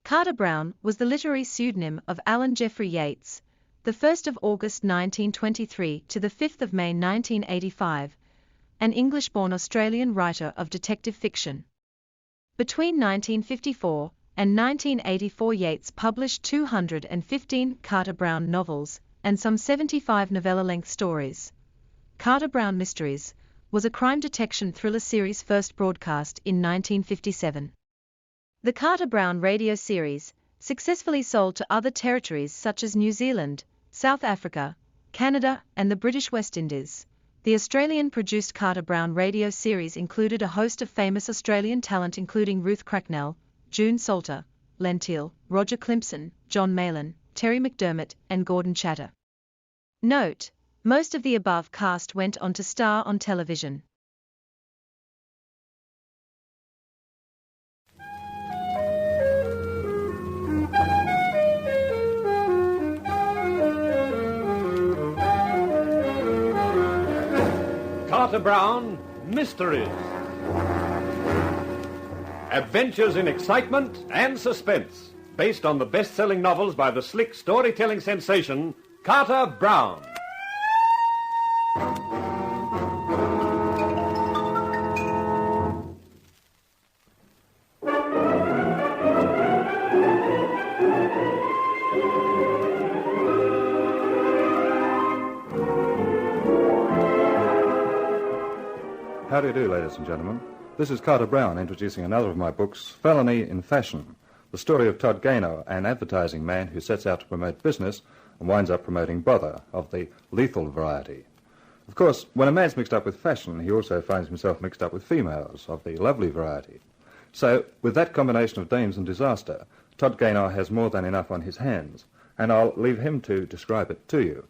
Carter Brown was the literary pseudonym of Alan Jeffrey Yeats, the 1st of August 1923 to the 5th of May 1985, an English-born Australian writer of detective fiction. Between 1954 and 1984, Yeats published 215 Carter Brown novels and some 75 novella-length stories. Carter Brown Mysteries was a crime detection thriller series first broadcast in 1957. The Carter Brown radio series successfully sold to other territories such as New Zealand, South Africa, Canada, and the British West Indies. The Australian-produced Carter Brown radio series included a host of famous Australian talent including Ruth Cracknell, June Salter, Len Teal, Roger Klimpson, John Maylan, Terry McDermott, and Gordon Chatter. Note: most of the above cast went on to star on television. Carter Brown Mysteries. Adventures in excitement and suspense, based on the best-selling novels by the slick storytelling sensation Carter Brown. How do you do, ladies and gentlemen? This is Carter Brown introducing another of my books, Felony in Fashion, the story of Todd Gaynor, an advertising man who sets out to promote business and winds up promoting bother of the lethal variety. Of course, when a man's mixed up with fashion, he also finds himself mixed up with females of the lovely variety. So, with that combination of dames and disaster, Todd Gaynor has more than enough on his hands, and I'll leave him to describe it to you.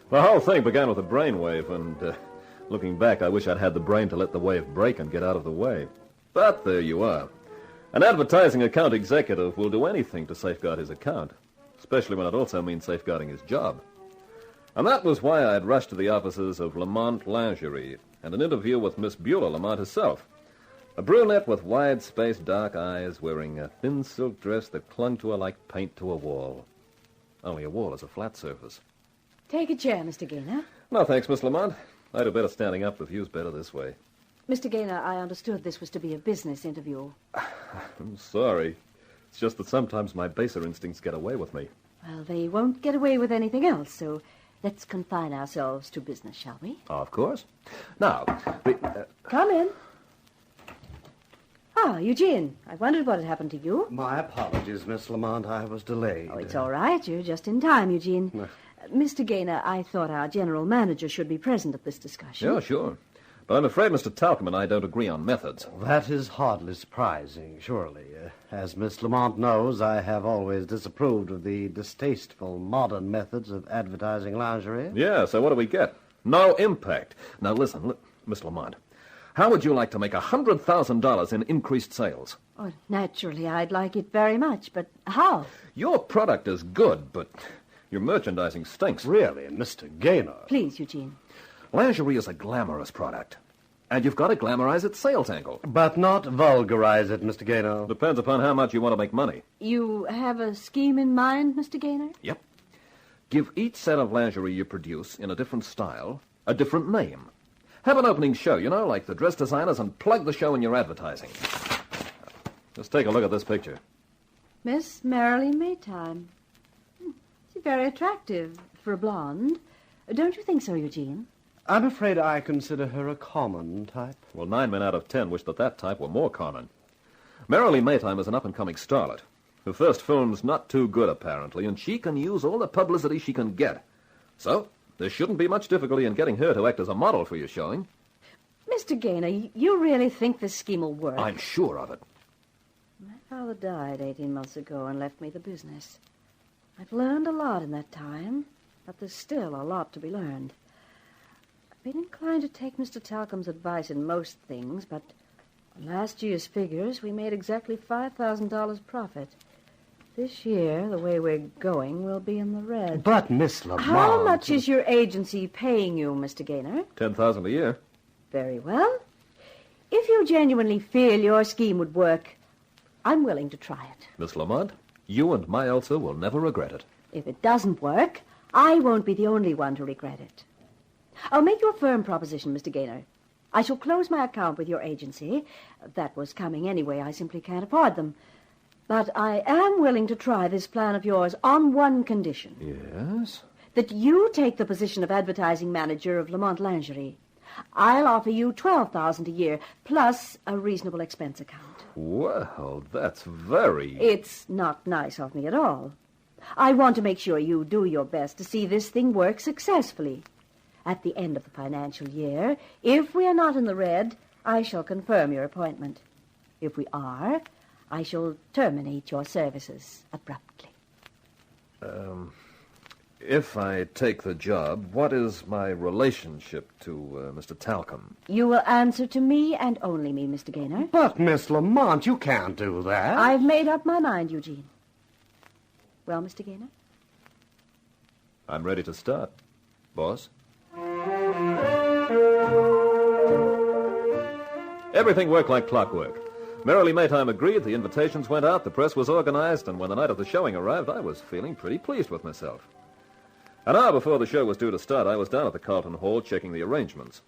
The whole thing began with a brainwave, and looking back, I wish I'd had the brain to let the wave break and get out of the way. But there you are. An advertising account executive will do anything to safeguard his account, especially when it also means safeguarding his job. And that was why I'd rushed to the offices of Lamont Lingerie and an interview with Miss Beulah Lamont herself, a brunette with wide-spaced dark eyes wearing a thin silk dress that clung to her like paint to a wall. Only a wall is a flat surface. Take a chair, Mr. Gaynor. No, thanks, Miss Lamont. I'd do better standing up. The view's better this way. Mr. Gaynor, I understood this was to be a business interview. I'm sorry. It's just that sometimes my baser instincts get away with me. Well, they won't get away with anything else, so let's confine ourselves to business, shall we? Oh, of course. Now, Come in. Ah, Eugene, I wondered what had happened to you. My apologies, Miss Lamont. I was delayed. Oh, it's all right. You're just in time, Eugene. Mr. Gaynor, I thought our general manager should be present at this discussion. Yeah, sure. But I'm afraid Mr. Talcum and I don't agree on methods. That is hardly surprising, surely. As Miss Lamont knows, I have always disapproved of the distasteful modern methods of advertising lingerie. Yeah, so what do we get? No impact. Now, listen, Miss Lamont, how would you like to make $100,000 in increased sales? Oh, naturally, I'd like it very much, but how? Your product is good, but your merchandising stinks. Really, Mr. Gaynor? Please, Eugene. Lingerie is a glamorous product, and you've got to glamorize its sales angle. But not vulgarize it, Mr. Gaynor. Depends upon how much you want to make money. You have a scheme in mind, Mr. Gaynor? Yep. Give each set of lingerie you produce in a different style a different name. Have an opening show, you know, like the dress designers, and plug the show in your advertising. Just take a look at this picture. Miss Marilee Maytime. She's very attractive for a blonde. Don't you think so, Eugene? I'm afraid I consider her a common type. Well, 9 men out of 10 wish that type were more common. Marilee Maytime is an up-and-coming starlet. Her first film's not too good, apparently, and she can use all the publicity she can get. So, there shouldn't be much difficulty in getting her to act as a model for your showing. Mr. Gaynor, you really think this scheme will work? I'm sure of it. My father died 18 months ago and left me the business. I've learned a lot in that time, but there's still a lot to be learned. I've been inclined to take Mr. Talcum's advice in most things, but on last year's figures, we made exactly $5,000 profit. This year, the way we're going, we'll be in the red. But, Miss Lamont... How much is your agency paying you, Mr. Gaynor? $10,000 a year. Very well. If you genuinely feel your scheme would work, I'm willing to try it. Miss Lamont, you and my Elsa will never regret it. If it doesn't work, I won't be the only one to regret it. I'll make you a firm proposition, Mr. Gaynor. I shall close my account with your agency. That was coming anyway. I simply can't afford them. But I am willing to try this plan of yours on one condition. Yes? That you take the position of advertising manager of Lamont Lingerie. I'll offer you $12,000 a year, plus a reasonable expense account. Well, that's very... It's not nice of me at all. I want to make sure you do your best to see this thing work successfully. At the end of the financial year, if we are not in the red, I shall confirm your appointment. If we are, I shall terminate your services abruptly. If I take the job, what is my relationship to Mr. Talcum? You will answer to me and only me, Mr. Gaynor. But, Miss Lamont, you can't do that. I've made up my mind, Eugene. Well, Mr. Gaynor? I'm ready to start, boss. Everything worked like clockwork. Merrily Maytime agreed, the invitations went out, the press was organized, and when the night of the showing arrived, I was feeling pretty pleased with myself. An hour before the show was due to start, I was down at the Carlton Hall checking the arrangements.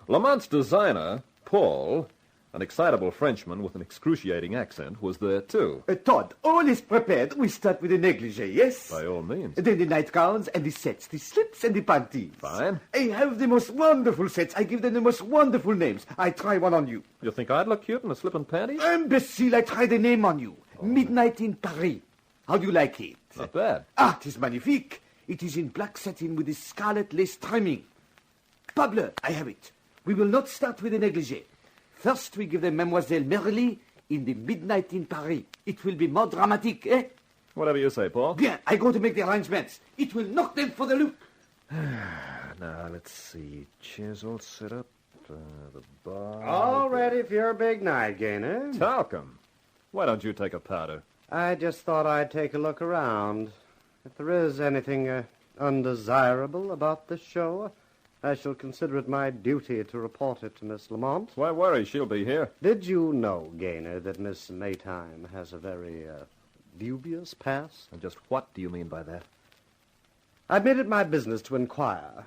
Lamont's designer, Paul, an excitable Frenchman with an excruciating accent, was there too. Todd, all is prepared. We start with the negligee, yes? By all means. Then the nightgowns and the sets, the slips and the panties. Fine. I have the most wonderful sets. I give them the most wonderful names. I try one on you. You think I'd look cute in a slip and panties? Imbecile, I try the name on you. Midnight in Paris. How do you like it? Not bad. It is magnifique. It is in black satin with a scarlet lace trimming. Pablo, I have it. We will not start with the negligee. First, we give them Mademoiselle Merrily in the Midnight in Paris. It will be more dramatic, eh? Whatever you say, Paul. Bien, I go to make the arrangements. It will knock them for the loop. Now, let's see. Chairs all set up. The bar... All ready for your big night, Gaynor. Talcum. Why don't you take a powder? I just thought I'd take a look around. If there is anything undesirable about this show, I shall consider it my duty to report it to Miss Lamont. Why worry? She'll be here. Did you know, Gaynor, that Miss Maytime has a very dubious past? And just what do you mean by that? I made it my business to inquire.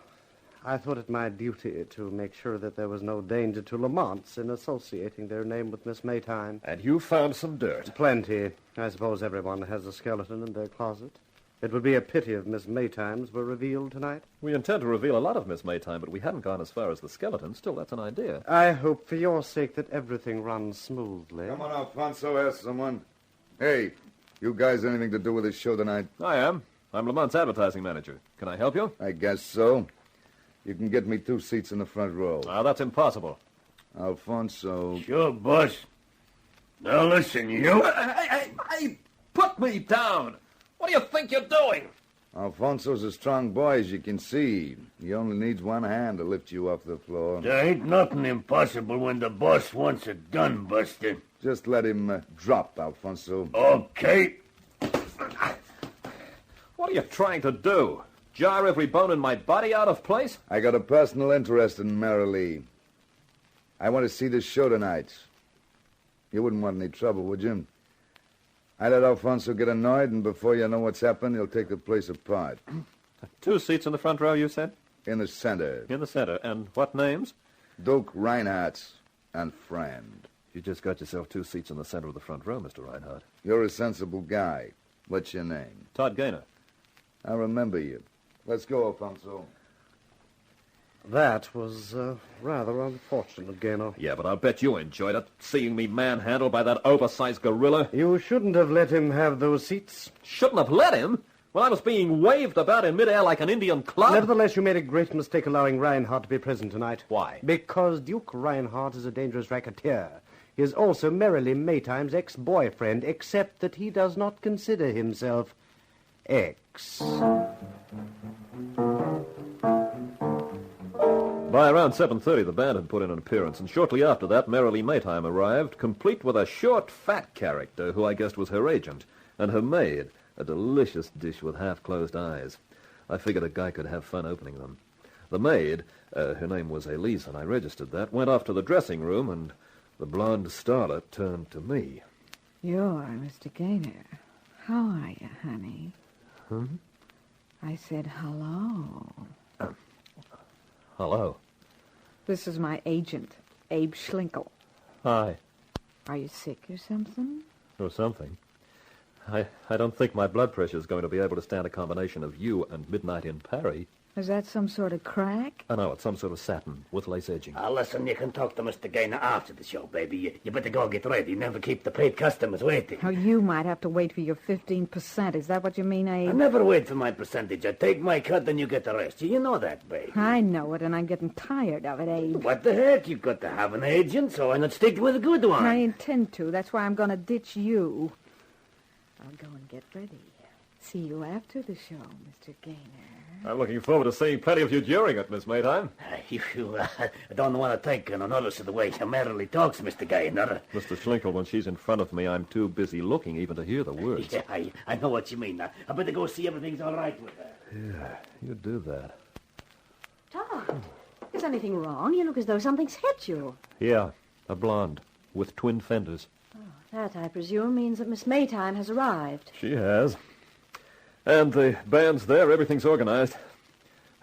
I thought it my duty to make sure that there was no danger to Lamont's in associating their name with Miss Maytime. And you found some dirt. Plenty. I suppose everyone has a skeleton in their closet. It would be a pity if Miss Maytime's were revealed tonight. We intend to reveal a lot of Miss Maytime, but we hadn't gone as far as the skeleton. Still, that's an idea. I hope for your sake that everything runs smoothly. Come on, Alfonso, ask someone. Hey, you guys anything to do with this show tonight? I am. I'm Lamont's advertising manager. Can I help you? I guess so. You can get me 2 seats in the front row. That's impossible. Alfonso... Sure, boss. Now listen, you... Hey, put me down! What do you think you're doing? Alfonso's a strong boy, as you can see. He only needs one hand to lift you off the floor. There ain't nothing impossible when the boss wants it done, Buster. Just let him drop, Alfonso. Okay. What are you trying to do? Jar every bone in my body out of place? I got a personal interest in Merrily. I want to see this show tonight. You wouldn't want any trouble, would you? I let Alfonso get annoyed, and before you know what's happened, he'll take the place apart. 2 seats in the front row, you said? In the center. In the center. And what names? Duke Reinhardt and friend. You just got yourself 2 seats in the center of the front row, Mr. Reinhardt. You're a sensible guy. What's your name? Todd Gaynor. I remember you. Let's go, Alfonso. That was rather unfortunate, Gaynor. Yeah, but I'll bet you enjoyed it, seeing me manhandled by that oversized gorilla. You shouldn't have let him have those seats. Shouldn't have let him? When I was being waved about in midair like an Indian club? Nevertheless, you made a great mistake allowing Reinhardt to be present tonight. Why? Because Duke Reinhardt is a dangerous racketeer. He is also Merrily Maytime's ex-boyfriend, except that he does not consider himself ex. By around 7:30, the band had put in an appearance, and shortly after that, Merrily Maytime arrived, complete with a short, fat character who I guessed was her agent. and her maid, a delicious dish with half-closed eyes. I figured a guy could have fun opening them. The maid, her name was Elise, and I registered that, went off to the dressing room, and the blonde starlet turned to me. You're Mr. Gaynor. How are you, honey? Hmm? I said hello. Hello. This is my agent, Abe Schlinkel. Hi. Are you sick or something? Or something. I don't think my blood pressure is going to be able to stand a combination of you and Midnight in Paris. Is that some sort of crack? Oh, no, it's some sort of satin with lace edging. Listen, you can talk to Mr. Gaynor after the show, baby. You better go get ready. Never keep the paid customers waiting. Oh, you might have to wait for your 15%. Is that what you mean, Abe? I never wait for my percentage. I take my cut, then you get the rest. You know that, baby. I know it, and I'm getting tired of it, Abe. What the heck? You've got to have an agent, so why not stick with a good one? I intend to. That's why I'm going to ditch you. I'll go and get ready. See you after the show, Mr. Gaynor. I'm looking forward to seeing plenty of you during it, Miss Maytime. You don't want to take no notice of the way she merrily talks, Mr. Gaynor. Mr. Schlinkel, when she's in front of me, I'm too busy looking even to hear the words. Yeah, I know what you mean. I better go see everything's all right with her. Yeah, you do that. Todd, is anything wrong? You look as though something's hit you. Yeah, a blonde with twin fenders. That, I presume, means that Miss Maytime has arrived. She has. And the band's there. Everything's organized.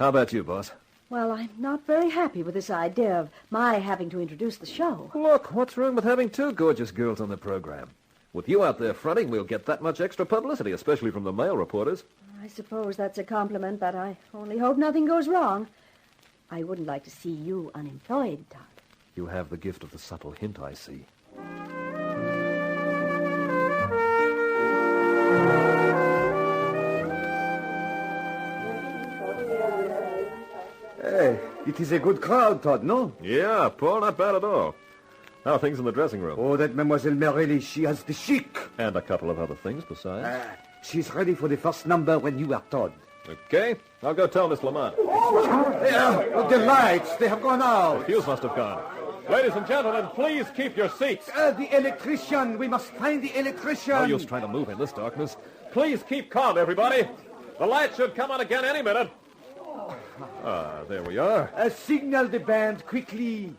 How about you, boss? Well, I'm not very happy with this idea of my having to introduce the show. Look, what's wrong with having two gorgeous girls on the program? With you out there fronting, we'll get that much extra publicity, especially from the male reporters. I suppose that's a compliment, but I only hope nothing goes wrong. I wouldn't like to see you unemployed, Todd. You have the gift of the subtle hint, I see. Hey, it is a good crowd, Todd, no? Yeah, Paul, not bad at all. How are things in the dressing room? Oh, that Mademoiselle Merelli, she has the chic. And a couple of other things besides. She's ready for the first number when you are Todd. Okay, I'll go tell Miss Lamont. The lights, they have gone The out. fuse must have gone. Ladies and gentlemen, please keep your seats. The electrician, we must find the electrician. No use trying to move in this darkness. Please keep calm, everybody. The light should come on again any minute. There we are. Signal the band quickly.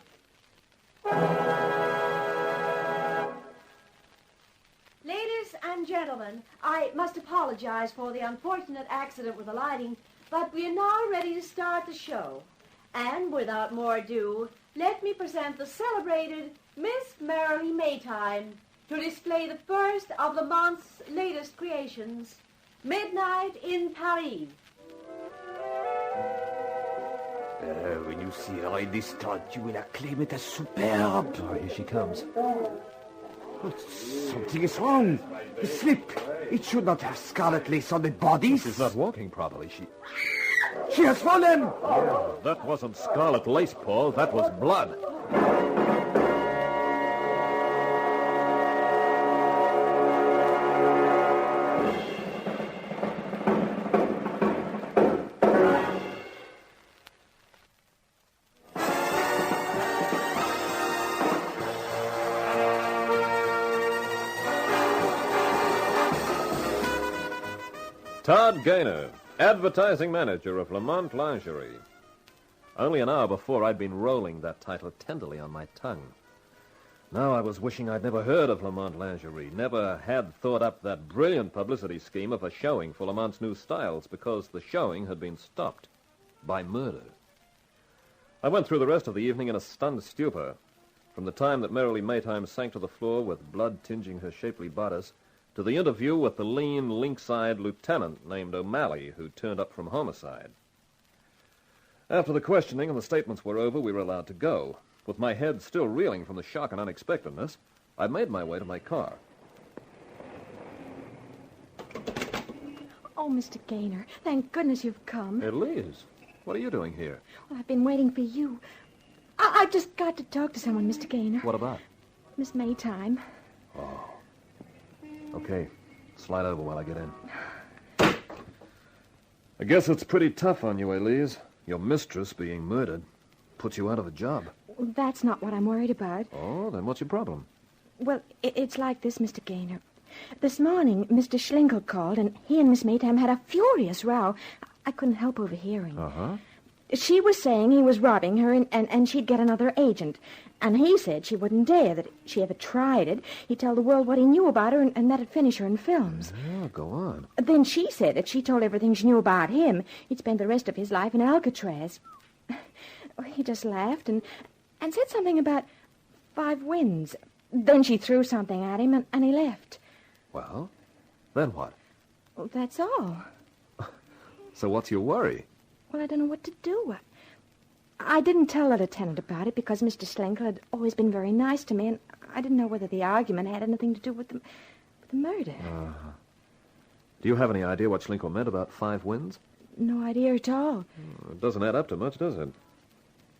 Ladies and gentlemen, I must apologize for the unfortunate accident with the lighting, but we are now ready to start the show. And without more ado, let me present the celebrated Miss Merrily Maytime to display the first of Lamont's latest creations, Midnight in Paris. When you see her in this Todd, you will acclaim it as superb. Oh, here she comes. Something is wrong. The slip. It should not have scarlet lace on the bodies. She's not walking properly. She has fallen. Yeah, that wasn't scarlet lace, Paul. That was blood. Todd Gaynor, advertising manager of Lamont Lingerie. Only an hour before, I'd been rolling that title tenderly on my tongue. Now I was wishing I'd never heard of Lamont Lingerie, never had thought up that brilliant publicity scheme of a showing for Lamont's new styles, because the showing had been stopped by murder. I went through the rest of the evening in a stunned stupor. From the time that Merrily Maytime sank to the floor with blood tinging her shapely bodice, to the interview with the lean, lynx-eyed lieutenant named O'Malley, who turned up from homicide. After the questioning and the statements were over, we were allowed to go. With my head still reeling from the shock and unexpectedness, I made my way to my car. Oh, Mr. Gaynor, thank goodness you've come. Hey, Liz, what are you doing here? Well, I've been waiting for you. I've just got to talk to someone, Mr. Gaynor. What about? Miss Maytime. Oh. Okay, slide over while I get in. I guess it's pretty tough on you, Elise. Your mistress being murdered puts you out of a job. That's not what I'm worried about. Oh, then what's your problem? Well, it's like this, Mr. Gaynor. This morning, Mr. Schlinkel called, and he and Miss Maytime had a furious row. I couldn't help overhearing. Uh-huh. She was saying he was robbing her, and she'd get another agent. And he said she wouldn't dare, that if she ever tried it, he'd tell the world what he knew about her, and that'd finish her in films. Yeah, go on. Then she said if she told everything she knew about him, he'd spend the rest of his life in Alcatraz. He just laughed and said something about 5 wins. Then she threw something at him, and he left. Well, then what? Well, that's all. So what's your worry? Well, I don't know what to do. I didn't tell the lieutenant about it because Mr. Schlinkel had always been very nice to me, and I didn't know whether the argument had anything to do with the murder. Uh-huh. Do you have any idea what Schlinkel meant about 5 wins? No idea at all. It doesn't add up to much, does it?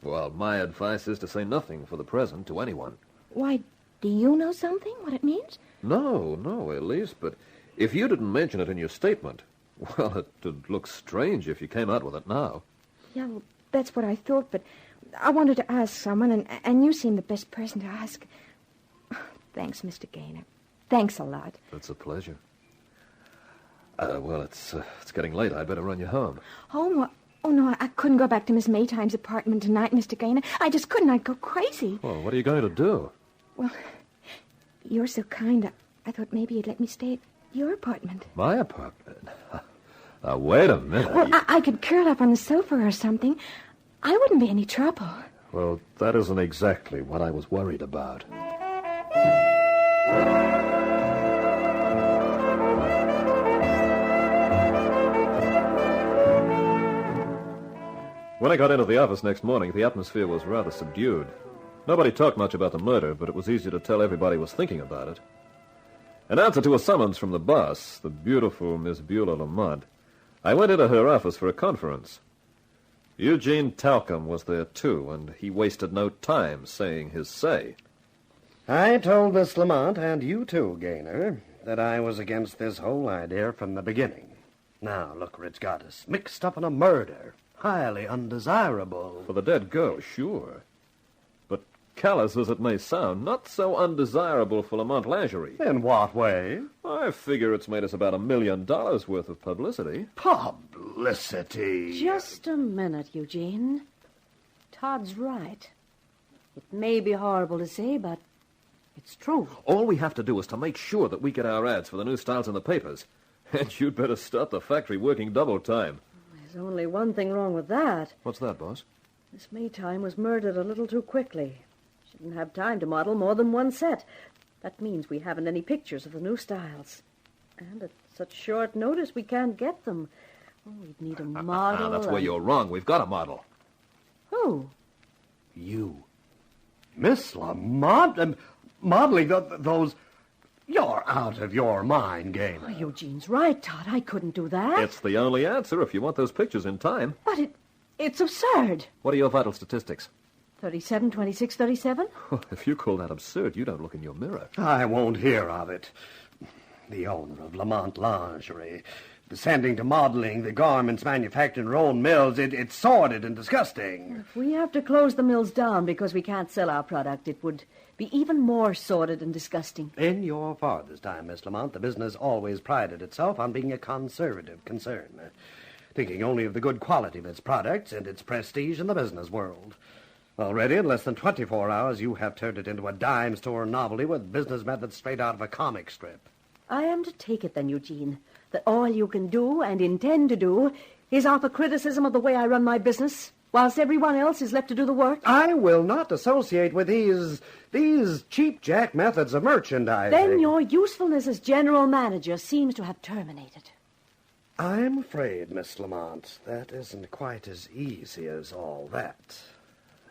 Well, my advice is to say nothing for the present to anyone. Why, do you know something, what it means? No, Elise, but if you didn't mention it in your statement, well, it'd look strange if you came out with it now. Yeah, well, that's what I thought, but I wanted to ask someone, and you seem the best person to ask. Thanks, Mr. Gaynor. Thanks a lot. It's a pleasure. Well, it's getting late. I'd better run you home. Home? Oh, no, I couldn't go back to Miss Maytime's apartment tonight, Mr. Gaynor. I just couldn't. I'd go crazy. Well, what are you going to do? Well, you're so kind. I thought maybe you'd let me stay at your apartment. My apartment? Now, wait a minute. Well, I could curl up on the sofa or something. I wouldn't be any trouble. Well, that isn't exactly what I was worried about. When I got into the office next morning, the atmosphere was rather subdued. Nobody talked much about the murder, but it was easy to tell everybody was thinking about it. In answer to a summons from the boss, the beautiful Miss Beulah Lamont, I went into her office for a conference. Eugene Talcum was there, too, and he wasted no time saying his say. I told Miss Lamont, and you too, Gaynor, that I was against this whole idea from the beginning. Now, look where it's got us. Mixed up in a murder. Highly undesirable. For the dead girl, sure. But callous as it may sound, not so undesirable for Lamont Lingerie. In what way? I figure it's made us about $1 million worth of publicity. Publicity? Just a minute, Eugene. Todd's right. It may be horrible to say, but it's true. All we have to do is to make sure that we get our ads for the new styles in the papers. And you'd better start the factory working double time. There's only one thing wrong with that. What's that, boss? Miss Maytime was murdered a little too quickly. She didn't have time to model more than one set. That means we haven't any pictures of the new styles. And at such short notice, we can't get them. Oh, we'd need a model. That's where you're wrong. We've got a model. Who? You. Miss Lamont? Modeling those... You're out of your mind, Gaynor. Oh, Eugene's right, Todd. I couldn't do that. It's the only answer if you want those pictures in time. But it's absurd. What are your vital statistics? 37, 26, 37? If you call that absurd, you don't look in your mirror. I won't hear of it. The owner of Lamont Lingerie, descending to modeling the garments manufactured in her own mills, it's sordid and disgusting. If we have to close the mills down because we can't sell our product, it would be even more sordid and disgusting. In your father's time, Miss Lamont, the business always prided itself on being a conservative concern, thinking only of the good quality of its products and its prestige in the business world. Already, in less than 24 hours, you have turned it into a dime store novelty with business methods straight out of a comic strip. I am to take it, then, Eugene, that all you can do and intend to do is offer criticism of the way I run my business, whilst everyone else is left to do the work? I will not associate with these cheap-jack methods of merchandising. Then your usefulness as general manager seems to have terminated. I'm afraid, Miss Lamont, that isn't quite as easy as all that.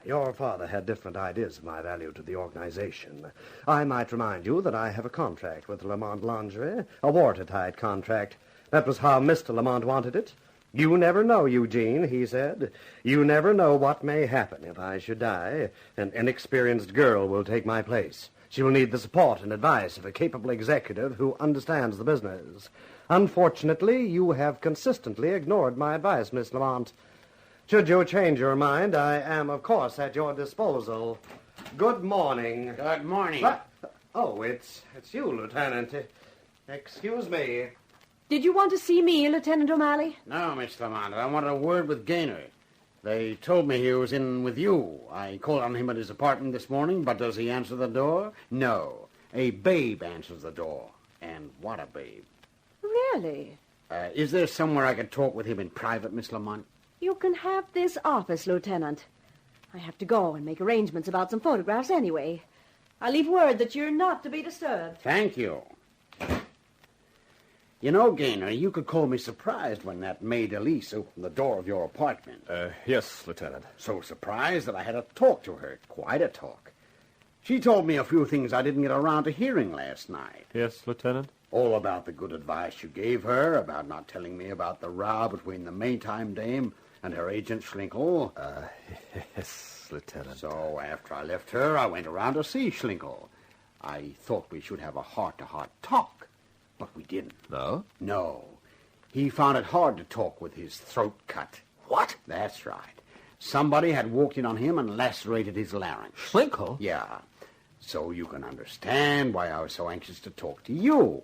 Your father had different ideas of my value to the organization. I might remind you that I have a contract with Lamont Lingerie, a watertight contract. That was how Mr. Lamont wanted it. You never know, Eugene, he said. You never know what may happen if I should die. An inexperienced girl will take my place. She will need the support and advice of a capable executive who understands the business. Unfortunately, you have consistently ignored my advice, Miss Lamont. Should you change your mind, I am, of course, at your disposal. Good morning. Good morning. Oh, it's you, Lieutenant. Excuse me. Did you want to see me, Lieutenant O'Malley? No, Miss Lamont. I wanted a word with Gaynor. They told me he was in with you. I called on him at his apartment this morning, but does he answer the door? No. A babe answers the door. And what a babe. Really? Is there somewhere I could talk with him in private, Miss Lamont? You can have this office, Lieutenant. I have to go and make arrangements about some photographs anyway. I'll leave word that you're not to be disturbed. Thank you. You know, Gaynor, you could call me surprised when that maid Elise opened the door of your apartment. Yes, Lieutenant. So surprised that I had to talk to her. Quite a talk. She told me a few things I didn't get around to hearing last night. Yes, Lieutenant? All about the good advice you gave her, about not telling me about the row between the Maytime dame and her agent Schlinkel. Yes, Lieutenant. So after I left her, I went around to see Schlinkel. I thought we should have a heart-to-heart talk, but we didn't. No? No. He found it hard to talk with his throat cut. What? That's right. Somebody had walked in on him and lacerated his larynx. Schlinkel? Yeah. So you can understand why I was so anxious to talk to you.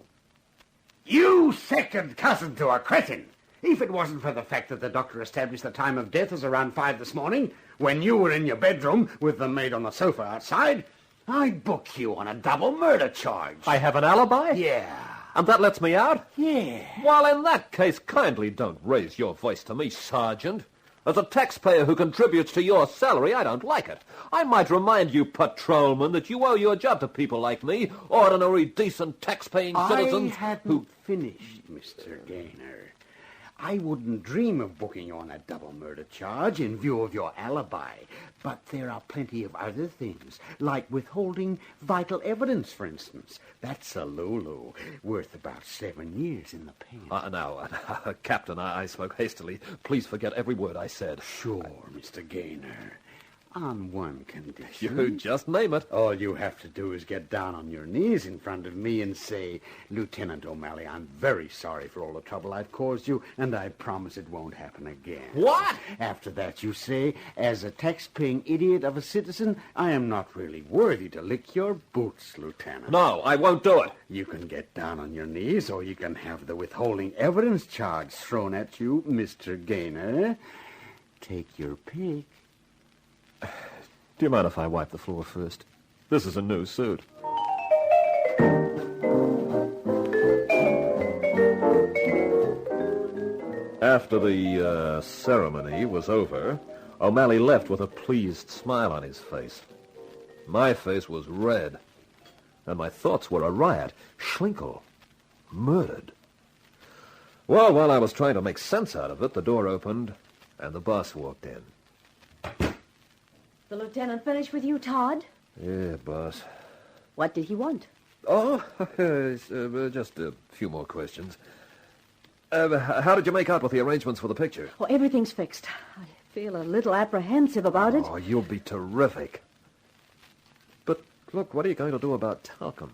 You second cousin to a cretin! If it wasn't for the fact that the doctor established the time of death as around 5 this morning, when you were in your bedroom with the maid on the sofa outside, I'd book you on a double murder charge. I have an alibi? Yeah. And that lets me out? Yeah. Well, in that case, kindly don't raise your voice to me, Sergeant. As a taxpayer who contributes to your salary, I don't like it. I might remind you, patrolman, that you owe your job to people like me, ordinary, decent, tax-paying citizens I hadn't finished, Mr. Gaynor. I wouldn't dream of booking you on a double murder charge in view of your alibi. But there are plenty of other things, like withholding vital evidence, for instance. That's a Lulu, worth about 7 years in the pen. Now, Captain, I spoke hastily. Please forget every word I said. Sure, Mr. Gaynor. On one condition. You just name it. All you have to do is get down on your knees in front of me and say, Lieutenant O'Malley, I'm very sorry for all the trouble I've caused you, and I promise it won't happen again. What? After that, you say, as a tax-paying idiot of a citizen, I am not really worthy to lick your boots, Lieutenant. No, I won't do it. You can get down on your knees, or you can have the withholding evidence charge thrown at you, Mr. Gaynor. Take your pick. Do you mind if I wipe the floor first? This is a new suit. After the ceremony was over, O'Malley left with a pleased smile on his face. My face was red, and my thoughts were a riot. Schlinkel, murdered. Well, while I was trying to make sense out of it, the door opened, and the boss walked in. The lieutenant finished with you, Todd? Yeah, boss. What did he want? Oh, just a few more questions. How did you make out with the arrangements for the picture? Oh, everything's fixed. I feel a little apprehensive about it. Oh, you'll be terrific. But, look, what are you going to do about talcum?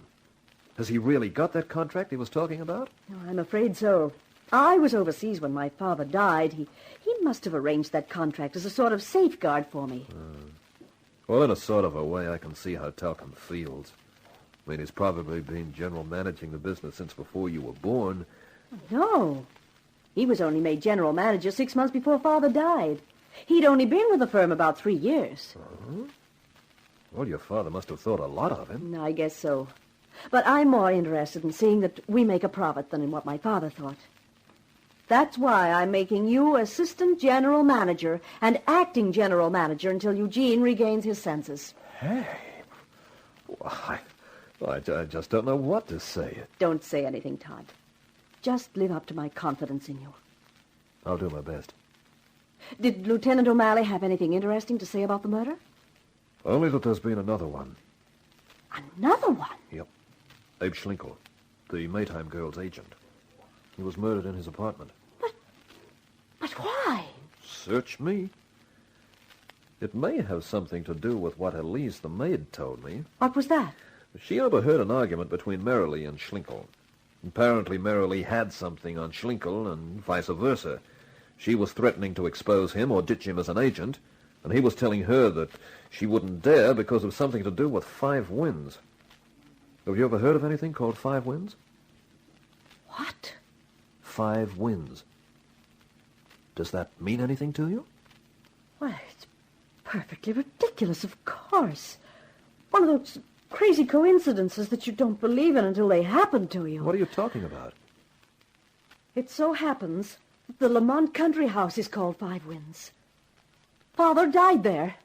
Has he really got that contract he was talking about? Oh, I'm afraid so. I was overseas when my father died. He must have arranged that contract as a sort of safeguard for me. Well, in a sort of a way, I can see how Talcum feels. I mean, he's probably been general managing the business since before you were born. No. He was only made general manager 6 months before Father died. He'd only been with the firm about 3 years. Well, your father must have thought a lot of him. I guess so. But I'm more interested in seeing that we make a profit than in what my father thought. That's why I'm making you assistant general manager and acting general manager until Eugene regains his senses. Hey. Well, I just don't know what to say. Don't say anything, Todd. Just live up to my confidence in you. I'll do my best. Did Lieutenant O'Malley have anything interesting to say about the murder? Only that there's been another one. Another one? Yep. Abe Schlinkel, the Maytime girl's agent. He was murdered in his apartment. But why? Search me. It may have something to do with what Elise, the maid, told me. What was that? She overheard an argument between Merrily and Schlinkel. Apparently, Merrily had something on Schlinkel and vice versa. She was threatening to expose him or ditch him as an agent, and he was telling her that she wouldn't dare because of something to do with 5 Winds. Have you ever heard of anything called 5 Winds? What? 5 wins. Does that mean anything to you? Why, it's perfectly ridiculous, of course. One of those crazy coincidences that you don't believe in until they happen to you. What are you talking about? It so happens that the Lamont country house is called 5 Winds. Father died there.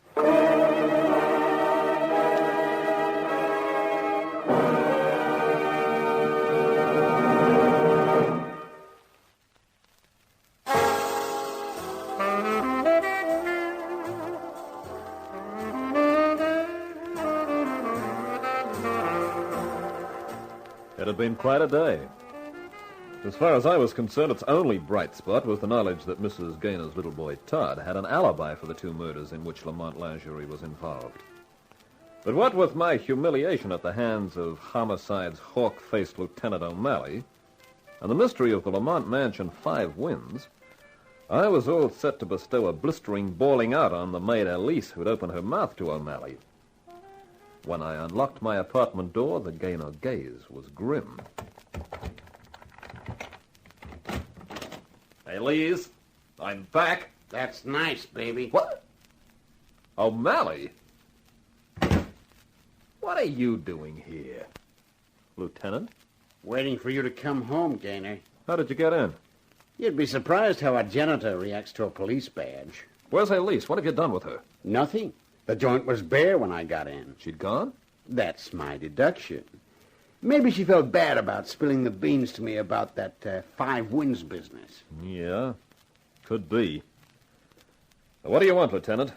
It had been quite a day. As far as I was concerned, its only bright spot was the knowledge that Mrs. Gaynor's little boy, Todd, had an alibi for the 2 murders in which Lamont Lingerie was involved. But what with my humiliation at the hands of homicide's hawk-faced Lieutenant O'Malley and the mystery of the Lamont mansion 5 Winds, I was all set to bestow a blistering bawling out on the maid Elise who'd opened her mouth to O'Malley. When I unlocked my apartment door, the Gaynor gaze was grim. Hey, Elise, I'm back. That's nice, baby. What? O'Malley? What are you doing here, Lieutenant? Waiting for you to come home, Gaynor. How did you get in? You'd be surprised how a janitor reacts to a police badge. Where's Elise? What have you done with her? Nothing. The joint was bare when I got in. She'd gone? That's my deduction. Maybe she felt bad about spilling the beans to me about that 5 Winds business. Yeah, could be. What do you want, Lieutenant?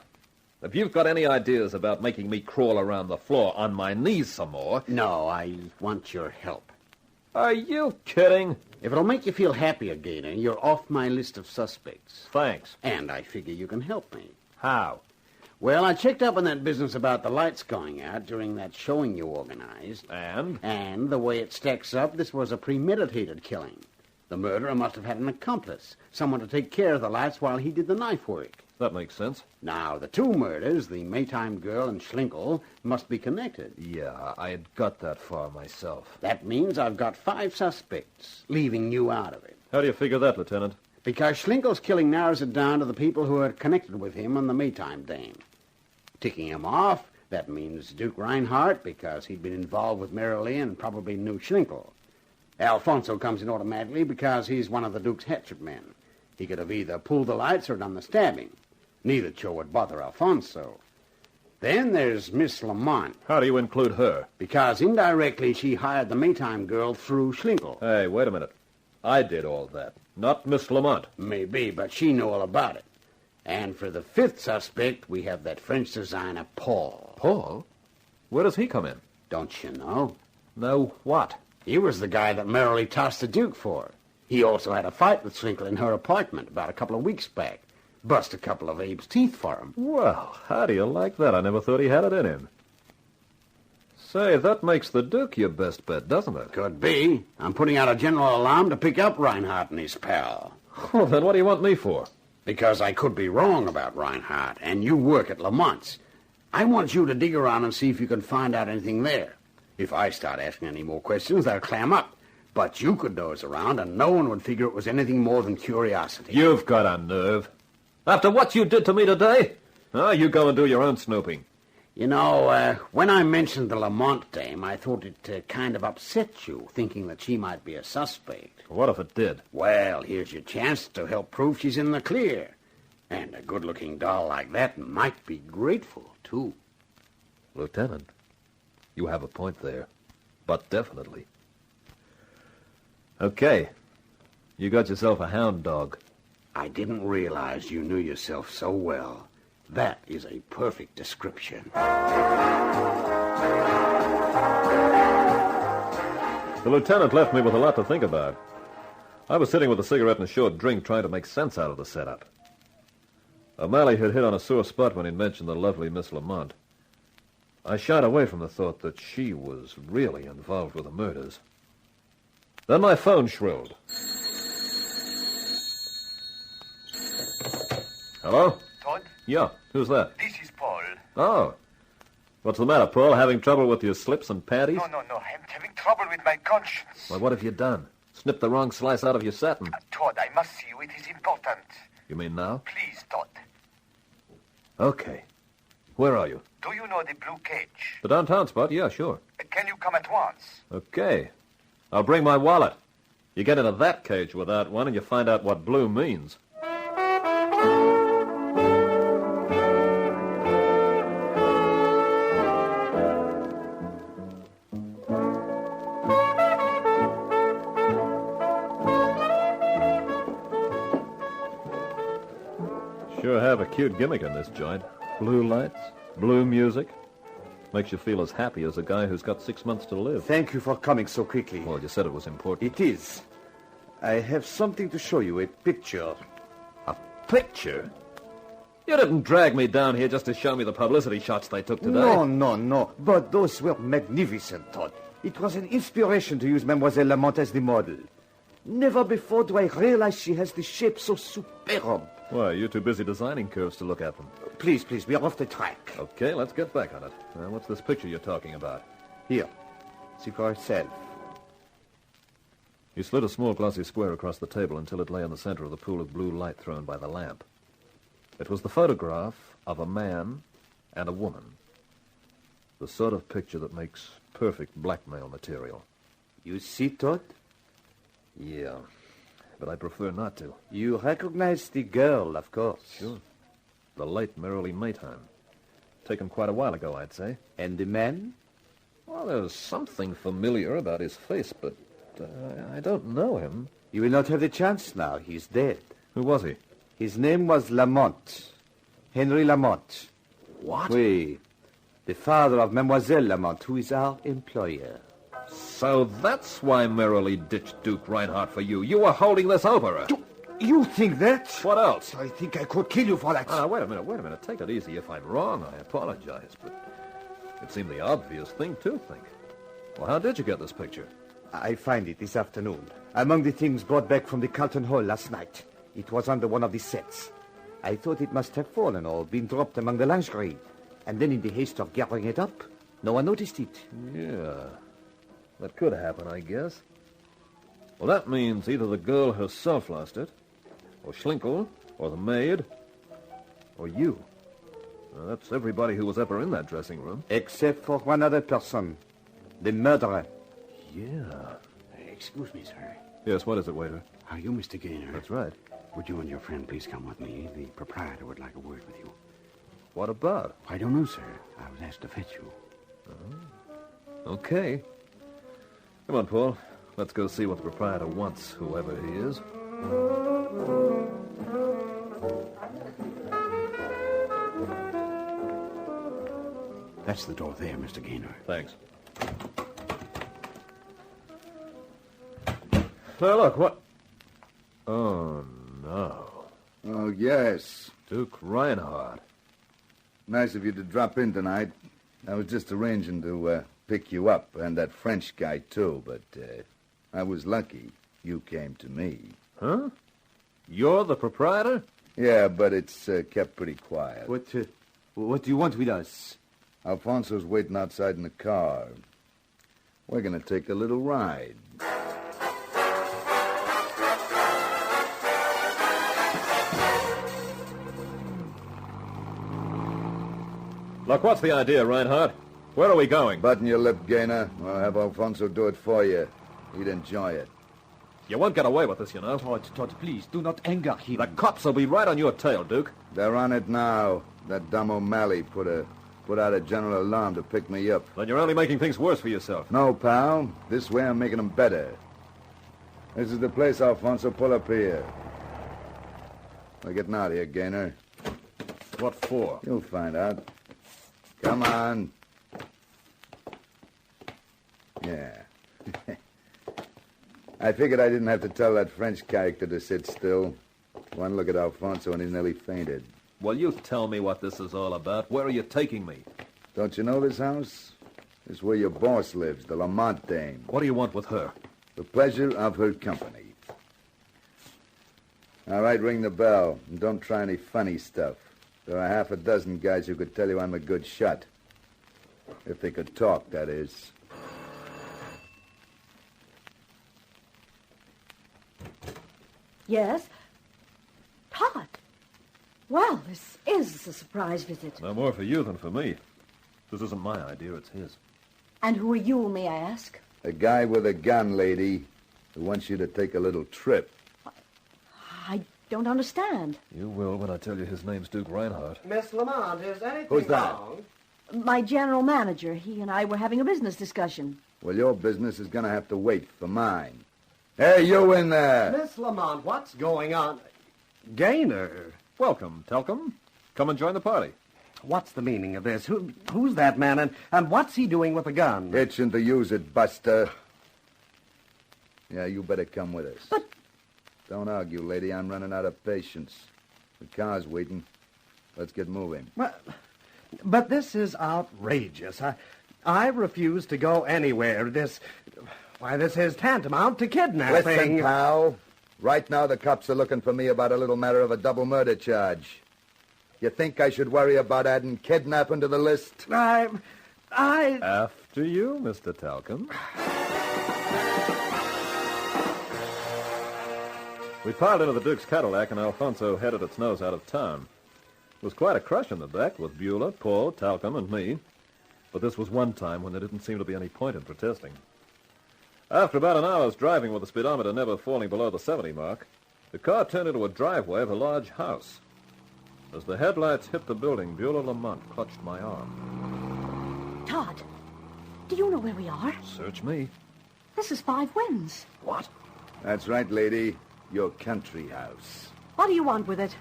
If you've got any ideas about making me crawl around the floor on my knees some more... No, I want your help. Are you kidding? If it'll make you feel happier, Gaynor, you're off my list of suspects. Thanks. And I figure you can help me. How? Well, I checked up on that business about the lights going out during that showing you organized. And? And the way it stacks up, this was a premeditated killing. The murderer must have had an accomplice, someone to take care of the lights while he did the knife work. That makes sense. Now, the 2 murders, the Maytime girl and Schlinkel, must be connected. Yeah, I had got that far myself. That means I've got 5 suspects, leaving you out of it. How do you figure that, Lieutenant? Because Schlinkel's killing narrows it down to the people who are connected with him and the Maytime dame. Ticking him off, that means Duke Reinhardt, because he'd been involved with Merrilee and probably knew Schlinkel. Alfonso comes in automatically because he's one of the Duke's hatchet men. He could have either pulled the lights or done the stabbing. Neither chore would bother Alfonso. Then there's Miss Lamont. How do you include her? Because indirectly she hired the Maytime girl through Schlinkel. Hey, wait a minute. I did all that, not Miss Lamont. Maybe, but she knew all about it. And for the 5th suspect, we have that French designer, Paul. Paul? Where does he come in? Don't you know? Know what? He was the guy that Merrilee tossed the Duke for. He also had a fight with Schlinkel in her apartment about a couple of weeks back. Bust a couple of Abe's teeth for him. Well, how do you like that? I never thought he had it in him. Say, that makes the Duke your best bet, doesn't it? Could be. I'm putting out a general alarm to pick up Reinhardt and his pal. Well, then what do you want me for? Because I could be wrong about Reinhardt, and you work at Lamont's. I want you to dig around and see if you can find out anything there. If I start asking any more questions, they'll clam up. But you could nose around, and no one would figure it was anything more than curiosity. You've got a nerve. After what you did to me today? Oh, you go and do your own snooping. You know, when I mentioned the Lamont dame, I thought it kind of upset you, thinking that she might be a suspect. What if it did? Well, here's your chance to help prove she's in the clear. And a good-looking doll like that might be grateful, too. Lieutenant, you have a point there. But definitely. Okay. You got yourself a hound dog. I didn't realize you knew yourself so well. That is a perfect description. The lieutenant left me with a lot to think about. I was sitting with a cigarette and a short drink trying to make sense out of the setup. O'Malley had hit on a sore spot when he mentioned the lovely Miss Lamont. I shied away from the thought that she was really involved with the murders. Then my phone shrilled. Hello? Todd? Yeah, who's that? This is Paul. Oh. What's the matter, Paul? Having trouble with your slips and panties? No. I'm having trouble with my conscience. Well, what have you done? Snipped the wrong slice out of your satin. Todd, I must see you. It is important. You mean now? Please, Todd. Okay. Where are you? Do you know the blue cage? The downtown spot? Yeah, sure. Can you come at once? Okay. I'll bring my wallet. You get into that cage without one and you find out what blue means. Sure have a cute gimmick in this joint. Blue lights, blue music. Makes you feel as happy as a guy who's got 6 months to live. Thank you for coming so quickly. Well, you said it was important. It is. I have something to show you, a picture. A picture? You didn't drag me down here just to show me the publicity shots they took today. No. But those were magnificent, Todd. It was an inspiration to use Mademoiselle Lamont as the model. Never before do I realize she has the shape so superb. Why, you're too busy designing curves to look at them. Please, we are off the track. Okay, let's get back on it. What's this picture you're talking about? Here. See for yourself. He slid a small glossy square across the table until it lay in the center of the pool of blue light thrown by the lamp. It was the photograph of a man and a woman. The sort of picture that makes perfect blackmail material. You see, Todd? Yeah, but I prefer not to. You recognize the girl, of course. Sure. The late Merrily Maytime. Taken quite a while ago, I'd say. And the man? Well, there's something familiar about his face, but I don't know him. You will not have the chance now. He's dead. Who was he? His name was Lamont. Henry Lamont. What? Oui. The father of Mademoiselle Lamont, who is our employer. So that's why Merrily ditched Duke Reinhardt for you. You were holding this over her. You think that? What else? I think I could kill you for that. Wait a minute. Take it easy. If I'm wrong, I apologize. But it seemed the obvious thing to think. Well, how did you get this picture? I find it this afternoon. Among the things brought back from the Carlton Hall last night. It was under one of the sets. I thought it must have fallen or been dropped among the lingerie. And then in the haste of gathering it up, no one noticed it. Yeah, that could happen, I guess. Well, that means either the girl herself lost it, or Schlinkel, or the maid, or you. That's everybody who was ever in that dressing room. Except for one other person. The murderer. Yeah. Excuse me, sir. Yes, what is it, waiter? Are you Mr. Gaynor? That's right. Would you and your friend please come with me? The proprietor would like a word with you. What about? I don't know, sir. I was asked to fetch you. Oh. Okay. Come on, Paul. Let's go see what the proprietor wants, whoever he is. That's the door there, Mr. Gaynor. Thanks. Now, look, what... Oh, no. Oh, yes. Duke Reinhardt. Nice of you to drop in tonight. I was just arranging to pick you up, and that French guy, too, but I was lucky. You came to me. Huh? You're the proprietor? Yeah, but it's kept pretty quiet. What do you want with us? Alfonso's waiting outside in the car. We're going to take a little ride. Look, what's the idea, Reinhardt? Where are we going? Button your lip, Gaynor. I'll have Alfonso do it for you. He'd enjoy it. You won't get away with this, you know. Todd, please, do not anger him. The cops will be right on your tail, Duke. They're on it now. That dumb O'Malley put out a general alarm to pick me up. Then you're only making things worse for yourself. No, pal. This way I'm making them better. This is the place, Alfonso. Pull up here. We're getting out of here, Gaynor. What for? You'll find out. Come on. Yeah. I figured I didn't have to tell that French character to sit still. One look at Alfonso and he nearly fainted. Well, you tell me what this is all about. Where are you taking me? Don't you know this house? This is where your boss lives, the Lamont dame. What do you want with her? The pleasure of her company. All right, ring the bell. And don't try any funny stuff. There are half a dozen guys who could tell you I'm a good shot. If they could talk, that is. Yes? Todd. Well, this is a surprise visit. No more for you than for me. This isn't my idea, it's his. And who are you, may I ask? A guy with a gun, lady, who wants you to take a little trip. I don't understand. You will when I tell you his name's Duke Reinhardt. Miss Lamont, is anything Who's that? wrong? My general manager, he and I were having a business discussion. Well, your business is going to have to wait for mine. Hey, you in there! Miss Lamont, what's going on? Gaynor, Welcome, Telcom. Come and join the party. what's the meaning of this? Who's that man, and what's he doing with a gun? Itching to use it, Buster. Yeah, you better come with us. But... Don't argue, lady. I'm running out of patience. The car's waiting. Let's get moving. But this is outrageous. I refuse to go anywhere. This is tantamount to kidnapping. Listen, pal. Right now, the cops are looking for me about a little matter of a double murder charge. You think I should worry about adding kidnapping to the list? I... After you, Mr. Telcom. We piled into the Duke's Cadillac, and Alfonso headed its nose out of town. It was quite a crush in the back with Beulah, Paul, Talcum, and me. But this was one time when there didn't seem to be any point in protesting. After about an hour's driving with the speedometer never falling below the 70 mark, the car turned into a driveway of a large house. As the headlights hit the building, Beulah Lamont clutched my arm. Todd, do you know where we are? Search me. This is Five Winds. What? That's right, lady. Your country house. What do you want with it?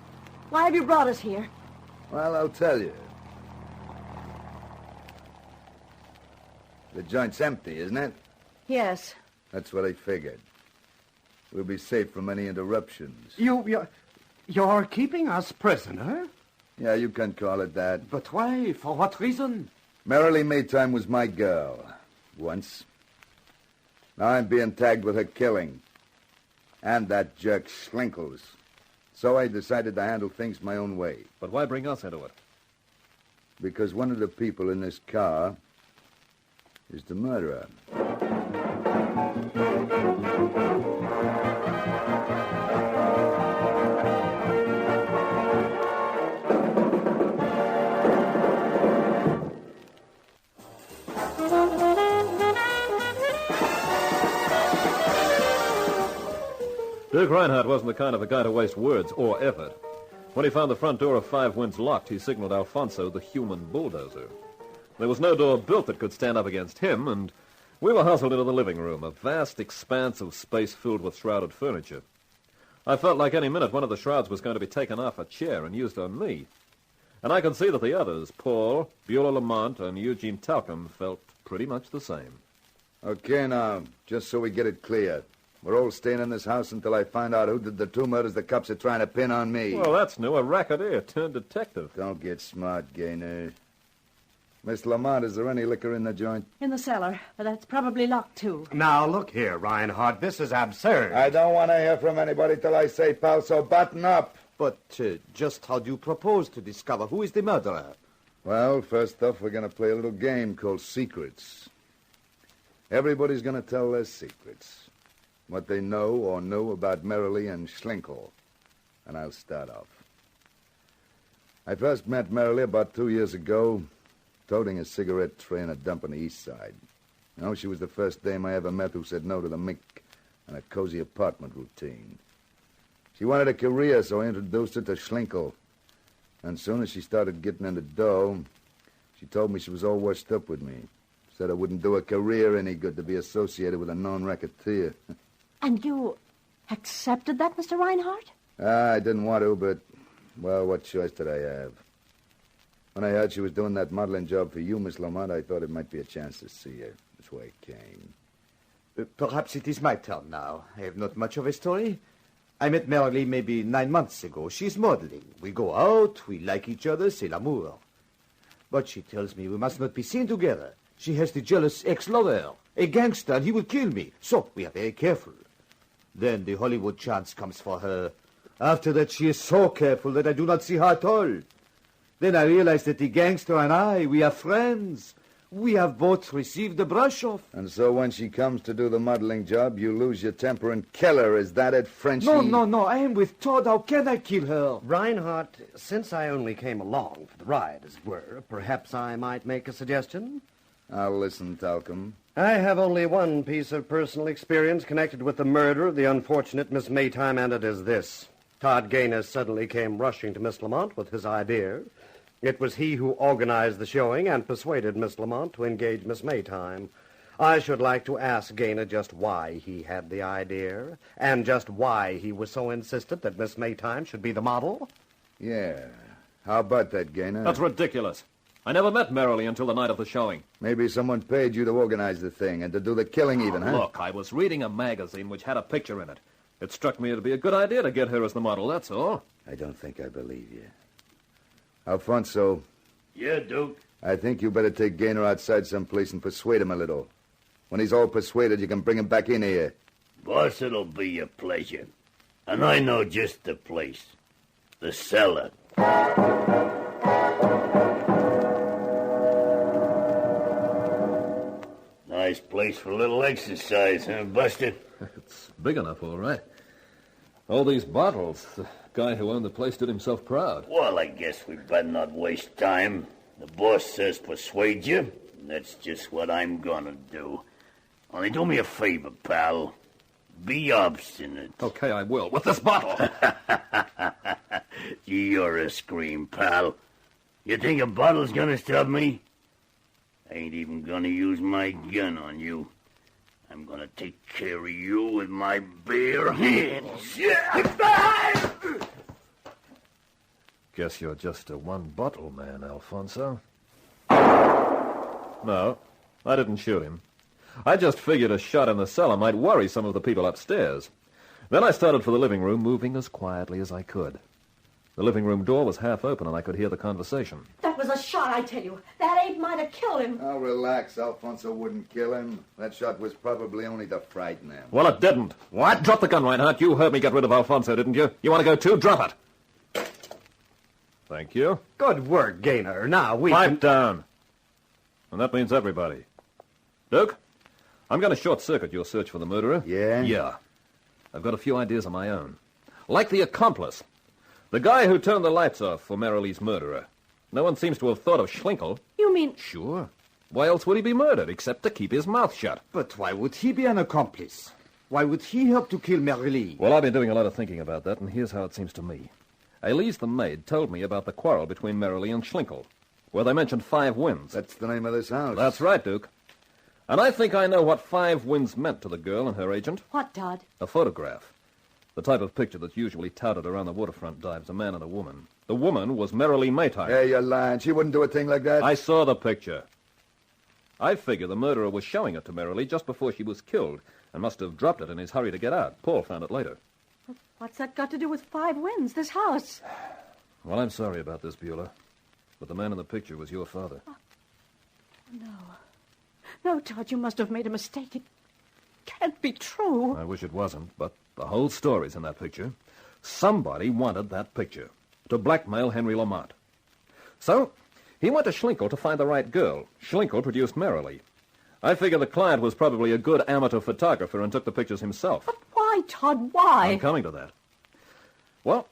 Why have you brought us here? Well, I'll tell you. The joint's empty, isn't it? Yes. That's what I figured. We'll be safe from any interruptions. You're keeping us prisoner? Yeah, you can call it that. But why? For what reason? Marilee Maytime was my girl. Once. Now I'm being tagged with her killing. And that jerk Schlinkel's. So I decided to handle things my own way. But why bring us into it? Because one of the people in this car is the murderer. Duke Reinhardt wasn't the kind of a guy to waste words or effort. When he found the front door of Five Winds locked, he signaled Alfonso the human bulldozer. There was no door built that could stand up against him, and we were hustled into the living room, a vast expanse of space filled with shrouded furniture. I felt like any minute one of the shrouds was going to be taken off a chair and used on me. And I could see that the others, Paul, Beulah Lamont, and Eugene Talcum, felt pretty much the same. Okay, now, just so we get it clear. We're all staying in this house until I find out who did the two murders the cops are trying to pin on me. Well, that's new. A racketeer turned detective. Don't get smart, Gaynor. Miss Lamont, is there any liquor in the joint? In the cellar, but that's probably locked, too. Now, look here, Reinhardt. This is absurd. I don't want to hear from anybody till I say, pal, so button up. But just how do you propose to discover who is the murderer? Well, first off, we're going to play a little game called Secrets. Everybody's going to tell their secrets. What they know or knew about Marilee and Schlinkel. And I'll start off. I first met Marilee about 2 years ago, toting a cigarette tray in a dump on the east side. You know, she was the first dame I ever met who said no to the mink and a cozy apartment routine. She wanted a career, so I introduced her to Schlinkel. And as soon as she started getting in the dough, she told me she was all washed up with me. Said it wouldn't do a career any good to be associated with a known racketeer. And you accepted that, Mr. Reinhardt? I didn't want to, but, well, what choice did I have? When I heard she was doing that modeling job for you, Miss Lamont, I thought it might be a chance to see her. That's why I came. Perhaps it is my turn now. I have not much of a story. I met Marilee maybe 9 months ago. She's modeling. We go out, we like each other, c'est l'amour. But she tells me we must not be seen together. She has the jealous ex-lover, a gangster, and he will kill me. So we are very careful. Then the Hollywood chance comes for her. After that, she is so careful that I do not see her at all. Then I realize that the gangster and I, we are friends. We have both received the brush off. And so when she comes to do the modeling job, you lose your temper and kill her. Is that it, Frenchie? No. I am with Todd. How can I kill her? Reinhardt, since I only came along for the ride, as it were, perhaps I might make a suggestion? I'll listen, Talcum. I have only one piece of personal experience connected with the murder of the unfortunate Miss Maytime, and it is this. Todd Gaynor suddenly came rushing to Miss Lamont with his idea. It was he who organized the showing and persuaded Miss Lamont to engage Miss Maytime. I should like to ask Gaynor just why he had the idea, and just why he was so insistent that Miss Maytime should be the model. Yeah. How about that, Gaynor? That's ridiculous. I never met Merrily until the night of the showing. Maybe someone paid you to organize the thing and to do the killing even, huh? Look, I was reading a magazine which had a picture in it. It struck me it'd be a good idea to get her as the model, that's all. I don't think I believe you. Alfonso. Yeah, Duke? I think you better take Gaynor outside someplace and persuade him a little. When he's all persuaded, you can bring him back in here. Boss, it'll be a pleasure. And I know just the place. The cellar. Nice place for a little exercise, huh, Buster? It's big enough, all right. All these bottles. The guy who owned the place did himself proud. Well, I guess we'd better not waste time. The boss says persuade you, and that's just what I'm gonna do. Only do me a favor, pal. Be obstinate. Okay, I will. With this bottle. You're a scream, pal. You think a bottle's gonna stop me? I ain't even gonna use my gun on you. I'm gonna take care of you with my bare hands. Guess you're just a one-bottle man, Alfonso. No, I didn't shoot him. I just figured a shot in the cellar might worry some of the people upstairs. Then I started for the living room, moving as quietly as I could. The living room door was half open, and I could hear the conversation. That was a shot, I tell you. That ape might have killed him. Oh, relax. Alfonso wouldn't kill him. That shot was probably only to frighten him. Well, it didn't. What? Drop the gun, Reinhardt. You heard me get rid of Alfonso, didn't you? You want to go too? Drop it. Thank you. Good work, Gaynor. Now we Pipe down. And that means everybody. Duke, I'm going to short-circuit your search for the murderer. Yeah? Yeah. I've got a few ideas of my own. Like the accomplice. The guy who turned the lights off for Merrilee's murderer. No one seems to have thought of Schlinkel. You mean... Sure. Why else would he be murdered, except to keep his mouth shut? But why would he be an accomplice? Why would he help to kill Merrilee? Well, I've been doing a lot of thinking about that, and here's how it seems to me. Elise, the maid, told me about the quarrel between Merrilee and Schlinkel, where they mentioned 5 wins. That's the name of this house. That's right, Duke. And I think I know what 5 wins meant to the girl and her agent. What, Todd? A photograph. The type of picture that's usually touted around the waterfront dives, a man and a woman. The woman was Merrilee Maytime. Hey, you're lying. She wouldn't do a thing like that. I saw the picture. I figure the murderer was showing it to Merrilee just before she was killed and must have dropped it in his hurry to get out. Paul found it later. What's that got to do with 5 wins, this house? Well, I'm sorry about this, Beulah, but the man in the picture was your father. No. No, Todd, you must have made a mistake. It can't be true. I wish it wasn't, but the whole story's in that picture. Somebody wanted that picture to blackmail Henry Lamont. So, he went to Schlinkel to find the right girl. Schlinkel produced Merrilee. I figure the client was probably a good amateur photographer and took the pictures himself. But why, Todd, why? I'm coming to that. Well,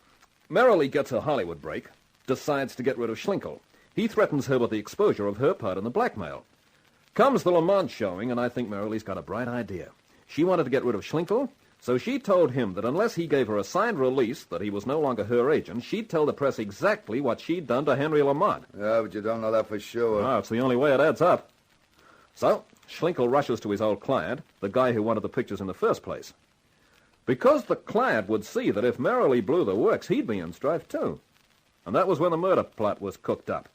Merrilee gets a Hollywood break, decides to get rid of Schlinkel. He threatens her with the exposure of her part in the blackmail. Comes the Lamont showing, and I think Merrilee's got a bright idea. She wanted to get rid of Schlinkel, so she told him that unless he gave her a signed release that he was no longer her agent, she'd tell the press exactly what she'd done to Henry Lamont. Yeah, but you don't know that for sure. No, it's the only way it adds up. So, Schlinkel rushes to his old client, the guy who wanted the pictures in the first place. Because the client would see that if Merrilee blew the works, he'd be in strife too. And that was when the murder plot was cooked up.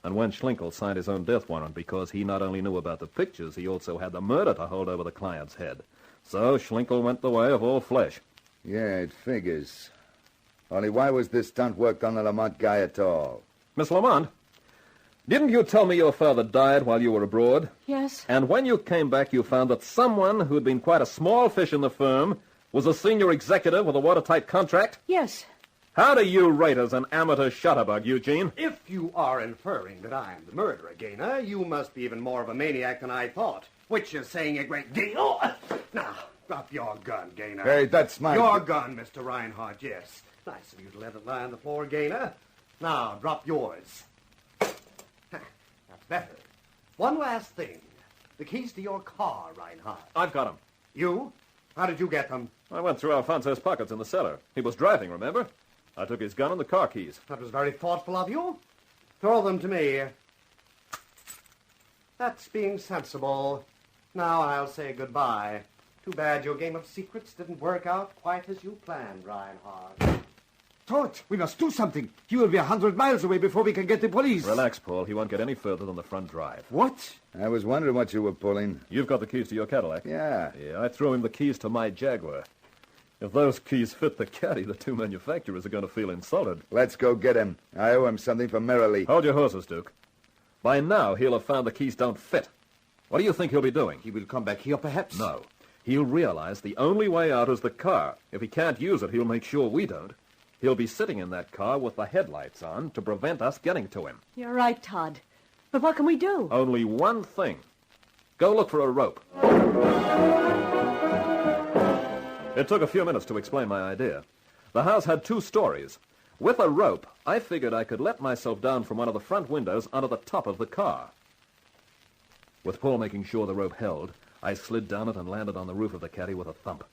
And when Schlinkel signed his own death warrant because he not only knew about the pictures, he also had the murder to hold over the client's head. So Schlinkel went the way of all flesh. Yeah, it figures. Only why was this stunt worked on the Lamont guy at all? Miss Lamont, didn't you tell me your father died while you were abroad? Yes. And when you came back, you found that someone who'd been quite a small fish in the firm was a senior executive with a watertight contract? Yes. How do you rate as an amateur shutterbug, Eugene? If you are inferring that I am the murderer, Gaynor, you must be even more of a maniac than I thought, which is saying a great deal. Now, drop your gun, Gaynor. Hey, that's my... Your gun, Mr. Reinhardt, yes. Nice of you to let it lie on the floor, Gaynor. Now, drop yours. That's better. One last thing. The keys to your car, Reinhardt. I've got them. You? How did you get them? I went through Alfonso's pockets in the cellar. He was driving, remember? I took his gun and the car keys. That was very thoughtful of you. Throw them to me. That's being sensible. Now I'll say goodbye. Too bad your game of secrets didn't work out quite as you planned, Reinhardt. Todd, we must do something. He will be 100 miles away before we can get the police. Relax, Paul. He won't get any further than the front drive. What? I was wondering what you were pulling. You've got the keys to your Cadillac. Yeah. Yeah, I threw him the keys to my Jaguar. If those keys fit the caddy, the two manufacturers are going to feel insulted. Let's go get him. I owe him something for Merrily. Hold your horses, Duke. By now, he'll have found the keys don't fit. What do you think he'll be doing? He will come back here, perhaps? No. He'll realize the only way out is the car. If he can't use it, he'll make sure we don't. He'll be sitting in that car with the headlights on to prevent us getting to him. You're right, Todd. But what can we do? Only one thing. Go look for a rope. It took a few minutes to explain my idea. The house had 2 stories. With a rope, I figured I could let myself down from one of the front windows onto the top of the car. With Paul making sure the rope held, I slid down it and landed on the roof of the caddy with a thump.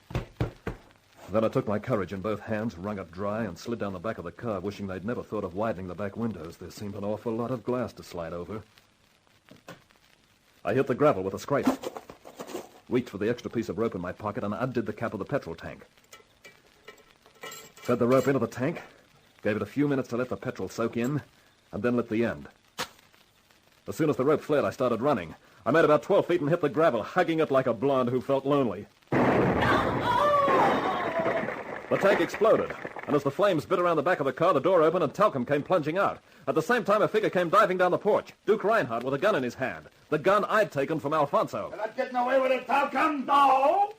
Then I took my courage in both hands, wrung it dry, and slid down the back of the car, wishing they'd never thought of widening the back windows. There seemed an awful lot of glass to slide over. I hit the gravel with a scrape, reached for the extra piece of rope in my pocket, and undid the cap of the petrol tank. Fed the rope into the tank, gave it a few minutes to let the petrol soak in, and then lit the end. As soon as the rope flared, I started running. I made about 12 feet and hit the gravel, hugging it like a blonde who felt lonely. The tank exploded, and as the flames bit around the back of the car, the door opened and Talcum came plunging out. At the same time, a figure came diving down the porch, Duke Reinhardt with a gun in his hand, the gun I'd taken from Alfonso. You're not getting away with it, Talcum. No!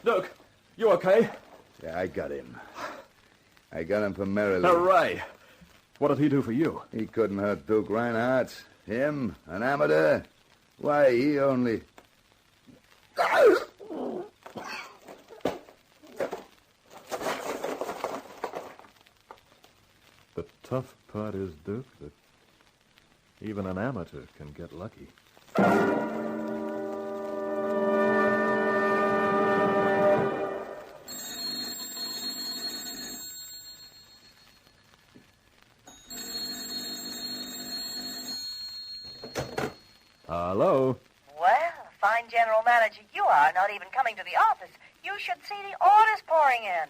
Duke, you okay? Yeah, I got him. I got him for Merrily. Hooray! What did he do for you? He couldn't hurt Duke Reinhardt. Him, an amateur. Why, he only... The tough part is, Duke, that even an amateur can get lucky. Hello? Well, fine general manager you are, not even coming to the office. You should see the orders pouring in.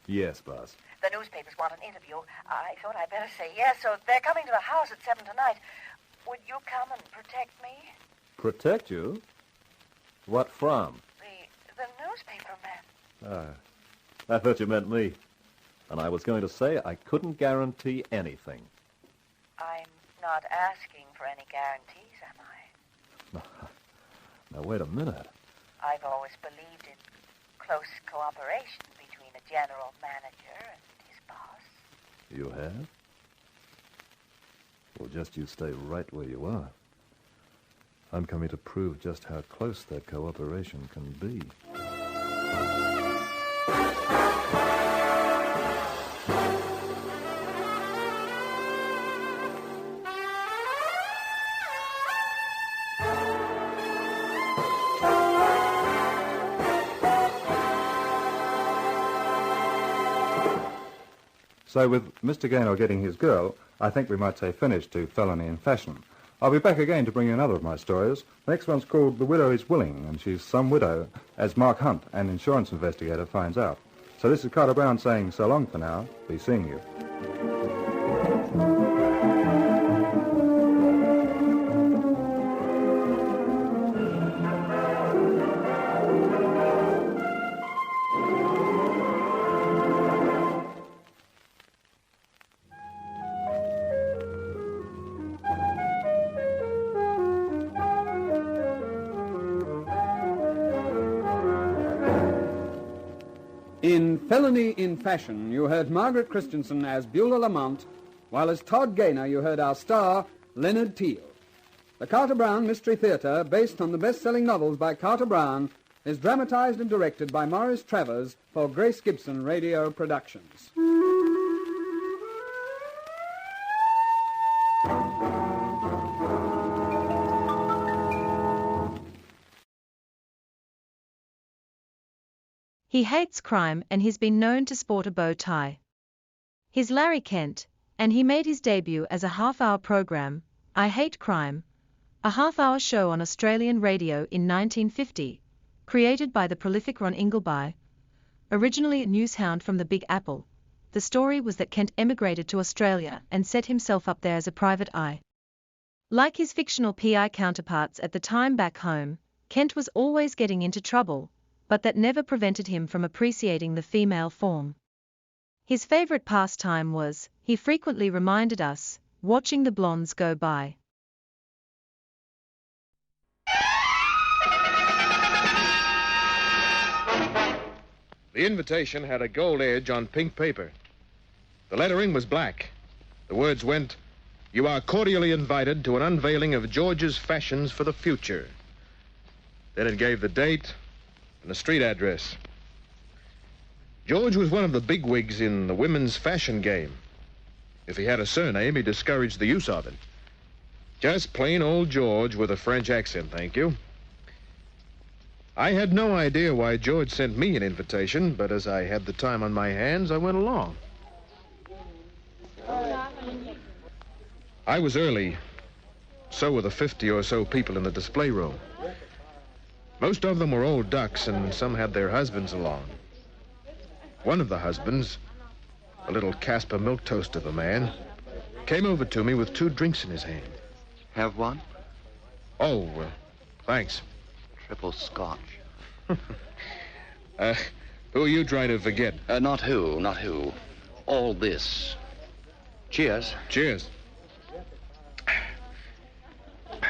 Yes, boss. The newspapers want an interview. I thought I'd better say yes, so they're coming to the house at 7 tonight. Would you come and protect me? Protect you? What from? The newspaper men. I thought you meant me. And I was going to say I couldn't guarantee anything. I'm not asking for any guarantees, am I? Now, wait a minute. I've always believed in close cooperation between a general manager and his boss. You have? Well, just you stay right where you are. I'm coming to prove just how close that cooperation can be. So with Mr. Gaynor getting his girl, I think we might say finish to Felony in Fashion. I'll be back again to bring you another of my stories. The next one's called The Widow is Willing, and she's some widow, as Mark Hunt, an insurance investigator, finds out. So this is Carter Brown saying so long for now. Be seeing you. In Felony in Fashion, you heard Margaret Christensen as Beulah Lamont, while as Todd Gaynor you heard our star, Leonard Teal. The Carter Brown Mystery Theatre, based on the best-selling novels by Carter Brown, is dramatized and directed by Maurice Travers for Grace Gibson Radio Productions. He hates crime and he's been known to sport a bow tie. He's Larry Kent, and he made his debut as a half-hour program, I Hate Crime, a half-hour show on Australian radio in 1950, created by the prolific Ron Ingleby. Originally a newshound from the Big Apple, the story was that Kent emigrated to Australia and set himself up there as a private eye. Like his fictional PI counterparts at the time back home, Kent was always getting into trouble, but that never prevented him from appreciating the female form. His favorite pastime was, he frequently reminded us, watching the blondes go by. The invitation had a gold edge on pink paper. The lettering was black. The words went, "You are cordially invited to an unveiling of George's fashions for the future." Then it gave the date and the street address. George was one of the bigwigs in the women's fashion game. If he had a surname, he discouraged the use of it. Just plain old George with a French accent, thank you. I had no idea why George sent me an invitation, but as I had the time on my hands, I went along. I was early. So were the 50 or so people in the display room. Most of them were old ducks, and some had their husbands along. One of the husbands, a little Casper milk toast of a man, came over to me with 2 drinks in his hand. Have one? Oh, thanks. Triple scotch. Who are you trying to forget? Not who. All this. Cheers. Cheers.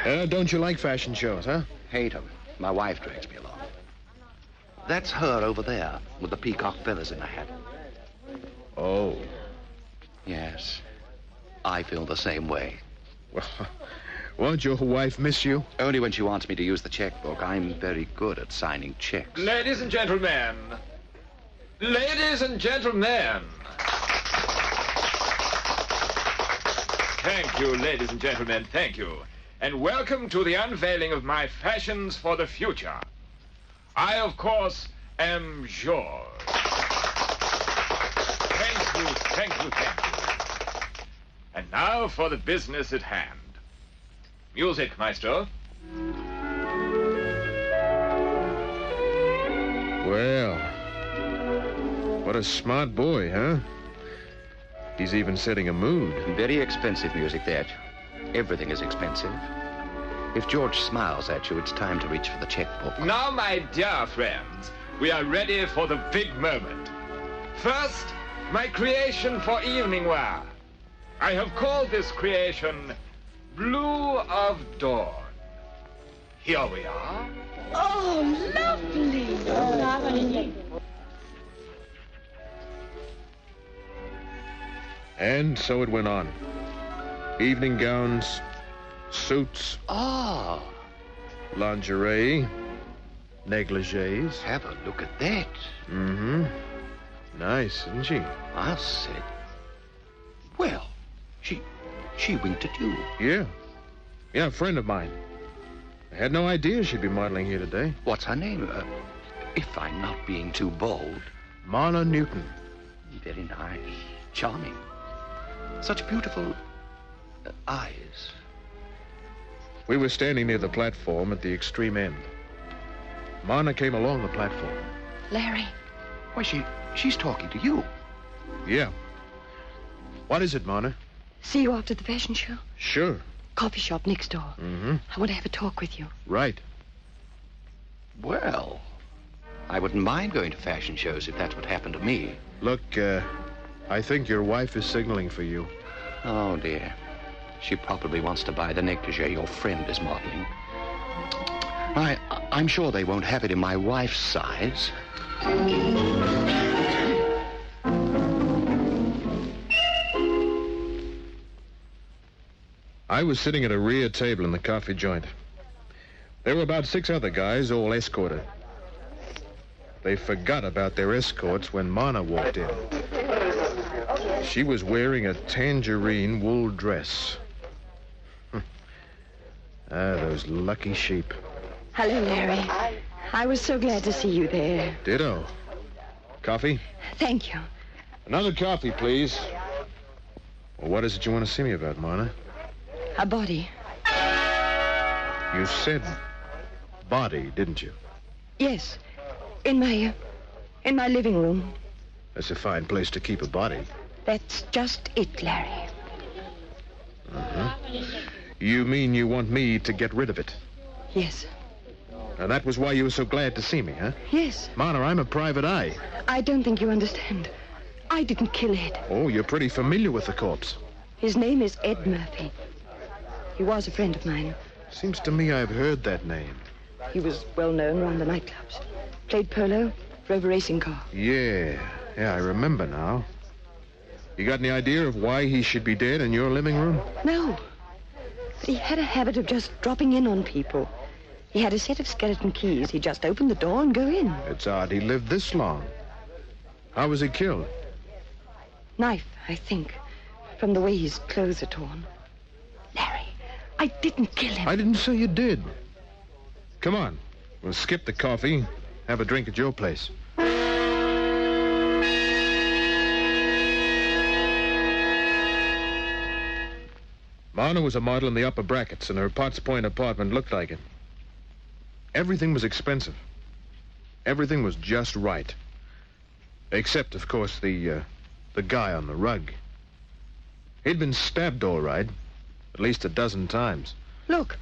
Don't you like fashion shows, huh? Hate 'em. My wife drags me along. That's her over there, with the peacock feathers in her hat. Oh. Yes. I feel the same way. Well, won't your wife miss you? Only when she wants me to use the checkbook. I'm very good at signing checks. Ladies and gentlemen. Ladies and gentlemen. Thank you, ladies and gentlemen, thank you. And welcome to the unveiling of my fashions for the future. I, of course, am George. Thank you. And now for the business at hand. Music, maestro. Well, what a smart boy, huh? He's even setting a mood. Very expensive music, that. Everything is expensive. If George smiles at you, it's time to reach for the checkbook. Now, my dear friends, we are ready for the big moment. First, my creation for evening wear. I have called this creation Blue of Dawn. Here we are. Oh, lovely. And so it went on. Evening gowns, suits. Ah. Lingerie, negligees. Have a look at that. Mm-hmm. Nice, isn't she? I'll say. Well, she winked at you. Yeah, a friend of mine. I had no idea she'd be modeling here today. What's her name? If I'm not being too bold. Marla Newton. Very nice. Charming. Such beautiful eyes. We were standing near the platform at the extreme end. Marna came along the platform. Larry. Why, she's talking to you. Yeah. What is it, Marna? See you after the fashion show? Sure. Coffee shop next door. Mm-hmm. I want to have a talk with you. Right. Well, I wouldn't mind going to fashion shows if that's what happened to me. Look, I think your wife is signaling for you. Oh, dear. She probably wants to buy the negligee your friend is modeling. I'm sure they won't have it in my wife's size. I was sitting at a rear table in the coffee joint. There were about 6 other guys, all escorted. They forgot about their escorts when Mana walked in. She was wearing a tangerine wool dress. Those lucky sheep. Hello, Larry. I was so glad to see you there. Ditto. Coffee? Thank you. Another coffee, please. Well, what is it you want to see me about, Mana? A body. You said body, didn't you? Yes. In my living room. That's a fine place to keep a body. That's just it, Larry. Uh-huh. You mean you want me to get rid of it? Yes. And that was why you were so glad to see me, huh? Yes. Mana, I'm a private eye. I don't think you understand. I didn't kill Ed. Oh, you're pretty familiar with the corpse. His name is Ed Murphy. He was a friend of mine. Seems to me I've heard that name. He was well known around the nightclubs. Played polo, drove a racing car. Yeah, I remember now. You got any idea of why he should be dead in your living room? No. But he had a habit of just dropping in on people. He had a set of skeleton keys. He'd just open the door and go in. It's odd he lived this long. How was he killed? Knife, I think. From the way his clothes are torn. Larry, I didn't kill him. I didn't say you did. Come on. We'll skip the coffee. Have a drink at your place. Mana was a model in the upper brackets, and her Potts Point apartment looked like it. Everything was expensive. Everything was just right. Except, of course, the guy on the rug. He'd been stabbed all right. At least a dozen times. Look,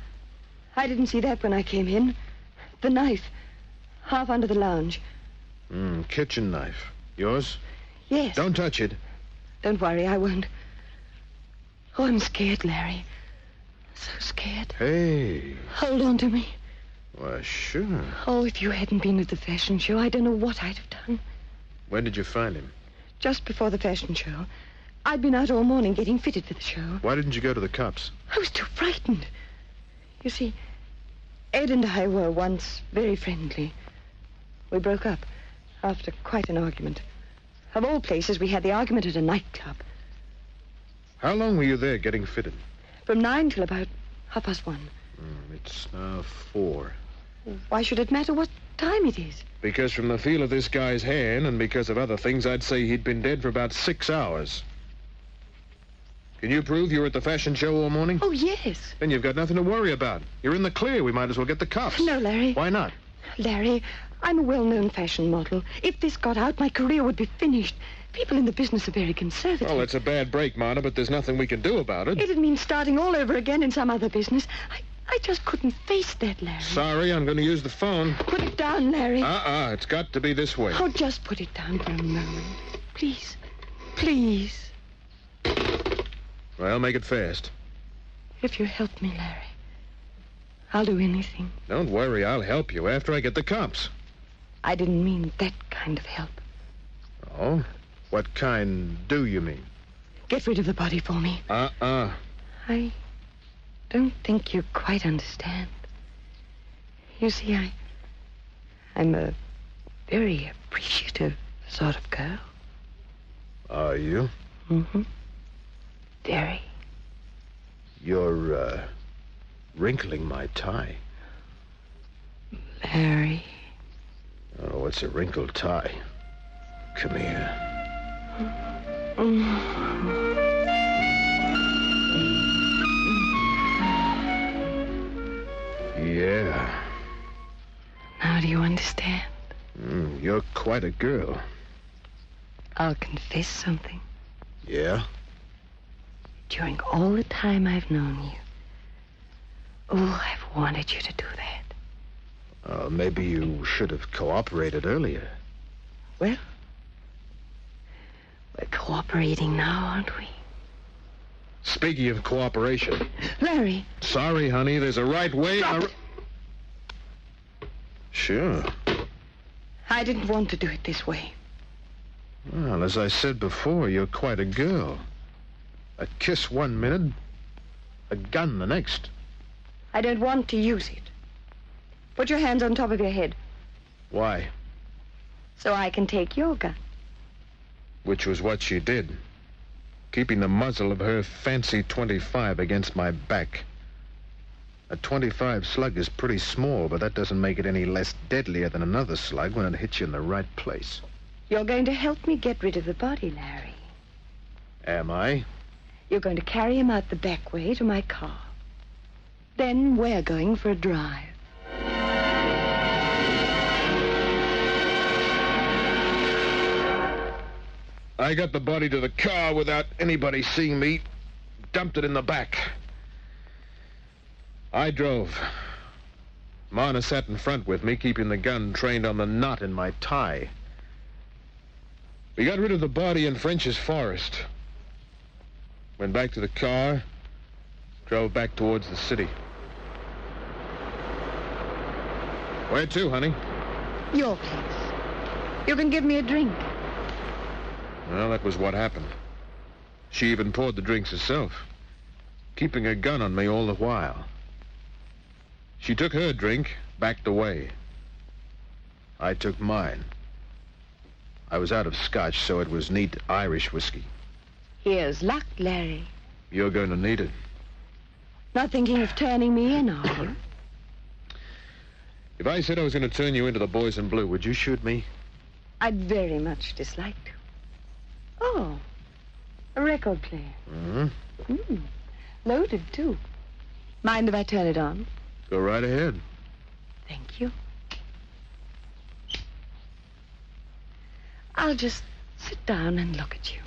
I didn't see that when I came in. The knife, half under the lounge. Kitchen knife. Yours? Yes. Don't touch it. Don't worry, I won't. Oh, I'm scared, Larry. So scared. Hey. Hold on to me. Well, sure. Oh, if you hadn't been at the fashion show, I don't know what I'd have done. When did you find him? Just before the fashion show. I'd been out all morning getting fitted for the show. Why didn't you go to the cops? I was too frightened. You see, Ed and I were once very friendly. We broke up after quite an argument. Of all places, we had the argument at a nightclub. How long were you there getting fitted? From 9 till about 1:30. It's now 4. Why should it matter what time it is? Because from the feel of this guy's hand and because of other things, I'd say he'd been dead for about 6 hours. Can you prove you were at the fashion show all morning? Oh, yes. Then you've got nothing to worry about. You're in the clear. We might as well get the cops. No, Larry. Why not? Larry, I'm a well-known fashion model. If this got out, my career would be finished. People in the business are very conservative. Well, it's a bad break, Mana, but there's nothing we can do about it. It'd mean starting all over again in some other business. I just couldn't face that, Larry. Sorry, I'm going to use the phone. Put it down, Larry. It's got to be this way. Oh, just put it down for a moment. Please. Please. Well, make it fast. If you help me, Larry, I'll do anything. Don't worry, I'll help you after I get the cops. I didn't mean that kind of help. Oh? What kind do you mean? Get rid of the body for me. I don't think you quite understand. You see, I'm a very appreciative sort of girl. Are you? Mm-hmm. Very. You're, wrinkling my tie. Larry. Oh, it's a wrinkled tie. Come here. Yeah. Now do you understand? You're quite a girl. I'll confess something. Yeah? During all the time I've known you, I've wanted you to do that. Maybe you should have cooperated earlier. Well, we're cooperating now, aren't we? Speaking of cooperation... Larry! Sorry, honey, there's a right way... Sure. I didn't want to do it this way. Well, as I said before, you're quite a girl. A kiss 1 minute, A gun the next. I don't want to use it. Put your hands on top of your head Why? so I can take your gun. Which was what she did. Keeping the muzzle of her fancy .25 against my back. A .25 slug is pretty small, but that doesn't make it any less deadlier than another slug when it hits you in the right place. You're going to help me get rid of the body, Larry. Am I? You're going to carry him out the back way to my car. Then we're going for a drive. I got the body to the car without anybody seeing me. Dumped it in the back. I drove. Marna sat in front with me, keeping the gun trained on the knot in my tie. We got rid of the body in French's Forest. Went back to the car. Drove back towards the city. Where to, honey? Your place. You can give me a drink. Well, that was what happened. She even poured the drinks herself, keeping her gun on me all the while. She took her drink, backed away. I took mine. I was out of scotch, so it was neat Irish whiskey. Here's luck, Larry. You're going to need it. Not thinking of turning me in, are you? If I said I was going to turn you into the boys in blue, would you shoot me? I'd very much dislike to. Oh, a record player. Mm-hmm. Loaded, too. Mind if I turn it on? Go right ahead. Thank you. I'll just sit down and look at you.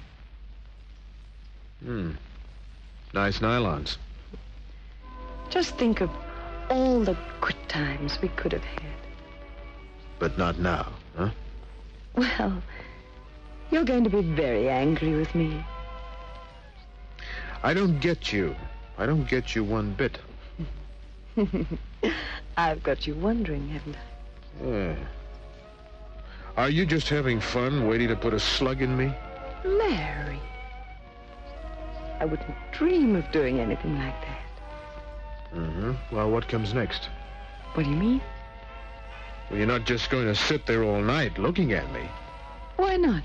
Nice nylons. Just think of all the good times we could have had. But not now, huh? Well, you're going to be very angry with me. I don't get you. I don't get you one bit. I've got you wondering, haven't I? Yeah. Are you just having fun, waiting to put a slug in me? Larry. I wouldn't dream of doing anything like that. Well, what comes next? What do you mean? Well, you're not just going to sit there all night looking at me. Why not?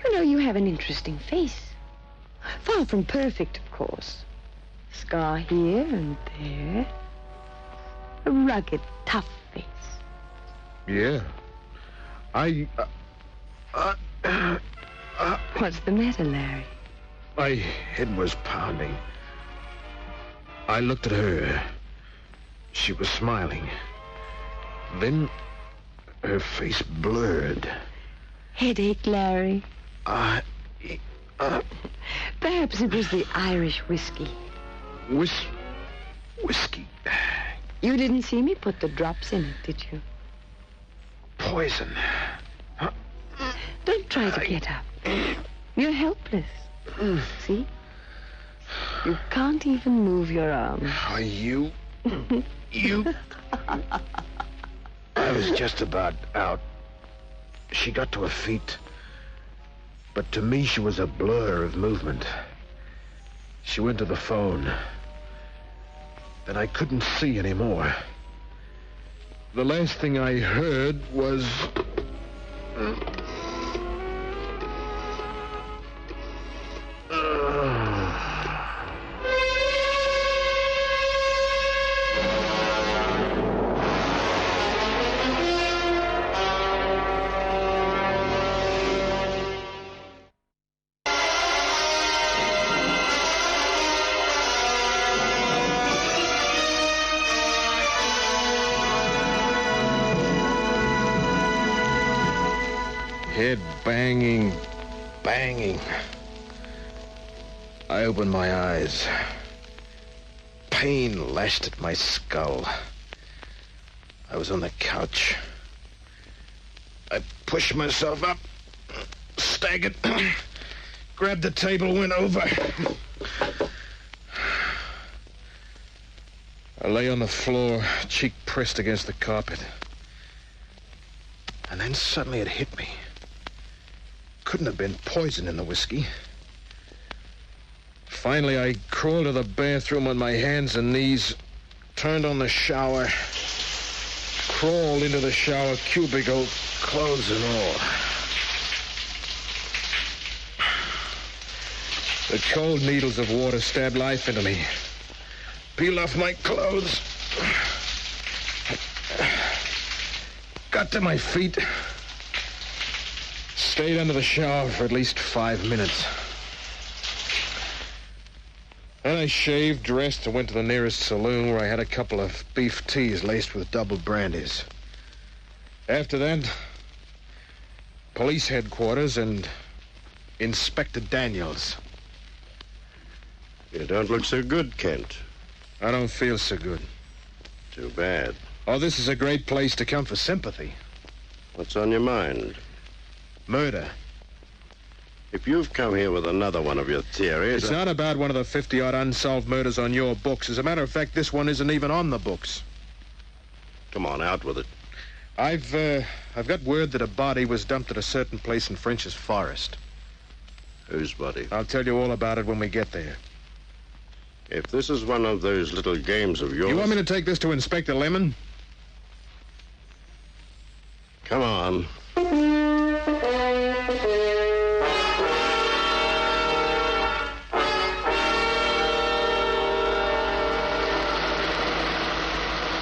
You know, you have an interesting face. Far from perfect, of course. Scar here and there. A rugged, tough face. Yeah. What's the matter, Larry? My head was pounding. I looked at her. She was smiling. Then her face blurred. Headache, Larry? Perhaps it was the Irish whiskey. Whiskey? You didn't see me put the drops in it, did you? Poison. Don't try to get up. You're helpless. See? You can't even move your arms. Are you? You? I was just about out. She got to her feet. But to me, she was a blur of movement. She went to the phone. Then I couldn't see anymore. The last thing I heard was... Head banging, banging. I opened my eyes. Pain lashed at my skull. I was on the couch. I pushed myself up, staggered, grabbed the table, went over. I lay on the floor, cheek pressed against the carpet. And then suddenly it hit me. Couldn't have been poison in the whiskey. Finally, I crawled to the bathroom on my hands and knees, turned on the shower, crawled into the shower cubicle, clothes and all. The cold needles of water stabbed life into me. Peeled off my clothes. Got to my feet. Stayed under the shower for at least 5 minutes. Then I shaved, dressed, and went to the nearest saloon where I had a couple of beef teas laced with double brandies. After that, police headquarters and Inspector Daniels. You don't look so good, Kent. I don't feel so good. Too bad. Oh, this is a great place to come for sympathy. What's on your mind? Murder. If you've come here with another one of your theories... It's not about one of the 50-odd unsolved murders on your books. As a matter of fact, this one isn't even on the books. Come on, out with it. I've got word that a body was dumped at a certain place in French's Forest. Whose body? I'll tell you all about it when we get there. If this is one of those little games of yours... You want me to take this to Inspector Lemon? Come on.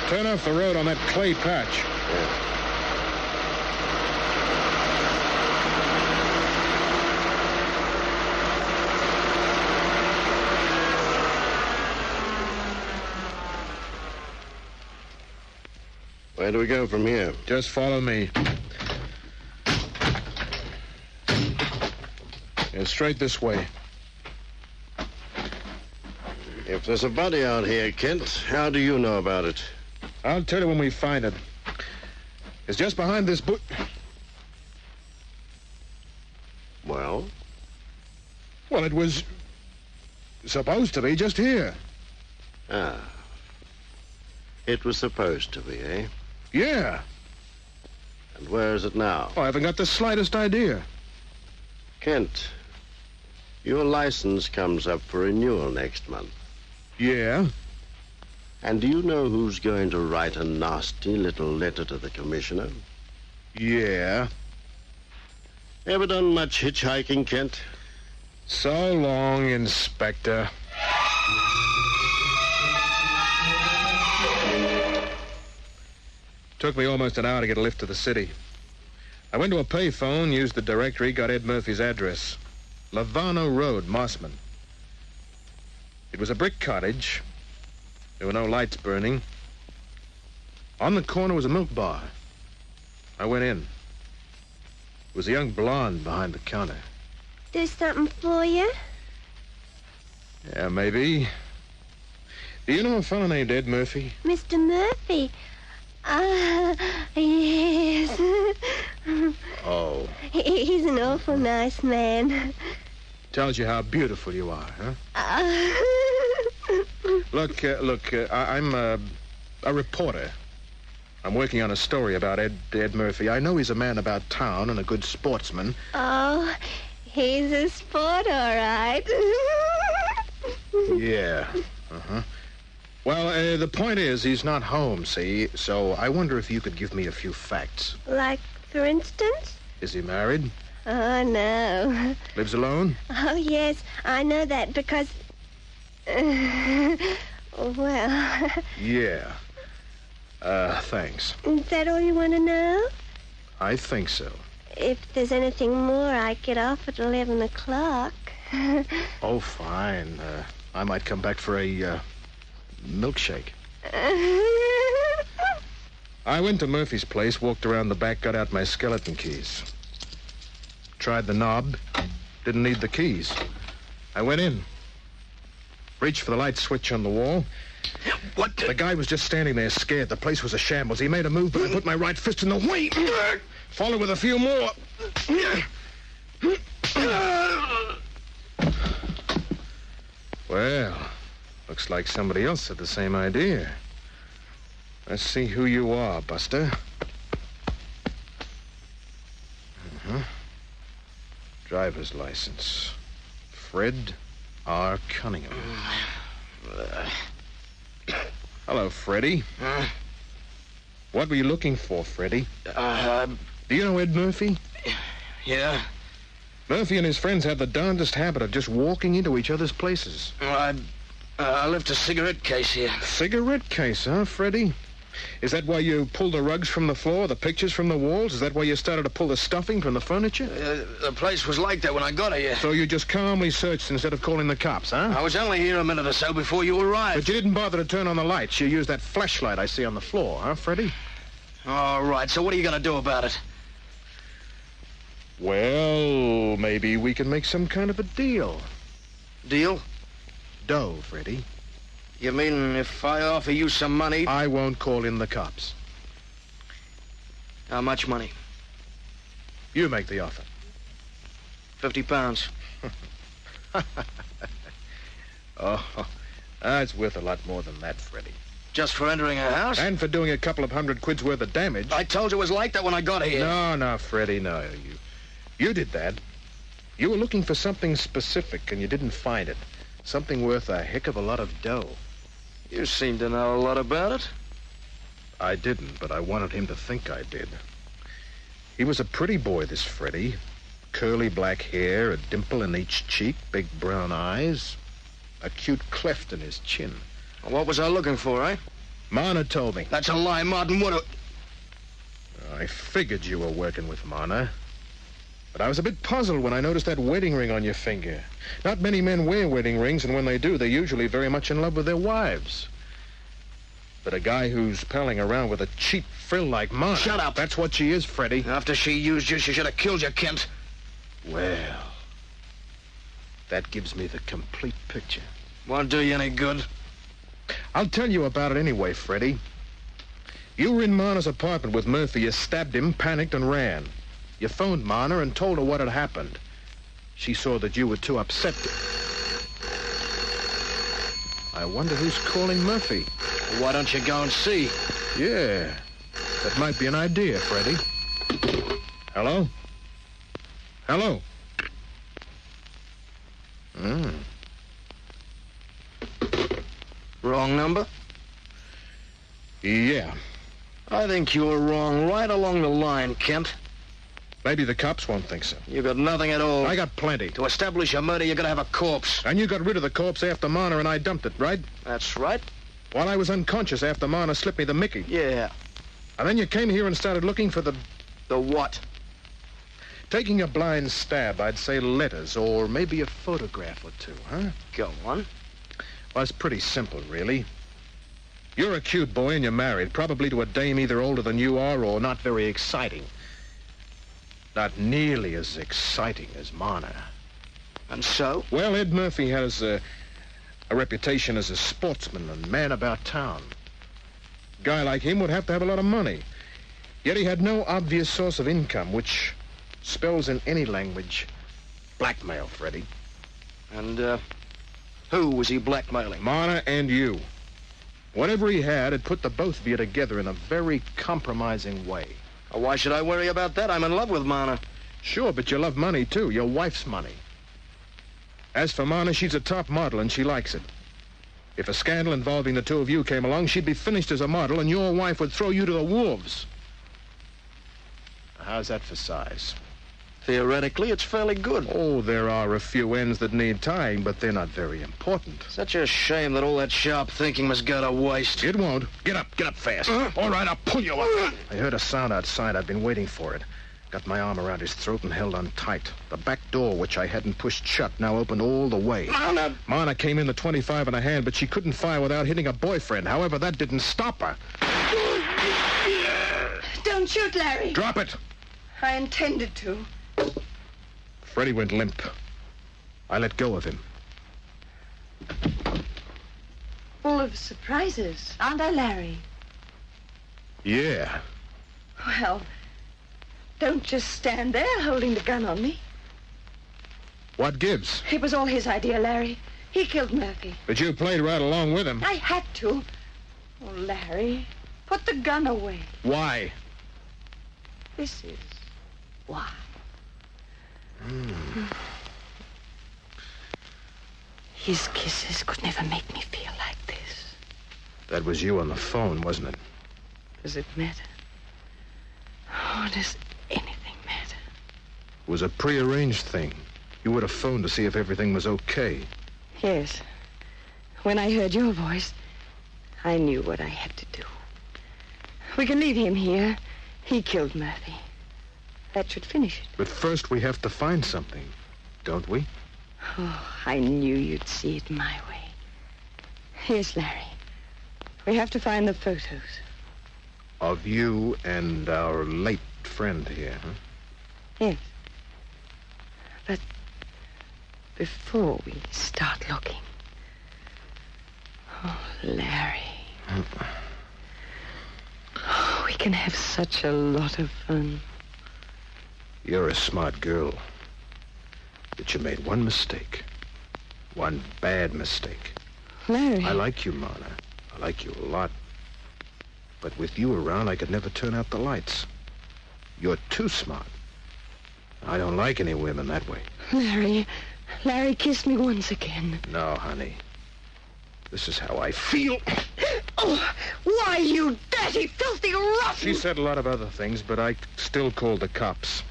Turn off the road on that clay patch. Yeah. Where do we go from here? Just follow me. Yeah, straight this way. If there's a body out here, Kent, how do you know about it? I'll tell you when we find it. It's just behind this bush. Well? Well, it was supposed to be just here. Ah. It was supposed to be, eh? Yeah. And where is it now? Oh, I haven't got the slightest idea. Kent, your license comes up for renewal next month. Yeah? And do you know who's going to write a nasty little letter to the commissioner? Yeah. Ever done much hitchhiking, Kent? So long, Inspector. Took me almost an hour to get a lift to the city. I went to a payphone, used the directory, got Ed Murphy's address. Lavano Road, Mossman. It was a brick cottage. There were no lights burning. On the corner was a milk bar. I went in. There was a young blonde behind the counter. Do something for you? Yeah, maybe. Do you know a fellow named Ed Murphy? Mr. Murphy? Yes. Oh. He's an awful nice man. Tells you how beautiful you are, huh? Look, I'm a reporter. I'm working on a story about Ed Murphy. I know he's a man about town and a good sportsman. Oh, he's a sport, all right. Yeah. Uh-huh. Well, the point is, he's not home, see? So I wonder if you could give me a few facts. Like, for instance? Is he married? Oh, no. Lives alone? Oh, yes. I know that because... well... Yeah. Thanks. Is that all you want to know? I think so. If there's anything more, I get off at 11 o'clock. Oh, fine. I might come back for a, milkshake. I went to Murphy's place, walked around the back, got out my skeleton keys. Tried the knob. Didn't need the keys. I went in. Reached for the light switch on the wall. What? The guy was just standing there scared. The place was a shambles. He made a move, but I put my right fist in the way. Followed with a few more. Well, looks like somebody else had the same idea. Let's see who you are, Buster. Uh-huh. Driver's license. Fred R. Cunningham. Hello, Freddie. What were you looking for, Freddie? Do you know Ed Murphy? Yeah. Murphy and his friends have the darndest habit of just walking into each other's places. Well, I left a cigarette case here. Cigarette case, huh, Freddie? Is that why you pulled the rugs from the floor, the pictures from the walls? Is that why you started to pull the stuffing from the furniture? The place was like that when I got here. So you just calmly searched instead of calling the cops, huh? I was only here a minute or so before you arrived. But you didn't bother to turn on the lights. You used that flashlight I see on the floor, huh, Freddie? All right, so what are you going to do about it? Well, maybe we can make some kind of a deal. Deal? Dough, Freddie. You mean if I offer you some money? I won't call in the cops. How much money? You make the offer. £50. Oh, it's worth a lot more than that, Freddie. Just for entering a house? And for doing a couple of $100 worth of damage. I told you it was like that when I got here. No, Freddie, no. You did that. You were looking for something specific, and you didn't find it. Something worth a heck of a lot of dough. You seem to know a lot about it. I didn't, but I wanted him to think I did. He was a pretty boy, this Freddie. Curly black hair, a dimple in each cheek, big brown eyes, a cute cleft in his chin. What was I looking for, eh? Marna told me. That's a lie, Martin. What I figured you were working with Marna. But I was a bit puzzled when I noticed that wedding ring on your finger. Not many men wear wedding rings, and when they do, they're usually very much in love with their wives. But a guy who's palling around with a cheap frill like Marna... Shut up. That's what she is, Freddie. After she used you, she should have killed you, Kent. Well, that gives me the complete picture. Won't do you any good. I'll tell you about it anyway, Freddie. You were in Marna's apartment with Murphy. You stabbed him, panicked, and ran. You phoned Marna and told her what had happened. She saw that you were too upset to... I wonder who's calling Murphy. Why don't you go and see? Yeah, that might be an idea, Freddie. Hello? Hello? Wrong number? Yeah. I think you were wrong right along the line, Kent. Maybe the cops won't think so. You got nothing at all. I got plenty. To establish a murder, you're going to have a corpse. And you got rid of the corpse after Marna and I dumped it, right? That's right. While I was unconscious after Marna slipped me the Mickey. Yeah. And then you came here and started looking for the... The what? Taking a blind stab, I'd say letters or maybe a photograph or two, huh? Go on. Well, it's pretty simple, really. You're a cute boy and you're married, probably to a dame either older than you are or not very exciting. Not nearly as exciting as Marna. And so? Well, Ed Murphy has a reputation as a sportsman and man about town. A guy like him would have to have a lot of money. Yet he had no obvious source of income, which spells in any language blackmail, Freddie. And, who was he blackmailing? Marna and you. Whatever he had, it put the both of you together in a very compromising way. Why should I worry about that? I'm in love with Marna. Sure, but you love money, too. Your wife's money. As for Marna, she's a top model, and she likes it. If a scandal involving the two of you came along, she'd be finished as a model, and your wife would throw you to the wolves. How's that for size? Theoretically, it's fairly good. Oh, there are a few ends that need tying, but they're not very important. Such a shame that all that sharp thinking must go to waste. It won't. Get up fast. All right, I'll pull you up. I heard a sound outside. I've been waiting for it. Got my arm around his throat and held on tight. The back door, which I hadn't pushed shut, now opened all the way. Marna came in the 25 in a hand, but she couldn't fire without hitting her boyfriend. However, that didn't stop her. Don't shoot, Larry. Drop it. I intended to. Freddie went limp. I let go of him. Full of surprises, aren't I, Larry? Yeah. Well, don't just stand there holding the gun on me. What gives? It was all his idea, Larry. He killed Murphy. But you played right along with him. I had to. Oh, Larry, put the gun away. Why? This is why. His kisses could never make me feel like this. That was you on the phone, wasn't it? Does it matter? Oh, does anything matter? It was a prearranged thing. You would have phoned to see if everything was okay. Yes. When I heard your voice, I knew what I had to do. We can leave him here. He killed Murphy. That should finish it. But first we have to find something, don't we? Oh, I knew you'd see it my way. Yes, Larry. We have to find the photos. Of you and our late friend here, huh? Yes. But before we start looking... Oh, Larry. Oh, we can have such a lot of fun. You're a smart girl. But you made one mistake. One bad mistake. Larry. I like you, Mona. I like you a lot. But with you around, I could never turn out the lights. You're too smart. I don't like any women that way. Larry, kiss me once again. No, honey. This is how I feel. Oh, why, you dirty, filthy rotten... She said a lot of other things, but I still called the cops.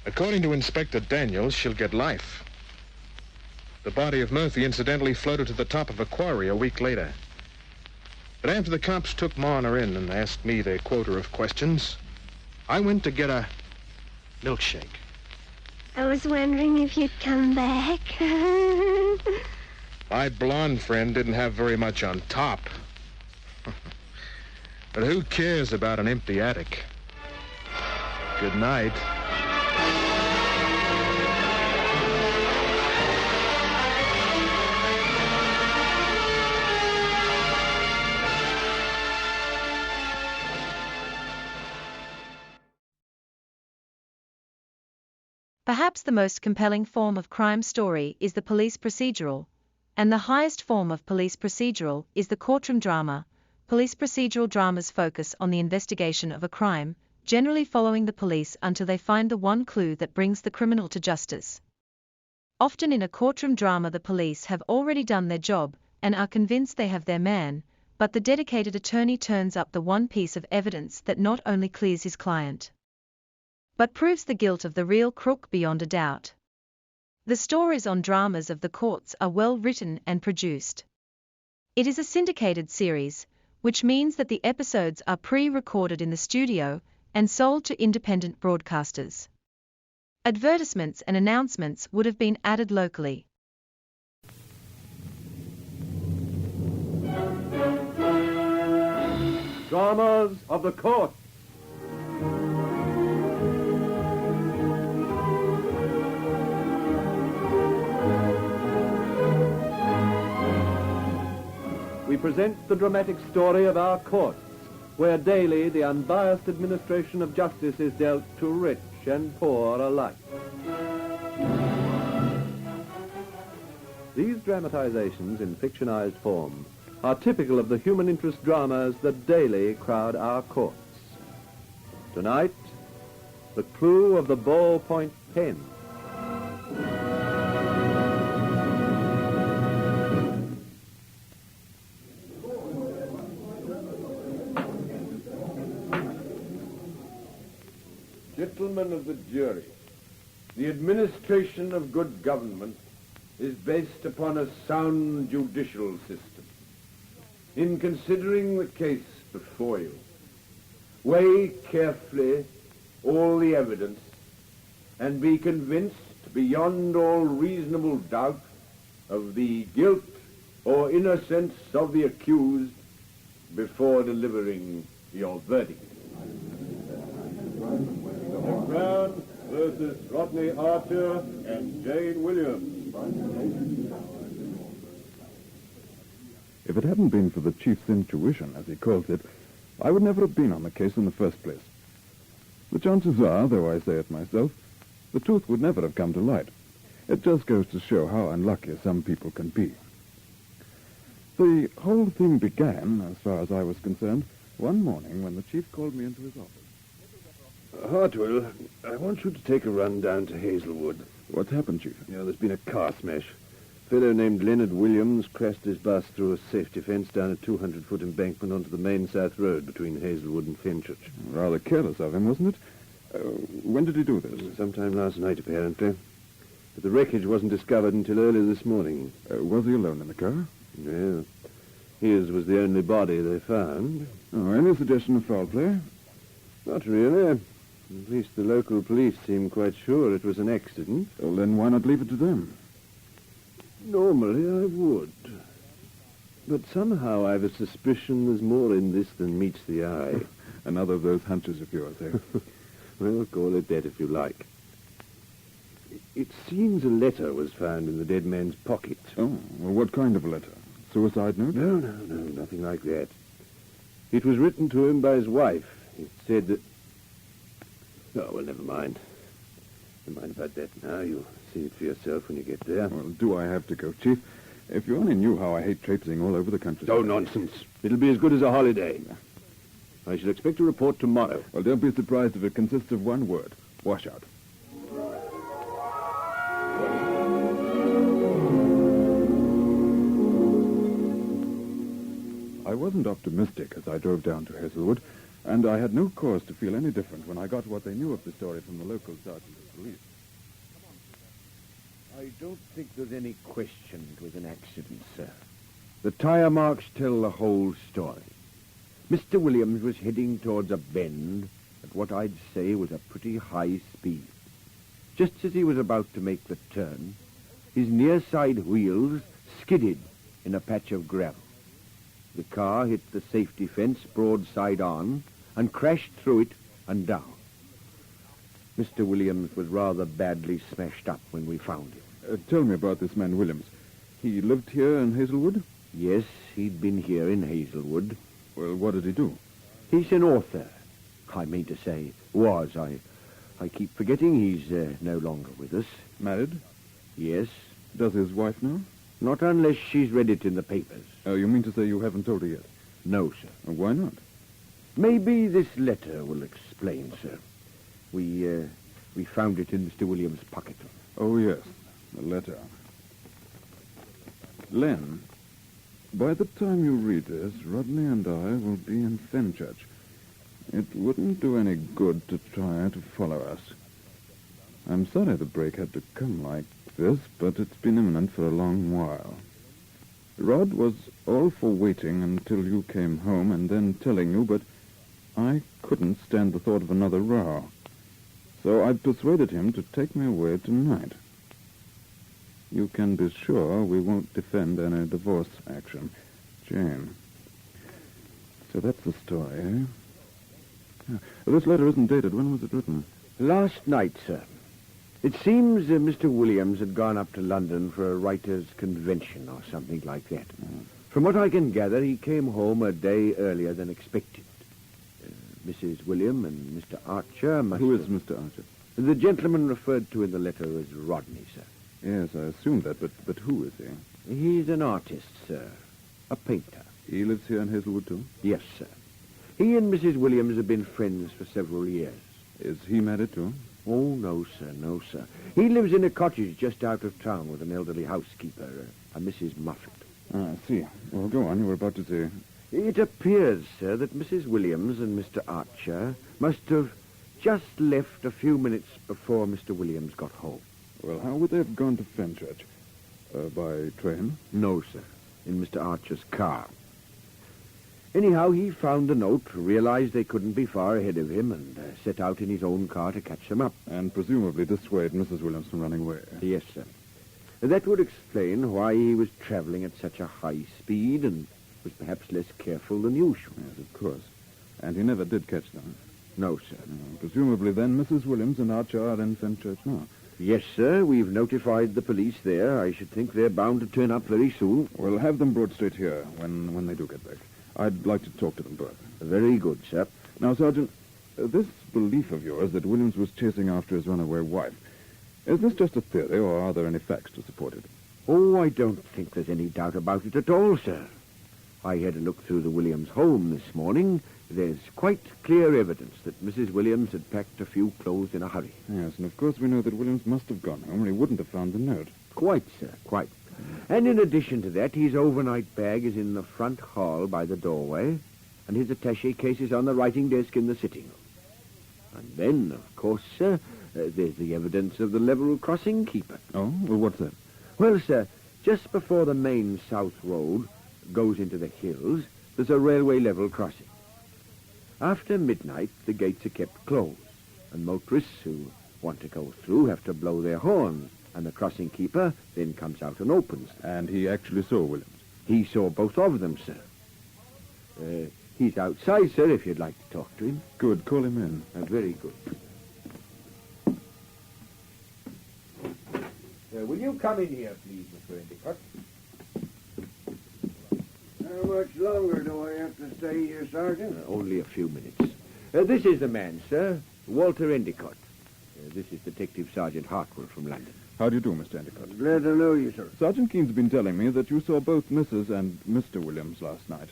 According to Inspector Daniels, she'll get life. The body of Murphy incidentally floated to the top of a quarry a week later. But after the cops took Marna in and asked me their quota of questions, I went to get a milkshake. I was wondering if you'd come back. My blonde friend didn't have very much on top. But who cares about an empty attic? Good night. Perhaps the most compelling form of crime story is the police procedural, and the highest form of police procedural is the courtroom drama. Police procedural dramas focus on the investigation of a crime, generally following the police until they find the one clue that brings the criminal to justice. Often in a courtroom drama the police have already done their job and are convinced they have their man, but the dedicated attorney turns up the one piece of evidence that not only clears his client, but proves the guilt of the real crook beyond a doubt. The stories on dramas of the courts are well written and produced. It is a syndicated series, which means that the episodes are pre-recorded in the studio and sold to independent broadcasters. Advertisements and announcements would have been added locally. Dramas of the court. We present the dramatic story of our courts, where daily the unbiased administration of justice is dealt to rich and poor alike. These dramatizations in fictionized form are typical of the human interest dramas that daily crowd our courts. Tonight, the clue of the ballpoint pen. Gentlemen of the jury, the administration of good government is based upon a sound judicial system. In considering the case before you, weigh carefully all the evidence and be convinced beyond all reasonable doubt of the guilt or innocence of the accused before delivering your verdict. Brown versus Rodney Archer and Jane Williams. If it hadn't been for the chief's intuition, as he calls it, I would never have been on the case in the first place. The chances are, though I say it myself, the truth would never have come to light. It just goes to show how unlucky some people can be. The whole thing began, as far as I was concerned, one morning when the chief called me into his office. Hartwell, I want you to take a run down to Hazelwood. What's happened, Chief? There's been a car smash. fellow named Leonard Williams crashed his bus through a safety fence down a 200-foot embankment onto the main South Road between Hazelwood and Fenchurch. Rather careless of him, wasn't it? When did he do this? Sometime last night, apparently. But the wreckage wasn't discovered until early this morning. Was he alone in the car? No. His was the only body they found. Oh, any suggestion of foul play? Not really. At least the local police seem quite sure it was an accident. Well, then why not leave it to them? Normally I would. But somehow I've a suspicion there's more in this than meets the eye. Another of those hunches of yours, eh? Well, call it that if you like. It seems a letter was found in the dead man's pocket. Oh, well, what kind of a letter? Suicide note? No, nothing like that. It was written to him by his wife. It said that... Oh, well, never mind. Never mind about that now. You'll see it for yourself when you get there. Well, do I have to go, Chief? If you only knew how I hate traipsing all over the country. Oh, nonsense. It'll be as good as a holiday. I shall expect a report tomorrow. Well, don't be surprised if it consists of one word. Washout. I wasn't optimistic as I drove down to Hazelwood, and I had no cause to feel any different when I got what they knew of the story from the local sergeant of police. I don't think there's any question it was an accident, sir. The tire marks tell the whole story. Mr. Williams was heading towards a bend at what I'd say was a pretty high speed. Just as he was about to make the turn, his near side wheels skidded in a patch of gravel. The car hit the safety fence broadside on and crashed through it and down. Mr. Williams was rather badly smashed up when we found him. Tell me about this man Williams. He lived here in Hazelwood? Yes, he'd been here in Hazelwood. Well, what did he do? He's an author. I mean to say, was. I keep forgetting he's no longer with us. Married? Yes. Does his wife know? Not unless she's read it in the papers. Oh, you mean to say you haven't told her yet? No, sir. Why not? Maybe this letter will explain, sir. We found it in Mr. Williams' pocket. Oh, yes. The letter. Len, by the time you read this, Rodney and I will be in Fenchurch. It wouldn't do any good to try to follow us. I'm sorry the break had to come like this, but it's been imminent for a long while. Rod was all for waiting until you came home and then telling you, but I couldn't stand the thought of another row. So I persuaded him to take me away tonight. You can be sure we won't defend any divorce action. Jane. So that's the story, eh? Yeah. This letter isn't dated. When was it written? Last night, sir. It seems Mr. Williams had gone up to London for a writers' convention or something like that. From what I can gather, he came home a day earlier than expected. Mrs. William and Mr. Archer must... Who is Mr. Archer? The gentleman referred to in the letter as Rodney, sir. Yes, I assumed that, but who is he? He's an artist, sir. A painter. He lives here in Hazelwood, too? Yes, sir. He and Mrs. Williams have been friends for several years. Is he married, too? Oh, no, sir, no, sir. He lives in a cottage just out of town with an elderly housekeeper, a Mrs. Moffat. Ah, I see. Well, go on. You were about to say... It appears, sir, that Mrs. Williams and Mr. Archer must have just left a few minutes before Mr. Williams got home. Well, how would they have gone to Fenchurch? By train? No, sir. In Mr. Archer's car. Anyhow, he found the note, realized they couldn't be far ahead of him, and set out in his own car to catch them up. And presumably dissuade Mrs. Williams from running away. Yes, sir. That would explain why he was traveling at such a high speed and was perhaps less careful than usual. Yes, of course. And he never did catch them? No, sir. Presumably, then, Mrs. Williams and Archer are in Fenchurch now. Yes, sir. We've notified the police there. I should think they're bound to turn up very soon. We'll have them brought straight here when they do get back. I'd like to talk to them both. Very good, sir. Now, Sergeant, this belief of yours that Williams was chasing after his runaway wife, is this just a theory, or are there any facts to support it? Oh, I don't think there's any doubt about it at all, sir. I had a look through the Williams home this morning. There's quite clear evidence that Mrs. Williams had packed a few clothes in a hurry. Yes, and of course we know that Williams must have gone home or he wouldn't have found the note. Quite, sir, quite. And in addition to that, his overnight bag is in the front hall by the doorway, and his attaché case is on the writing desk in the sitting room. And then, of course, sir, there's the evidence of the level crossing keeper. Oh? Well, what's that? Well, sir, just before the main south road goes into the hills, there's a railway level crossing. After midnight, the gates are kept closed, and motorists who want to go through have to blow their horns, and the crossing keeper then comes out and opens. And he actually saw Williams? He saw both of them, sir. He's outside, sir, if you'd like to talk to him. Good. Call him in. Very good. Will you come in here, please, Mr. Endicott? How much longer do I have to stay here, Sergeant? Only a few minutes. This is the man, sir, Walter Endicott. This is Detective Sergeant Hartwell from London. How do you do, Mr. Endicott? Glad to know you, sir. Sergeant Keene's been telling me that you saw both Mrs. and Mr. Williams last night.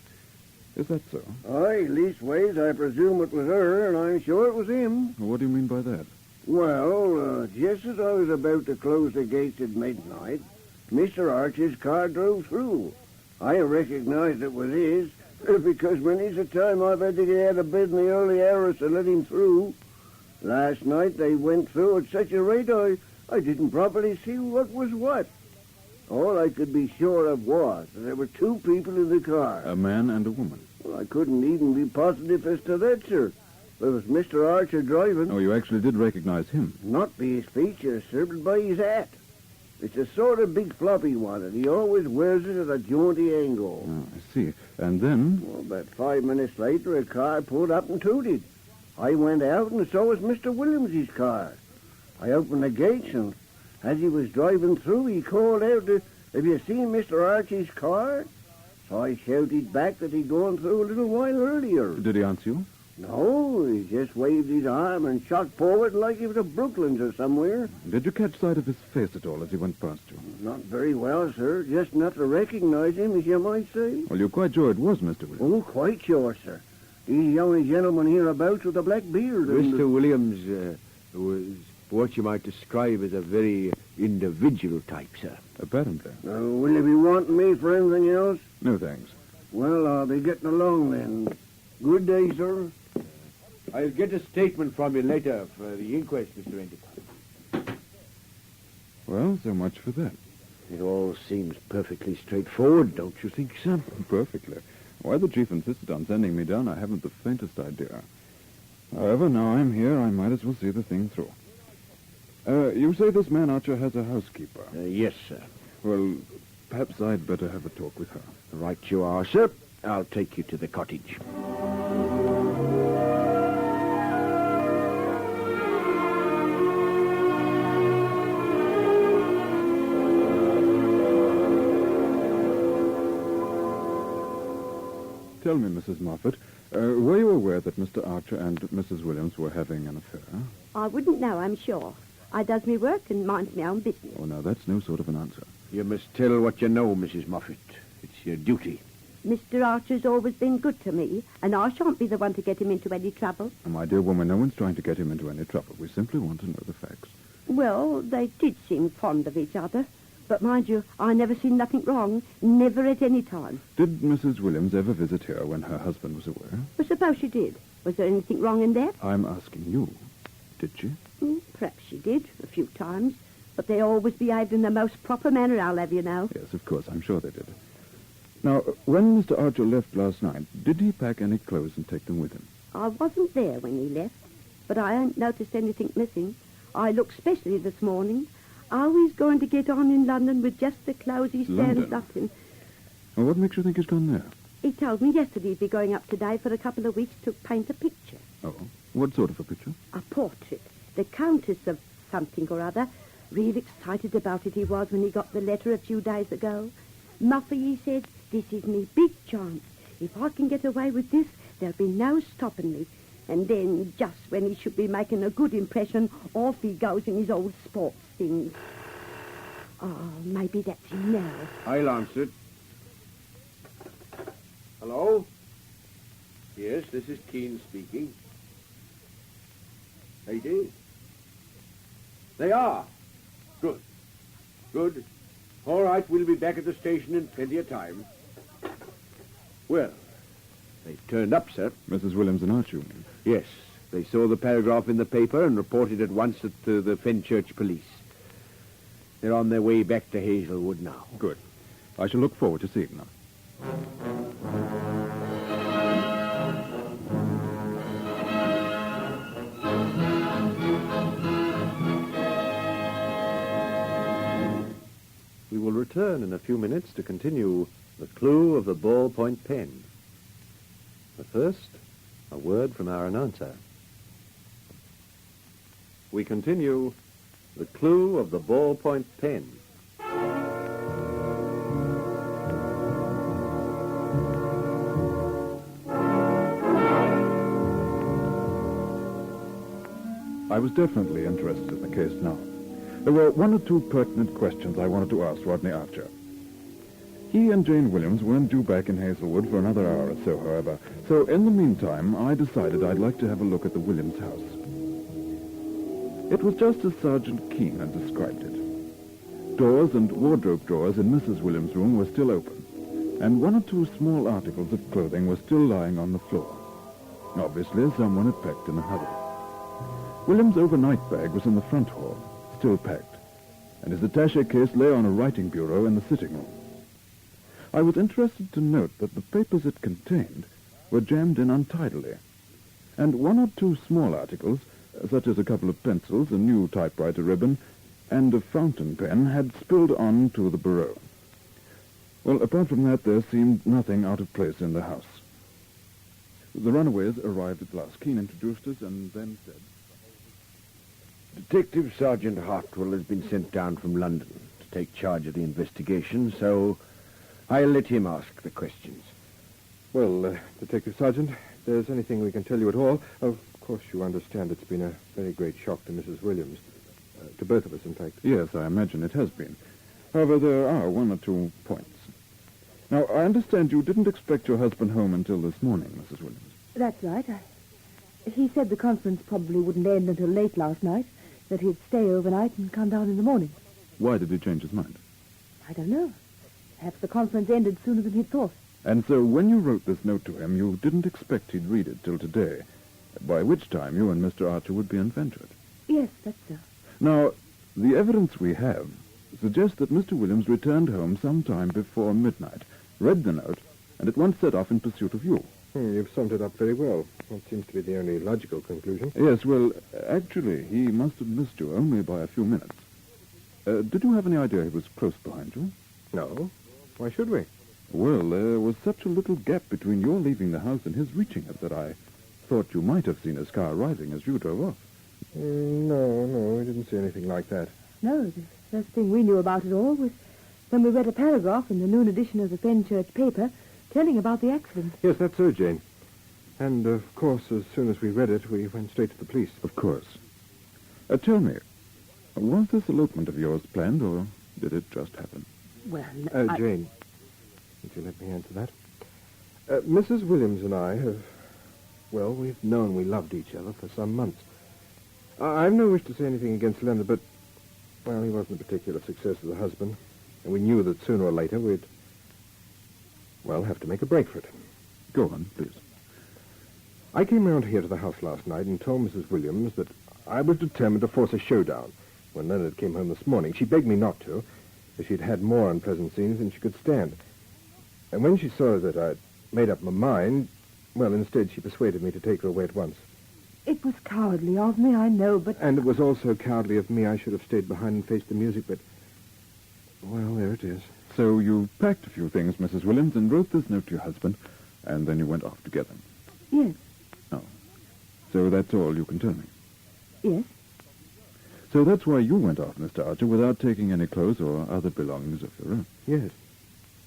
Is that so? Aye, leastways, I presume it was her, and I'm sure it was him. What do you mean by that? Well, just as I was about to close the gates at midnight, Mr. Archer's car drove through. I recognized it was his, because many's the time I've had to get out of bed in the early hours to let him through. Last night they went through at such a rate I didn't properly see what was what. All I could be sure of was that there were two people in the car. A man and a woman. Well, I couldn't even be positive as to that, sir. There was Mr. Archer driving. Oh, you actually did recognize him? Not by his features, sir, but by his hat. It's a sort of big floppy one, and he always wears it at a jaunty angle. Oh, I see. And then? Well, about 5 minutes later, a car pulled up and tooted. I went out, and so was Mr. Williams's car. I opened the gates, and as he was driving through, he called out, "Have you seen Mr. Archie's car?" So I shouted back that he'd gone through a little while earlier. Did he answer you? No, he just waved his arm and shot forward like he was a Brooklands or somewhere. Did you catch sight of his face at all as he went past you? Not very well, sir. Just enough to recognize him, as you might say. Well, you're quite sure it was Mr. Williams? Oh, quite sure, sir. He's the only gentleman hereabouts with a black beard. Mr. Williams was what you might describe as a very individual type, sir. Apparently. Will you be wanting me for anything else? No, thanks. Well, I'll be getting along then. Good day, sir. I'll get a statement from you later for the inquest, Mr. Endicott. Well, so much for that. It all seems perfectly straightforward, don't you think, sir? Perfectly. Why the chief insisted on sending me down, I haven't the faintest idea. However, now I'm here, I might as well see the thing through. You say this man Archer has a housekeeper? Yes, sir. Well, perhaps I'd better have a talk with her. Right you are, sir. I'll take you to the cottage. Tell me, Mrs. Moffat, were you aware that Mr. Archer and Mrs. Williams were having an affair? I wouldn't know, I'm sure. I does me work and minds my own business. Oh, now, that's no sort of an answer. You must tell what you know, Mrs. Moffat. It's your duty. Mr. Archer's always been good to me, and I shan't be the one to get him into any trouble. Oh, my dear woman, no one's trying to get him into any trouble. We simply want to know the facts. Well, they did seem fond of each other. But mind you, I never seen nothing wrong, never at any time. Did Mrs. Williams ever visit here when her husband was away? Well, suppose she did. Was there anything wrong in that? I'm asking you. Did she? Perhaps she did, a few times. But they always behaved in the most proper manner, I'll have you know. Yes, of course, I'm sure they did. Now, when Mr. Archer left last night, did he pack any clothes and take them with him? I wasn't there when he left, but I ain't noticed anything missing. I looked specially this morning. How he's going to get on in London with just the clothes he stands up in. Well, what makes you think he's gone there? He told me yesterday he'd be going up today for a couple of weeks to paint a picture. Oh, what sort of a picture? A portrait. The Countess of something or other. Real excited about it he was when he got the letter a few days ago. Muffy, he said, this is me big chance. If I can get away with this, there'll be no stopping me. And then, just when he should be making a good impression, off he goes in his old sports things. Oh, maybe that's him now. I'll answer it. Hello? Yes, this is Keene speaking. They did. They are. Good. Good. All right, we'll be back at the station in plenty of time. Well, they've turned up, sir. Mrs. Williams and Archie, you mean? Yes, they saw the paragraph in the paper and reported at once to the Fenchurch police. They're on their way back to Hazelwood now. Good. I shall look forward to seeing them. We will return in a few minutes to continue the clue of the ballpoint pen. But first, a word from our announcer. We continue the clue of the ballpoint pen. I was definitely interested in the case now. There were one or two pertinent questions I wanted to ask Rodney Archer. He and Jane Williams weren't due back in Hazelwood for another hour or so, however. So in the meantime, I decided I'd like to have a look at the Williams house. It was just as Sergeant Keene had described it. Doors and wardrobe drawers in Mrs. Williams' room were still open, and one or two small articles of clothing were still lying on the floor. Obviously, someone had packed in a hurry. Williams' overnight bag was in the front hall, still packed, and his attaché case lay on a writing bureau in the sitting room. I was interested to note that the papers it contained were jammed in untidily, and one or two small articles, such as a couple of pencils, a new typewriter ribbon, and a fountain pen, had spilled on to the bureau. Well, apart from that, there seemed nothing out of place in the house. The runaways arrived at last. Keene introduced us and then said, Detective Sergeant Hartwell has been sent down from London to take charge of the investigation, so I'll let him ask the questions. Well, Detective Sergeant, if there's anything we can tell you at all, of course you understand it's been a very great shock to Mrs. Williams. To both of us, in fact. Yes, I imagine it has been. However, there are one or two points. Now, I understand you didn't expect your husband home until this morning, Mrs. Williams. That's right. He said the conference probably wouldn't end until late last night, that he'd stay overnight and come down in the morning. Why did he change his mind? I don't know. Perhaps the conference ended sooner than he'd thought. And so when you wrote this note to him, you didn't expect he'd read it till today, by which time you and Mr. Archer would be in Fenchurch. Yes, that's so. Now, the evidence we have suggests that Mr. Williams returned home sometime before midnight, read the note, and at once set off in pursuit of you. You've summed it up very well. That seems to be the only logical conclusion. Yes, well, actually, he must have missed you only by a few minutes. Did you have any idea he was close behind you? No. Why should we? Well, there was such a little gap between your leaving the house and his reaching it that I thought you might have seen his car arriving as you drove off. No, we didn't see anything like that. No, the first thing we knew about it all was when we read a paragraph in the noon edition of the Fenchurch paper telling about the accident. Yes, that's so, Jane. And, of course, as soon as we read it, we went straight to the police. Of course. Tell me, was this elopement of yours planned, or did it just happen? Well, Jane, would you let me answer that? Mrs. Williams and I have, well, we've known we loved each other for some months. I've no wish to say anything against Leonard, but, well, he wasn't a particular success as a husband, and we knew that sooner or later we'd, well, have to make a break for it. Go on, please. I came round here to the house last night and told Mrs. Williams that I was determined to force a showdown. When Leonard came home this morning, she begged me not to, as she'd had more unpleasant scenes than she could stand. And when she saw that I'd made up my mind, well, instead she persuaded me to take her away at once. It was cowardly of me, I know, but... And it was also cowardly of me. I should have stayed behind and faced the music, but... Well, there it is. So you packed a few things, Mrs. Williams, and wrote this note to your husband, and then you went off together. Yes. Oh. So that's all you can tell me? Yes. So that's why you went off, Mr. Archer, without taking any clothes or other belongings of your own? Yes.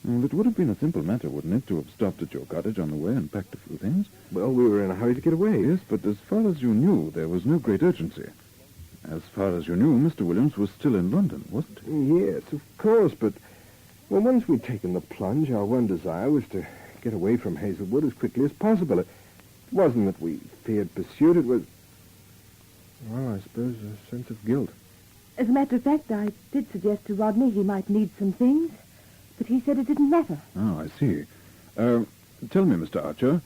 Well, it would have been a simple matter, wouldn't it, to have stopped at your cottage on the way and packed a few things? Well, we were in a hurry to get away. Yes, but as far as you knew, there was no great urgency. As far as you knew, Mr. Williams was still in London, wasn't he? Yes, of course, but... Well, once we'd taken the plunge, our one desire was to get away from Hazelwood as quickly as possible. It wasn't that we feared pursuit, it was... Well, I suppose a sense of guilt. As a matter of fact, I did suggest to Rodney he might need some things, but he said it didn't matter. Oh, I see. Tell me, Mr. Archer,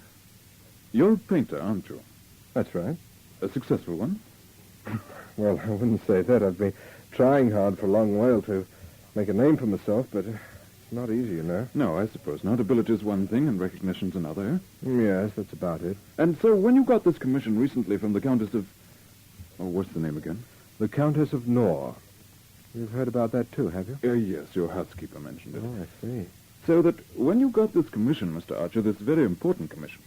you're a painter, aren't you? That's right. A successful one? Well, I wouldn't say that. I've been trying hard for a long while to make a name for myself, but it's not easy, you know. No, I suppose not. Ability's one thing and recognition's another. Yes, that's about it. And so when you got this commission recently from the Countess of... Oh, what's the name again? The Countess of Nor. You've heard about that too, have you? Yes, your housekeeper mentioned it. Oh, I see. So that when you got this commission, Mr. Archer, this very important commission,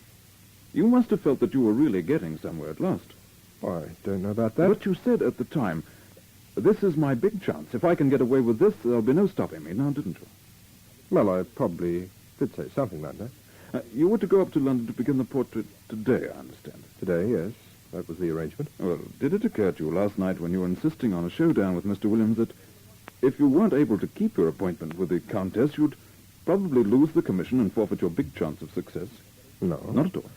you must have felt that you were really getting somewhere at last. Oh, I don't know about that. But you said at the time, this is my big chance. If I can get away with this, there'll be no stopping me, now didn't you? Well, I probably did say something like that. You were to go up to London to begin the portrait today, I understand. Today, yes. That was the arrangement. Well, did it occur to you last night when you were insisting on a showdown with Mr. Williams that if you weren't able to keep your appointment with the Countess, you'd probably lose the commission and forfeit your big chance of success? No. Not at all.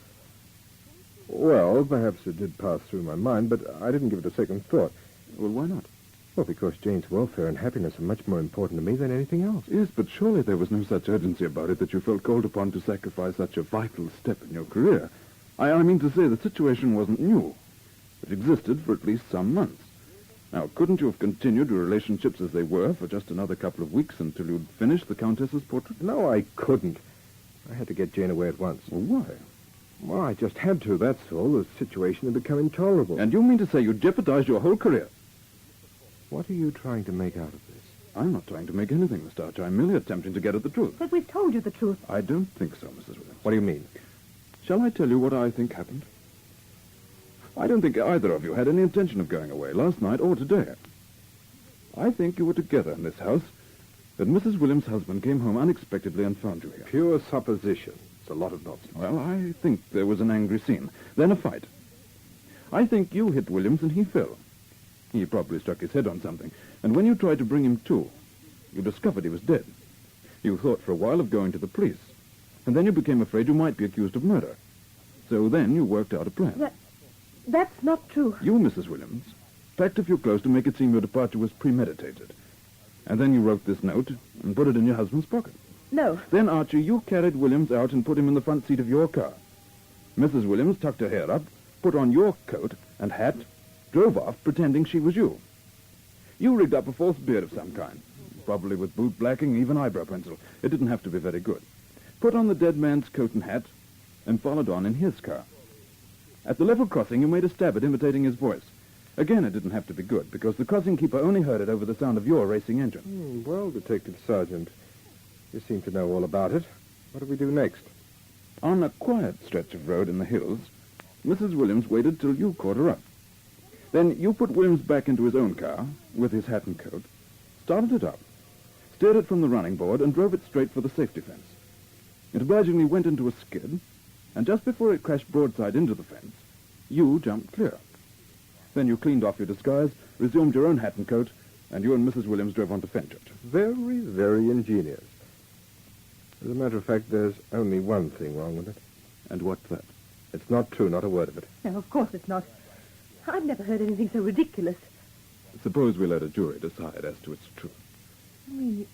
Well, perhaps it did pass through my mind, but I didn't give it a second thought. Well, why not? Well, because Jane's welfare and happiness are much more important to me than anything else. Yes, but surely there was no such urgency about it that you felt called upon to sacrifice such a vital step in your career. I mean to say the situation wasn't new. It existed for at least some months. Now, couldn't you have continued your relationships as they were for just another couple of weeks until you'd finished the Countess's portrait? No, I couldn't. I had to get Jane away at once. Well, why? Well, I just had to, that's all. The situation had become intolerable. And you mean to say you jeopardized your whole career? What are you trying to make out of this? I'm not trying to make anything, Mr. Archer. I'm merely attempting to get at the truth. But we've told you the truth. I don't think so, Mrs. Williams. What do you mean? Shall I tell you what I think happened? I don't think either of you had any intention of going away last night or today. I think you were together in this house, that Mrs. Williams' husband came home unexpectedly and found you here. Pure supposition. It's a lot of nonsense. Well, I think there was an angry scene, then a fight. I think you hit Williams and he fell. He probably struck his head on something, and when you tried to bring him to, you discovered he was dead. You thought for a while of going to the police, and then you became afraid you might be accused of murder. So then you worked out a plan. That's not true. You, Mrs. Williams, packed a few clothes to make it seem your departure was premeditated. And then you wrote this note and put it in your husband's pocket. No. Then, Archie, you carried Williams out and put him in the front seat of your car. Mrs. Williams tucked her hair up, put on your coat and hat, drove off pretending she was you. You rigged up a false beard of some kind, probably with boot blacking, even eyebrow pencil. It didn't have to be very good. Put on the dead man's coat and hat, and followed on in his car. At the level crossing, you made a stab at imitating his voice. Again, it didn't have to be good, because the crossing keeper only heard it over the sound of your racing engine. Well, Detective Sergeant, you seem to know all about it. What do we do next? On a quiet stretch of road in the hills, Mrs. Williams waited till you caught her up. Then you put Williams back into his own car, with his hat and coat, started it up, steered it from the running board, and drove it straight for the safety fence. It obligingly went into a skid, and just before it crashed broadside into the fence, you jumped clear. Then you cleaned off your disguise, resumed your own hat and coat, and you and Mrs. Williams drove on to Fenchurch. Very, very ingenious. As a matter of fact, there's only one thing wrong with it. And what's that? It's not true, not a word of it. No, of course it's not. I've never heard anything so ridiculous. Suppose we let a jury decide as to its truth. I mean,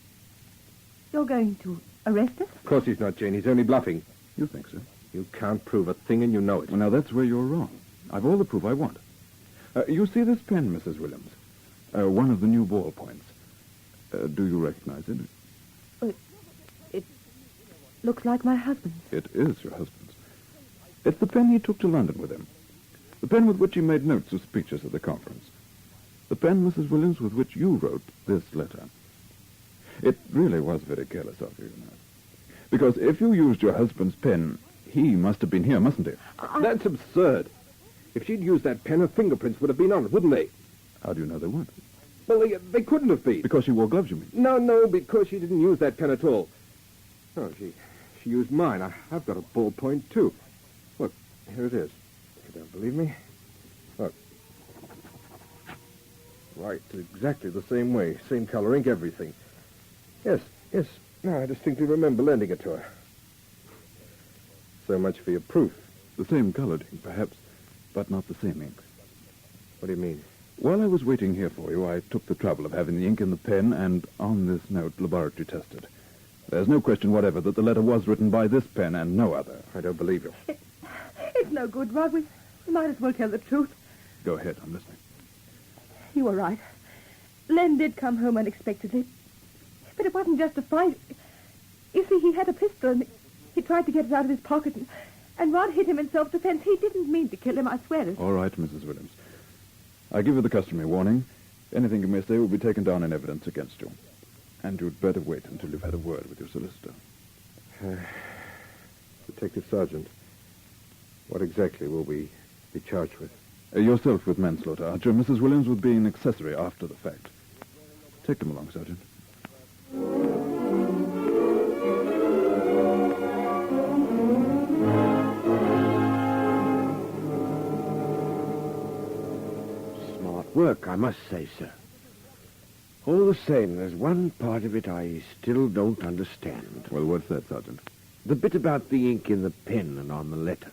you're going to arrest us? Of course he's not, Jane. He's only bluffing. You think so? You can't prove a thing, and you know it. Well, now, that's where you're wrong. I've all the proof I want. You see this pen, Mrs. Williams? One of the new ballpoints. Do you recognize it? It looks like my husband's. It is your husband's. It's the pen he took to London with him. The pen with which he made notes of speeches at the conference. The pen, Mrs. Williams, with which you wrote this letter. It really was very careless of you, you know. Because if you used your husband's pen, he must have been here, mustn't he? That's absurd. If she'd used that pen, her fingerprints would have been on it, wouldn't they? How do you know they weren't? Well, they couldn't have been. Because she wore gloves, you mean? No, because she didn't use that pen at all. Oh, she used mine. I've got a ballpoint, too. Look, here it is. You don't believe me? Look. Right, exactly the same way. Same color ink, everything. Yes. Now, I distinctly remember lending it to her. So much for your proof. The same colored ink, perhaps, but not the same ink. What do you mean? While I was waiting here for you, I took the trouble of having the ink in the pen and, on this note, laboratory tested. There's no question whatever that the letter was written by this pen and no other. I don't believe you. It's no good, Rod. We might as well tell the truth. Go ahead, I'm listening. You were right. Len did come home unexpectedly. But it wasn't just a fight. You see, he had a pistol and he tried to get it out of his pocket and Rod hit him in self-defense. He didn't mean to kill him, I swear it. All right, Mrs. Williams. I give you the customary warning. Anything you may say will be taken down in evidence against you. And you'd better wait until you've had a word with your solicitor. Detective Sergeant, what exactly will we be charged with? Yourself with manslaughter, Archer. Mrs. Williams with being an accessory after the fact. Take them along, Sergeant. Smart work, I must say, sir. All the same, there's one part of it I still don't understand. Well, what's that, Sergeant? The bit about the ink in the pen and on the letter.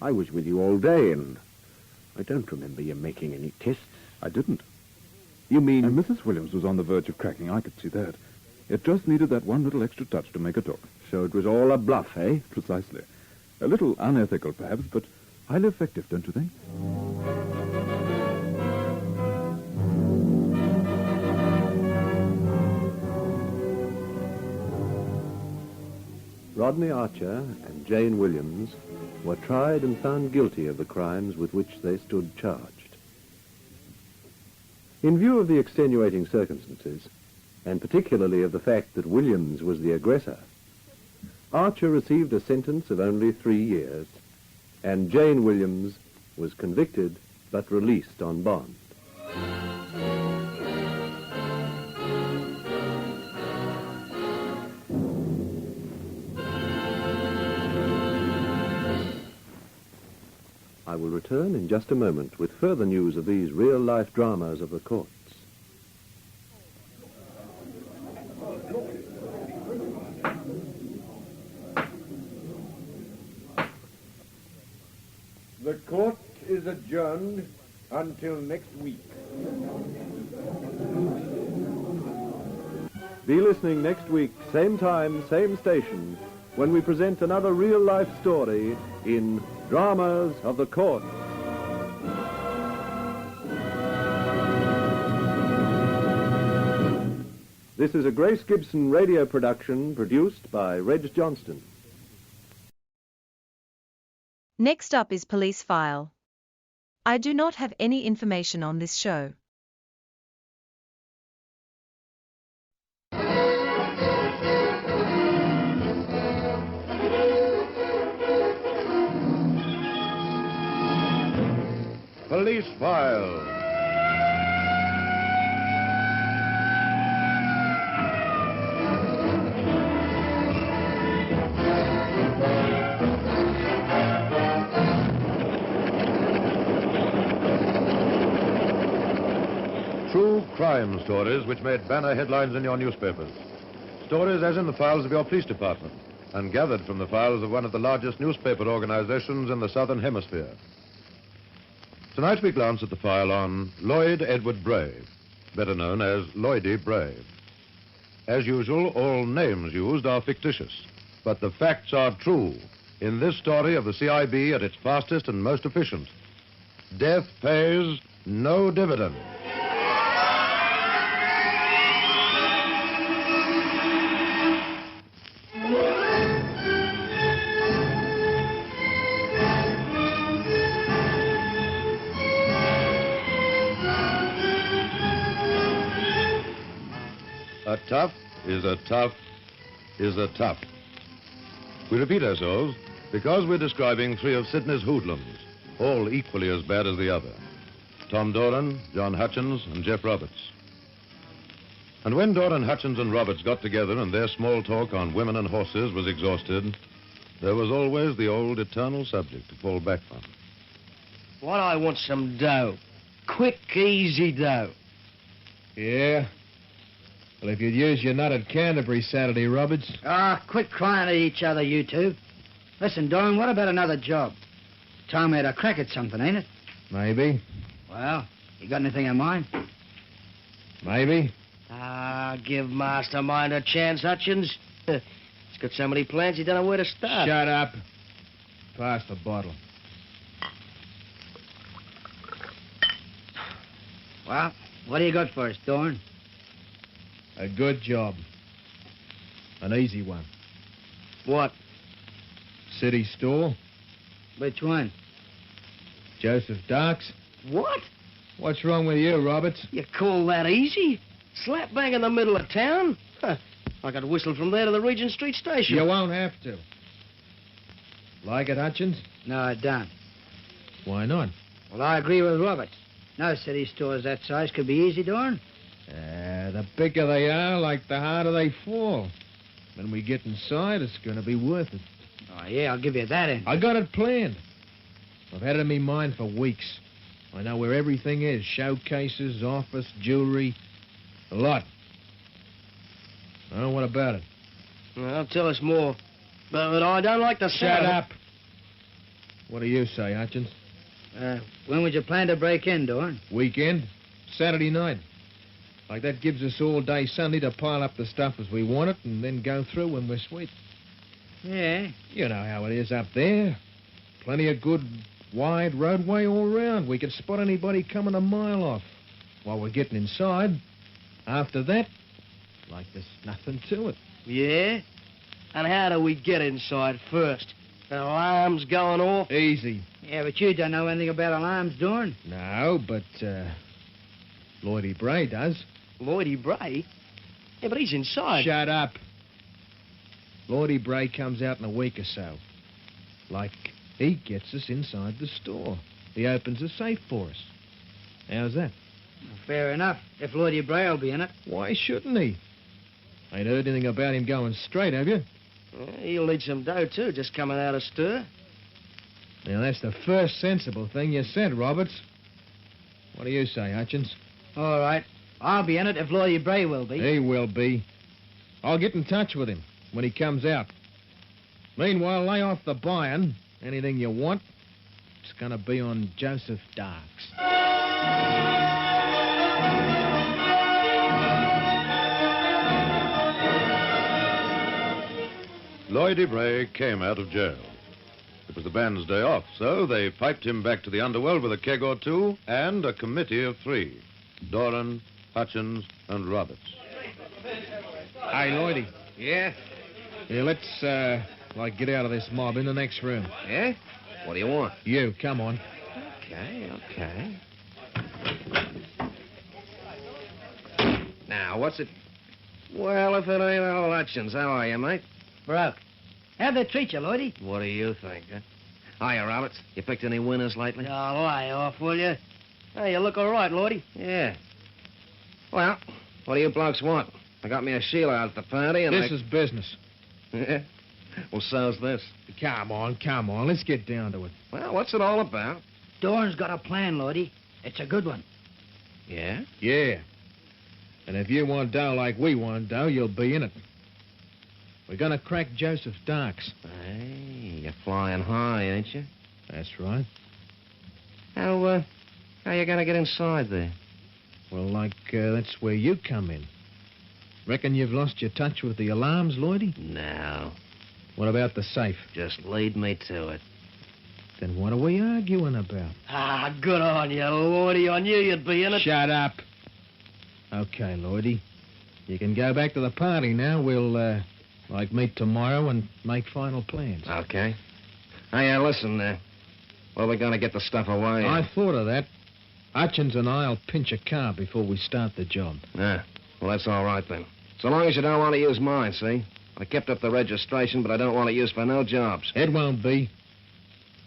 I was with you all day, and I don't remember you making any tests. I didn't. You mean... And Mrs. Williams was on the verge of cracking. I could see that. It just needed that one little extra touch to make her talk. So it was all a bluff, eh? Precisely. A little unethical, perhaps, but highly effective, don't you think? Rodney Archer and Jane Williams were tried and found guilty of the crimes with which they stood charged. In view of the extenuating circumstances, and particularly of the fact that Williams was the aggressor, Archer received a sentence of only 3 years, and Jane Williams was convicted but released on bond. I will return in just a moment with further news of these real-life dramas of the courts. The court is adjourned until next week. Be listening next week, same time, same station, when we present another real-life story in Dramas of the Court. This is a Grace Gibson radio production produced by Reg Johnston. Next up is Police File. I do not have any information on this show. Police File. True crime stories which made banner headlines in your newspapers. Stories as in the files of your police department and gathered from the files of one of the largest newspaper organizations in the Southern Hemisphere. Tonight we glance at the file on Lloyd Edward Bray, better known as Lloydie Bray. As usual, all names used are fictitious, but the facts are true in this story of the CIB at its fastest and most efficient. Death pays no dividend. A tough is a tough is a tough. We repeat ourselves because we're describing 3 of Sydney's hoodlums, all equally as bad as the other. Tom Doran, John Hutchins, and Jeff Roberts. And when Doran, Hutchins, and Roberts got together and their small talk on women and horses was exhausted, there was always the old eternal subject to fall back on. What I want some dough. Quick, easy dough. Yeah? Well, if you'd use your nut at Canterbury Saturday, Roberts. Ah, quit crying at each other, you two. Listen, Doran, what about another job? Time we had a crack at something, ain't it? Maybe. Well, You got anything in mind? Maybe. Give Mastermind a chance, Hutchins. He's got so many plans, he don't know where to start. Shut up. Pass the bottle. Well, what do you got for us, Dorn? A good job. An easy one. What? City store. Which one? Joseph Dark's. What? What's wrong with you, Roberts? You call that easy? Slap bang in the middle of town? Huh. I could whistle from there to the Regent Street station. You won't have to. Like it, Hutchins? No, I don't. Why not? Well, I agree with Robert. No city stores that size could be easy, Dorn. The bigger they are, like the harder they fall. When we get inside, it's going to be worth it. Oh, yeah, I'll give you that in. I got it planned. I've had it in my mind for weeks. I know where everything is. Showcases, office, jewelry, a lot. Oh, what about it? Well, tell us more. But I don't like the Shut up. What do you say, Hutchins? When would you plan to break in, Dorn? Weekend. Saturday night. Like that gives us all day Sunday to pile up the stuff as we want it and then go through when we're sweet. Yeah. You know how it is up there. Plenty of good, wide roadway all around. We could spot anybody coming a mile off while we're getting inside. After that, like there's nothing to it. Yeah? And how do we get inside first? The alarm's going off? Easy. Yeah, but you don't know anything about alarms, Dorn. No, but, Lloydie Bray does. Lloydie Bray? Yeah, but he's inside. Shut up. Lloydie Bray comes out in a week or so. Like, he gets us inside the store. He opens a safe for us. How's that? Fair enough. If Lloydie Bray will be in it. Why shouldn't he? Ain't heard anything about him going straight, have you? Yeah, he'll need some dough, too, just coming out of stir. Now, that's the first sensible thing you said, Roberts. What do you say, Hutchins? All right. I'll be in it if Lloydie Bray will be. He will be. I'll get in touch with him when he comes out. Meanwhile, lay off the buying. Anything you want, it's going to be on Joseph Dark's. Lloydie Bray came out of jail. It was the band's day off, so they piped him back to the underworld with a keg or two and a committee of three. Doran, Hutchins, and Roberts. Hey, Lloydie. Yeah? Yeah, let's, get out of this mob in the next room. Yeah? What do you want? You, come on. Okay. Now, what's it? Well, if it ain't old Hutchins, how are you, mate? Broke. How'd they treat you, Lloydie? What do you think, huh? Hiya, Roberts. You picked any winners lately? Oh, lay off, will you? Hey, you look all right, Lloydie. Yeah. Well, what do you blokes want? I got me a Sheila out at the party and This is business. Yeah? Well, so's this. Come on. Let's get down to it. Well, what's it all about? Dorn's got a plan, Lloydie. It's a good one. Yeah? Yeah. And if you want dough like we want dough, you'll be in it. We're going to crack Joseph Dark's. Hey, you're flying high, ain't you? That's right. How you going to get inside there? Well, that's where you come in. Reckon you've lost your touch with the alarms, Lloydie? No. What about the safe? Just lead me to it. Then what are we arguing about? Ah, good on you, Lloydie. I knew you'd be in it. Shut up. Okay, Lloydie. You can go back to the party now. We'll, meet tomorrow and make final plans. Okay. Hey, listen, where are we going to get the stuff away? I thought of that. Hutchins and I'll pinch a car before we start the job. Yeah. Well, that's all right, then. So long as you don't want to use mine, see? I kept up the registration, but I don't want to use for no jobs. It won't be.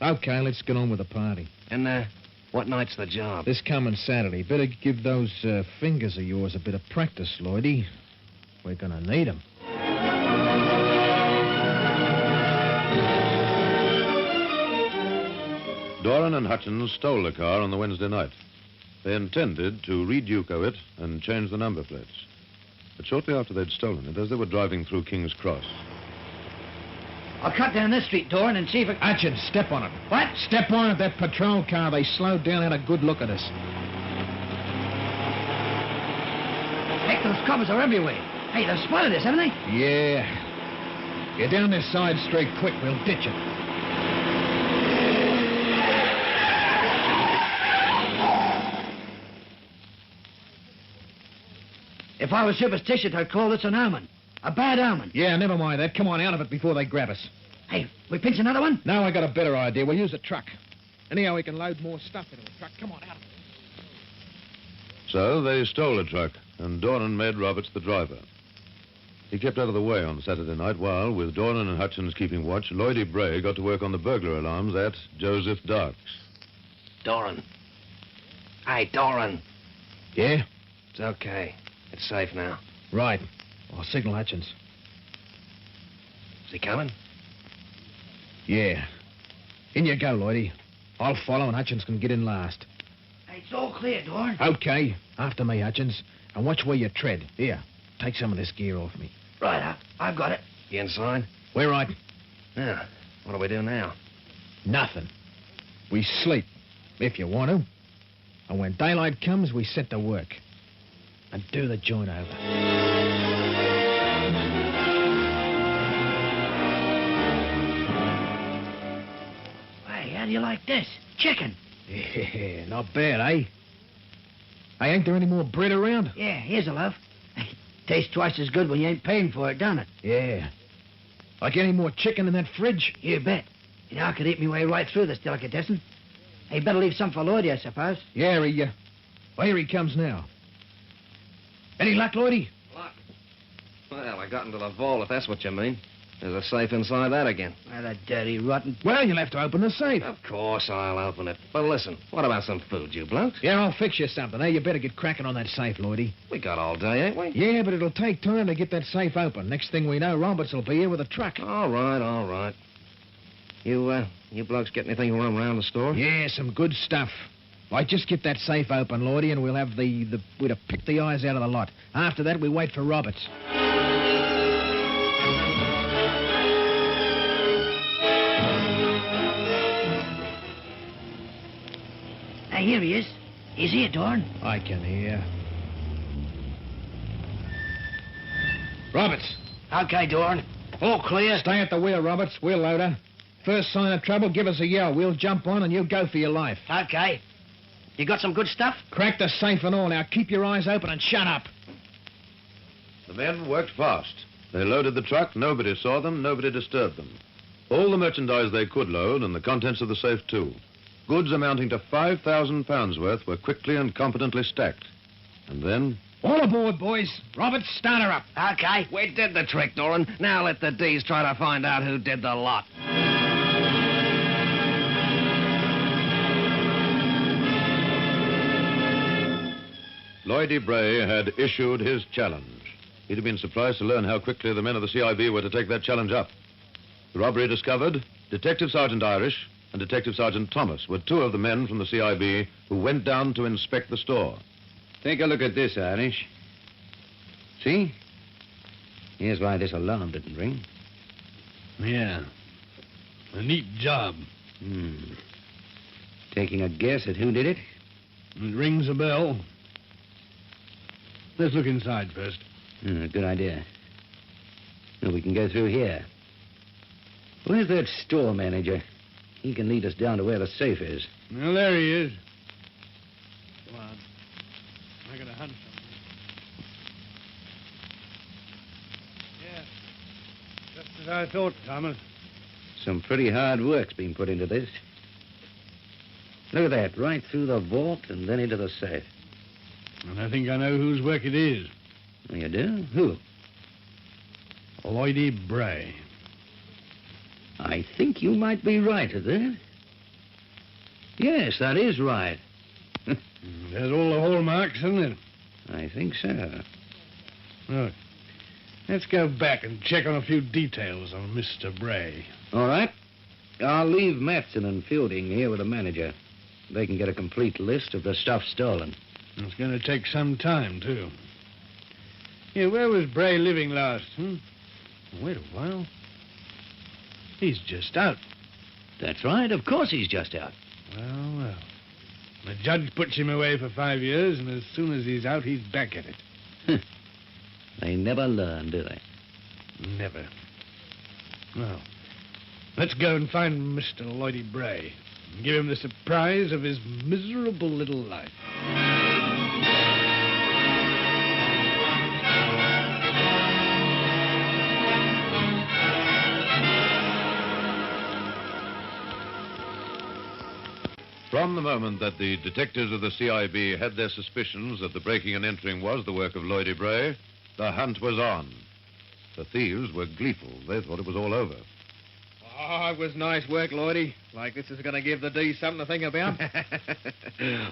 Okay, let's get on with the party. And, what night's the job? This coming Saturday. Better give those fingers of yours a bit of practice, Lloydie. We're going to need them. Doran and Hutchins stole the car on the Wednesday night. They intended to reduco it and change the number plates. But shortly after they'd stolen it, as they were driving through King's Cross... I'll cut down this street, Dorn, and see if it... Hutchins, step on it. What? Step on it, that patrol car. They slowed down and had a good look at us. Those coppers are everywhere. Hey, they've spotted us, haven't they? Yeah. Get down this side street quick. We'll ditch it. If I was superstitious, I'd call this an omen. A bad omen. Yeah, never mind that. Come on, out of it before they grab us. Hey, we pinch another one? Now I got a better idea. We'll use a truck. Anyhow, we can load more stuff into the truck. Come on, out of it. So they stole a truck, and Dornan made Roberts the driver. He kept out of the way on Saturday night while, with Dornan and Hutchins keeping watch, Lloydie Bray got to work on the burglar alarms at Joseph Dark's. Doran. Hey, Doran. Yeah? It's okay. It's safe now. Right. I'll signal Hutchins. Is he coming? Yeah. In you go, Lloydie. I'll follow and Hutchins can get in last. Hey, it's all clear, Dorn. Okay. After me, Hutchins. And watch where you tread. Here, take some of this gear off me. Right, I've got it. You inside? We're right. Yeah. What do we do now? Nothing. We sleep, if you want to. And when daylight comes, we set to work. And do the joint over. Hey, how do you like this? Chicken. Yeah, not bad, eh? Hey, ain't there any more bread around? Yeah, here's a loaf. Tastes twice as good when you ain't paying for it, don't it? Yeah. Like any more chicken in that fridge? You bet. You know, I could eat me way right through this delicatessen. Hey, better leave some for Lloydie, I suppose. Yeah, well, here he comes now. Any luck, Lloydie? Luck? Well, I got into the vault, if that's what you mean. There's a safe inside that again. Well, that dirty, rotten... Well, you'll have to open the safe. Of course I'll open it. But listen, what about some food, you blokes? Yeah, I'll fix you something. Hey, you better get cracking on that safe, Lloydie. We got all day, ain't we? Yeah, but it'll take time to get that safe open. Next thing we know, Roberts will be here with a truck. All right. You blokes get anything around the store? Yeah, some good stuff. Like, just get that safe open, Lloydie, and we'll have we'd have picked the eyes out of the lot. After that, we wait for Roberts. Hey, here he is. He's here, Dorn. I can hear. Roberts. Okay, Dorn. All clear. Stay at the wheel, Roberts. We'll load her. First sign of trouble, give us a yell. We'll jump on and you go for your life. Okay. You got some good stuff? Crack the safe and all. Now keep your eyes open and shut up. The men worked fast. They loaded the truck. Nobody saw them. Nobody disturbed them. All the merchandise they could load and the contents of the safe, too. Goods amounting to £5,000 worth were quickly and competently stacked. And then... All aboard, boys. Roberts, start her up. Okay. We did the trick, Doran. Now let the D's try to find out who did the lot. Lloydie Bray had issued his challenge. He'd have been surprised to learn how quickly the men of the CIB were to take that challenge up. The robbery discovered, Detective Sergeant Irish and Detective Sergeant Thomas were two of the men from the CIB who went down to inspect the store. Take a look at this, Irish. See? Here's why this alarm didn't ring. Yeah. A neat job. Taking a guess at who did it? It rings a bell. Let's look inside first. Good idea. Well, we can go through here. Where's that store manager? He can lead us down to where the safe is. Well, there he is. Come on. I got a hunch on you. Yeah. Just as I thought, Thomas. Some pretty hard work's been put into this. Look at that, right through the vault and then into the safe. And I think I know whose work it is. You do? Who? Lloydie Bray. I think you might be right at that. Yes, that is right. There's all the hallmarks, isn't it? I think so. Look, let's go back and check on a few details on Mr. Bray. All right. I'll leave Matson and Fielding here with the manager. They can get a complete list of the stuff stolen. It's going to take some time, too. Yeah, where was Bray living last, Wait a while. He's just out. That's right. Of course he's just out. Well. The judge puts him away for 5 years, and as soon as he's out, he's back at it. They never learn, do they? Never. Well, let's go and find Mr. Lloydie Bray and give him the surprise of his miserable little life. From the moment that the detectives of the CIB had their suspicions that the breaking and entering was the work of Lloydie Bray, the hunt was on. The thieves were gleeful. They thought it was all over. Oh, it was nice work, Lloydie. Like this is going to give the D something to think about.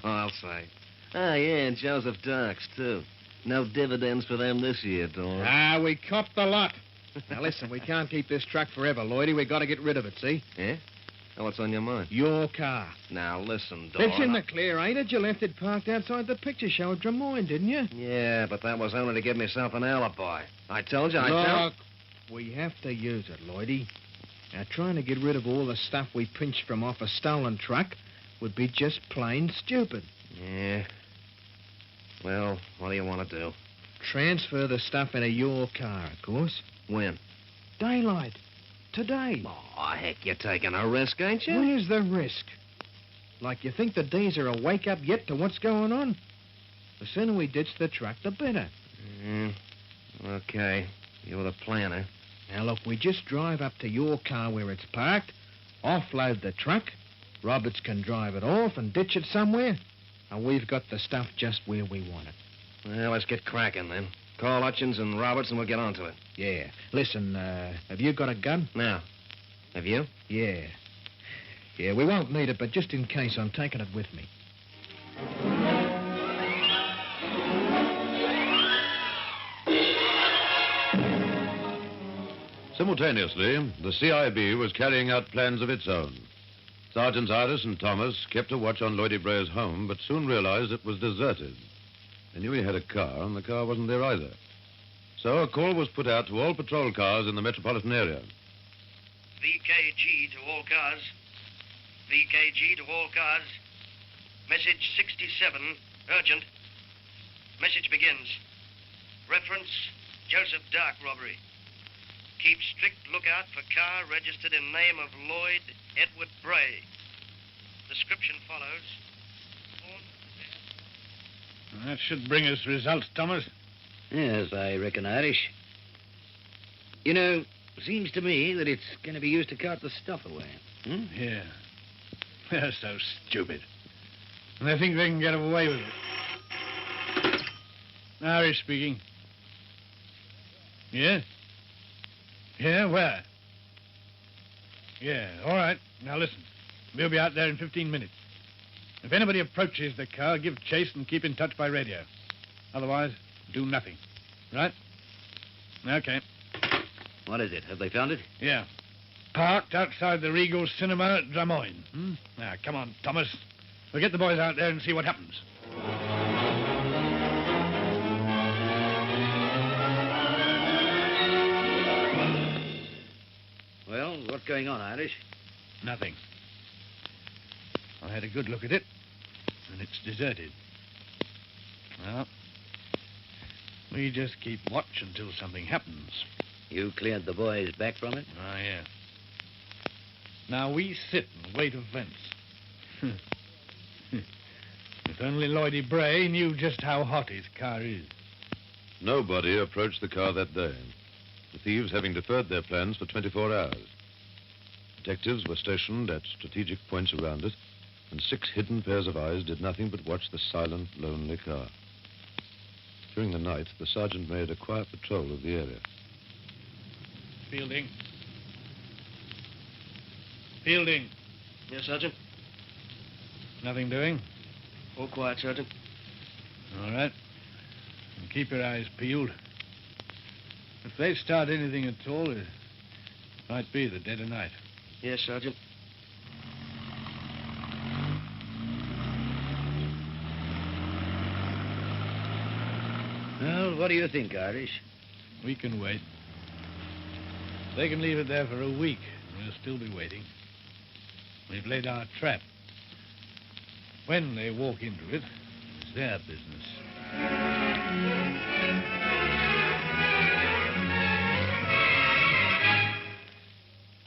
I'll say. Oh, yeah, and Joseph Darks, too. No dividends for them this year, Dora. Ah, we copped the lot. Now, listen, we can't keep this truck forever, Lloydie. We got to get rid of it, see? Yeah? Now, what's on your mind? Your car. Now, listen, Dora. It's in the clear, ain't it? You left it parked outside the picture show at Des Moines, didn't you? Yeah, but that was only to give myself an alibi. I told you, Look, we have to use it, Lloydie. Now, trying to get rid of all the stuff we pinched from off a stolen truck would be just plain stupid. Yeah. Well, what do you want to do? Transfer the stuff into your car, of course. When? Daylight. Today. Oh, heck, you're taking a risk, ain't you? Where's the risk? Like you think the D's are awake up yet to what's going on? The sooner we ditch the truck, the better. Okay. You're the planner. Now, look, we just drive up to your car where it's parked, offload the truck, Roberts can drive it off and ditch it somewhere, and we've got the stuff just where we want it. Well, let's get cracking, then. Call Hutchins and Roberts and we'll get on to it. Yeah. Listen, have you got a gun? No. Have you? Yeah. Yeah, we won't need it, but just in case, I'm taking it with me. Simultaneously, the CIB was carrying out plans of its own. Sergeants Iris and Thomas kept a watch on Lloydie Bray's home, but soon realized it was deserted. They knew he had a car, and the car wasn't there either. So a call was put out to all patrol cars in the metropolitan area. VKG to all cars. VKG to all cars. Message 67, urgent. Message begins. Reference, Joseph Dark robbery. Keep strict lookout for car registered in name of Lloyd Edward Bray. Description follows. That should bring us results, Thomas. Yes, I reckon, Irish. You know, seems to me that it's going to be used to cart the stuff away. Yeah. They're so stupid. And they think they can get away with it. Irish speaking. Yeah? Yeah, where? Yeah, all right. Now listen. We'll be out there in 15 minutes. If anybody approaches the car, give chase and keep in touch by radio. Otherwise, do nothing. Right? Okay. What is it? Have they found it? Yeah. Parked outside the Regal Cinema at Des Moines. Now, come on, Thomas. We'll get the boys out there and see what happens. Well, what's going on, Irish? Nothing. I had a good look at it, and it's deserted. Well, we just keep watch until something happens. You cleared the boys back from it? Ah, yeah. Now we sit and wait events. If only Lloydie Bray knew just how hot his car is. Nobody approached the car that day, the thieves having deferred their plans for 24 hours. Detectives were stationed at strategic points around it, and 6 hidden pairs of eyes did nothing but watch the silent, lonely car. During the night, the sergeant made a quiet patrol of the area. Fielding. Fielding. Yes, Sergeant. Nothing doing? All quiet, Sergeant. All right. And keep your eyes peeled. If they start anything at all, it might be the dead of night. Yes, Sergeant. Well, what do you think, Irish? We can wait. They can leave it there for a week. We'll still be waiting. We've laid our trap. When they walk into it, it's their business.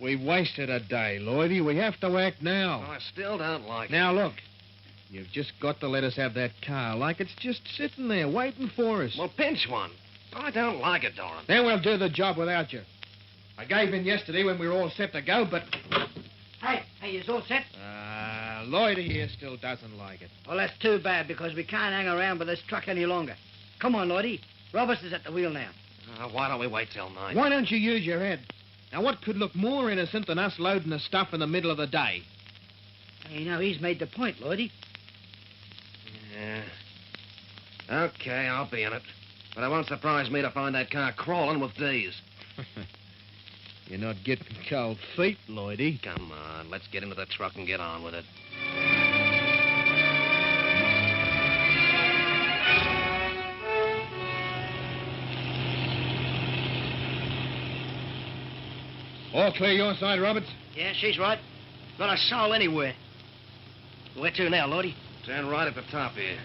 We've wasted a day, Lloydie. We have to act now. I still don't like it. Now, look. You've just got to let us have that car like it's just sitting there waiting for us. Well, pinch one. I don't like it, Doran. Then we'll do the job without you. I gave in yesterday when we were all set to go, but... Hey, you all set? Lloydie here still doesn't like it. Well, that's too bad, because we can't hang around with this truck any longer. Come on, Lloydie. Roberts is at the wheel now. Why don't we wait till 9? Why don't you use your head? Now, what could look more innocent than us loading the stuff in the middle of the day? You know, he's made the point, Lloydie. Yeah. Okay, I'll be in it. But it won't surprise me to find that car crawling with D's. You're not getting cold feet, Lloydie. Come on, let's get into the truck and get on with it. All clear your side, Roberts? Yeah, she's right. Not a soul anywhere. Where to now, Lloydie? Turn right at the top here.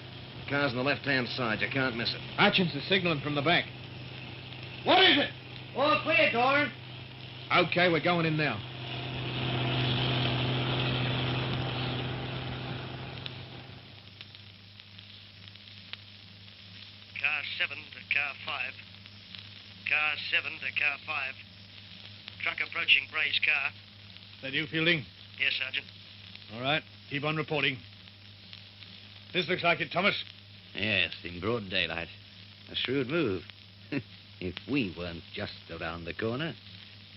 The car's on the left-hand side. You can't miss it. Hutchins is signaling from the back. What is it? All clear, Doran. Okay, we're going in now. Car 7 to car 5. Car 7 to car 5. Truck approaching Bray's car. That you, Fielding? Yes, Sergeant. All right. Keep on reporting. This looks like it, Thomas. Yes, in broad daylight. A shrewd move. If we weren't just around the corner.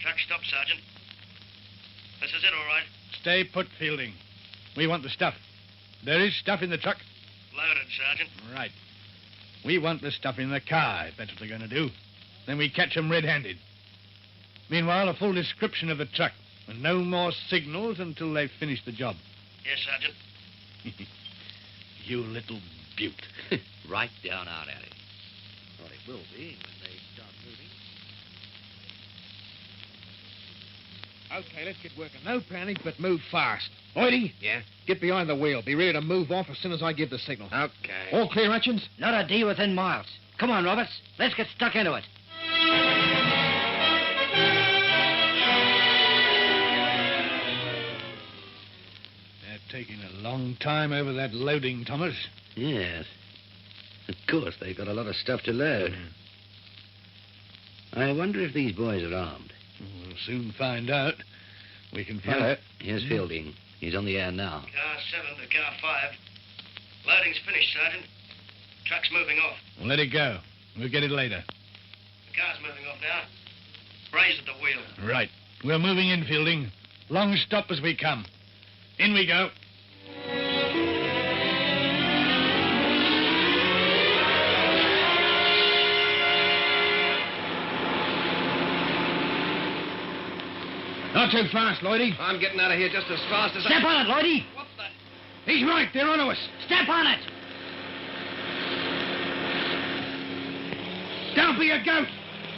Truck stopped, Sergeant. This is it, all right. Stay put, Fielding. We want the stuff. There is stuff in the truck. Loaded, Sergeant. Right. We want the stuff in the car, if that's what they're going to do. Then we catch them red-handed. Meanwhile, a full description of the truck. And no more signals until they've finished the job. Yes, Sergeant. You little beaut. Right down our alley. Or it will be when they start moving. Okay, let's get working. No panic, but move fast. Lloydie? Yeah? Get behind the wheel. Be ready to move off as soon as I give the signal. Okay. All clear, Hutchins? Not a D within miles. Come on, Roberts. Let's get stuck into it. They're taking a long time over that loading, Thomas. Yes. Of course, they've got a lot of stuff to load. I wonder if these boys are armed. We'll soon find out. We can find... Hello. Here's Fielding. He's on the air now. Car 7 to car 5. Loading's finished, Sergeant. Truck's moving off. Well, let it go. We'll get it later. The car's moving off now. Bray's at the wheel. Right. We're moving in, Fielding. Long stop as we come. In we go. Not too fast, Lloydie. I'm getting out of here just as fast as Step on it, Lloydie. What the... He's right. They're onto us. Step on it. Don't be a goat.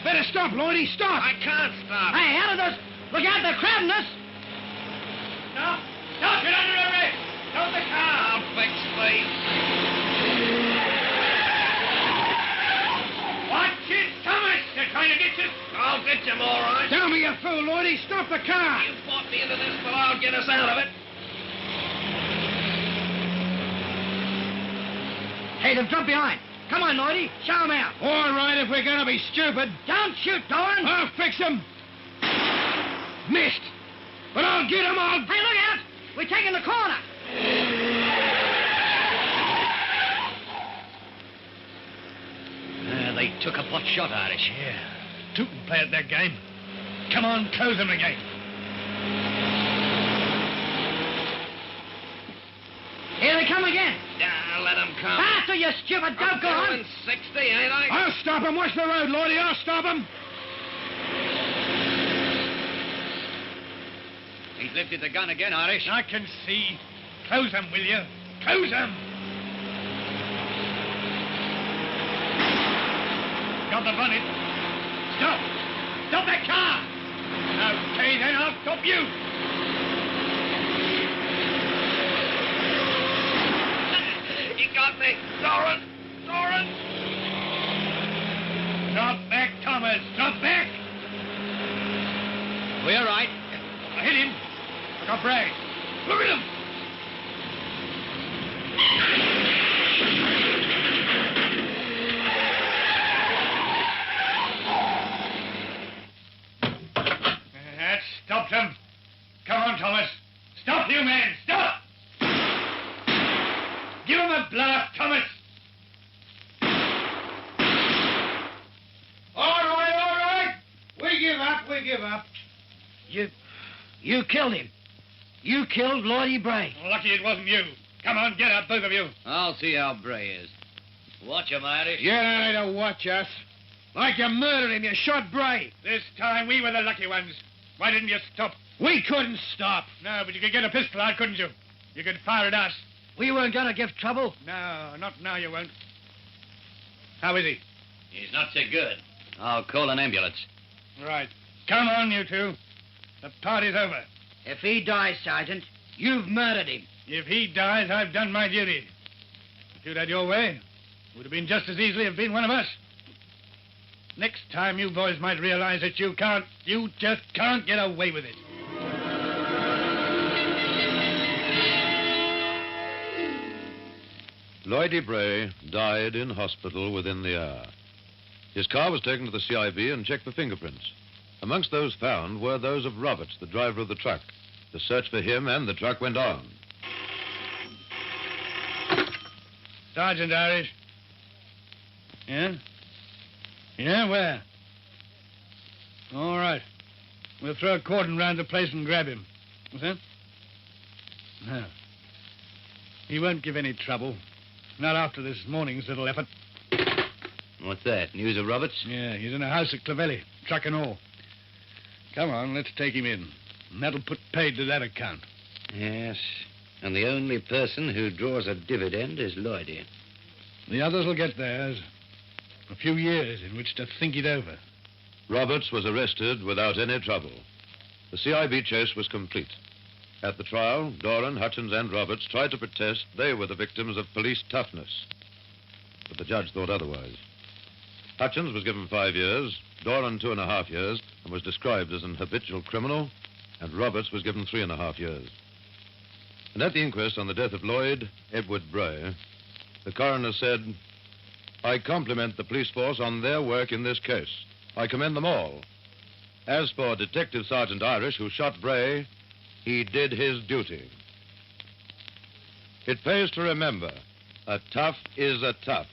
Better stop, Lloydie. Stop. I can't stop. Hey, out of this. Look out, they're crabbing us. Stop! Stop! Get under arrest! Stop the car! I'll fix these. Watch it, Thomas! They're trying to get you. I'll get him, all right. Don't be a fool, Lloydie. Stop the car. You brought me into this, but I'll get us out of it. Hey, they've jumped behind. Come on, Lloydie. Show them out. All right, if we're going to be stupid. Don't shoot, Doran. I'll fix them. Missed. But I'll get them all. Hey, look out. We're taking the corner. They took a pot shot at us. Yeah. Tootin play at that game. Come on, close them again. Here they come again. Let them come. Faster, you stupid dope. Go on. Going 60, ain't I? I'll stop them. Watch the road, Lloydie. I'll stop them. He's lifted the gun again, Irish. I can see. Close them, will you? Close them. Got the bonnet. Stop. Stop that car. Okay, then I'll stop you. He got me. Doran. Doran. Drop back, Thomas. Drop back. We're right. For Bray. Look at him! That stopped him. Come on, Thomas. Stop, you man. Stop! Give him a blast, Thomas. All right. We give up. You killed him. You killed Lloydie Bray. Lucky it wasn't you. Come on, get up, both of you. I'll see how Bray is. Watch him, Irish. You're not here to watch us. Like you murdered him, you shot Bray. This time we were the lucky ones. Why didn't you stop? We couldn't stop. No, but you could get a pistol out, couldn't you? You could fire at us. We weren't going to give trouble. No, not now you won't. How is he? He's not so good. I'll call an ambulance. Right. Come on, you two. The party's over. If he dies, Sergeant, you've murdered him. If he dies, I've done my duty. If you'd had your way, it would have been just as easily have been one of us. Next time, you boys might realize that you just can't get away with it. Lloydie Bray died in hospital within the hour. His car was taken to the CIB and checked for fingerprints. Amongst those found were those of Roberts, the driver of the truck. The search for him and the truck went on. Sergeant Irish. Yeah? Yeah, where? All right. We'll throw a cordon round the place and grab him. What's that? No. He won't give any trouble. Not after this morning's little effort. What's that? News of Roberts? Yeah, he's in a house at Clavelli, truck and all. Come on, let's take him in. And that'll put paid to that account. Yes. And the only person who draws a dividend is Lloydie. The others will get theirs. A few years in which to think it over. Roberts was arrested without any trouble. The CIB chase was complete. At the trial, Doran, Hutchins, and Roberts tried to protest they were the victims of police toughness. But the judge thought otherwise. Hutchins was given 5 years, Doran 2.5 years, and was described as an habitual criminal, and Roberts was given 3.5 years. And at the inquest on the death of Lloyd Edward Bray, the coroner said, "I compliment the police force on their work in this case. I commend them all. As for Detective Sergeant Irish, who shot Bray, he did his duty." It pays to remember, a tough is a tough.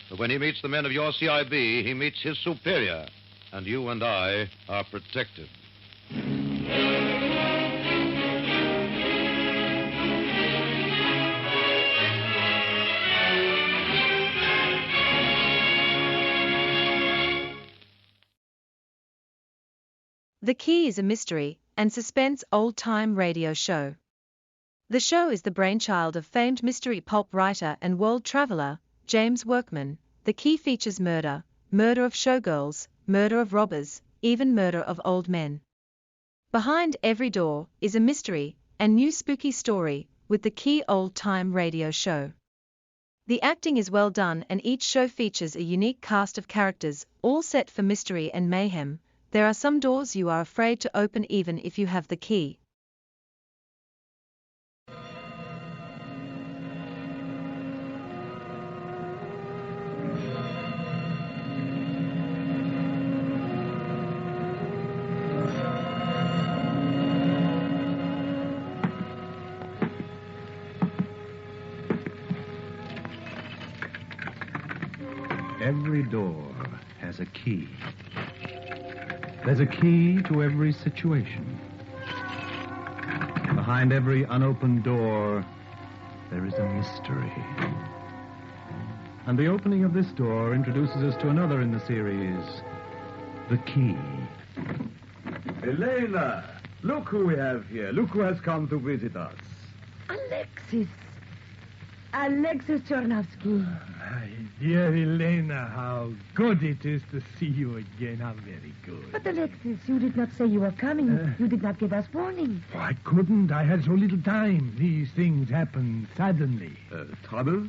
But when he meets the men of your CIB, he meets his superior, and you and I are protected. The Key is a mystery and suspense old-time radio show. The show is the brainchild of famed mystery pulp writer and world traveler, James Workman. The Key features murder, murder of showgirls, murder of robbers, even murder of old men. Behind every door is a mystery and new spooky story with the Key old-time radio show. The acting is well done and each show features a unique cast of characters, all set for mystery and mayhem. There are some doors you are afraid to open even if you have the key. Every door has a key. There's a key to every situation. Behind every unopened door, there is a mystery. And the opening of this door introduces us to another in the series, The Key. Elena, look who we have here. Look who has come to visit us. Alexis Chernovsky. My dear Elena, how good it is to see you again. How very good. But Alexis, you did not say you were coming. You did not give us warning. Oh, I couldn't. I had so little time. These things happen suddenly. Trouble?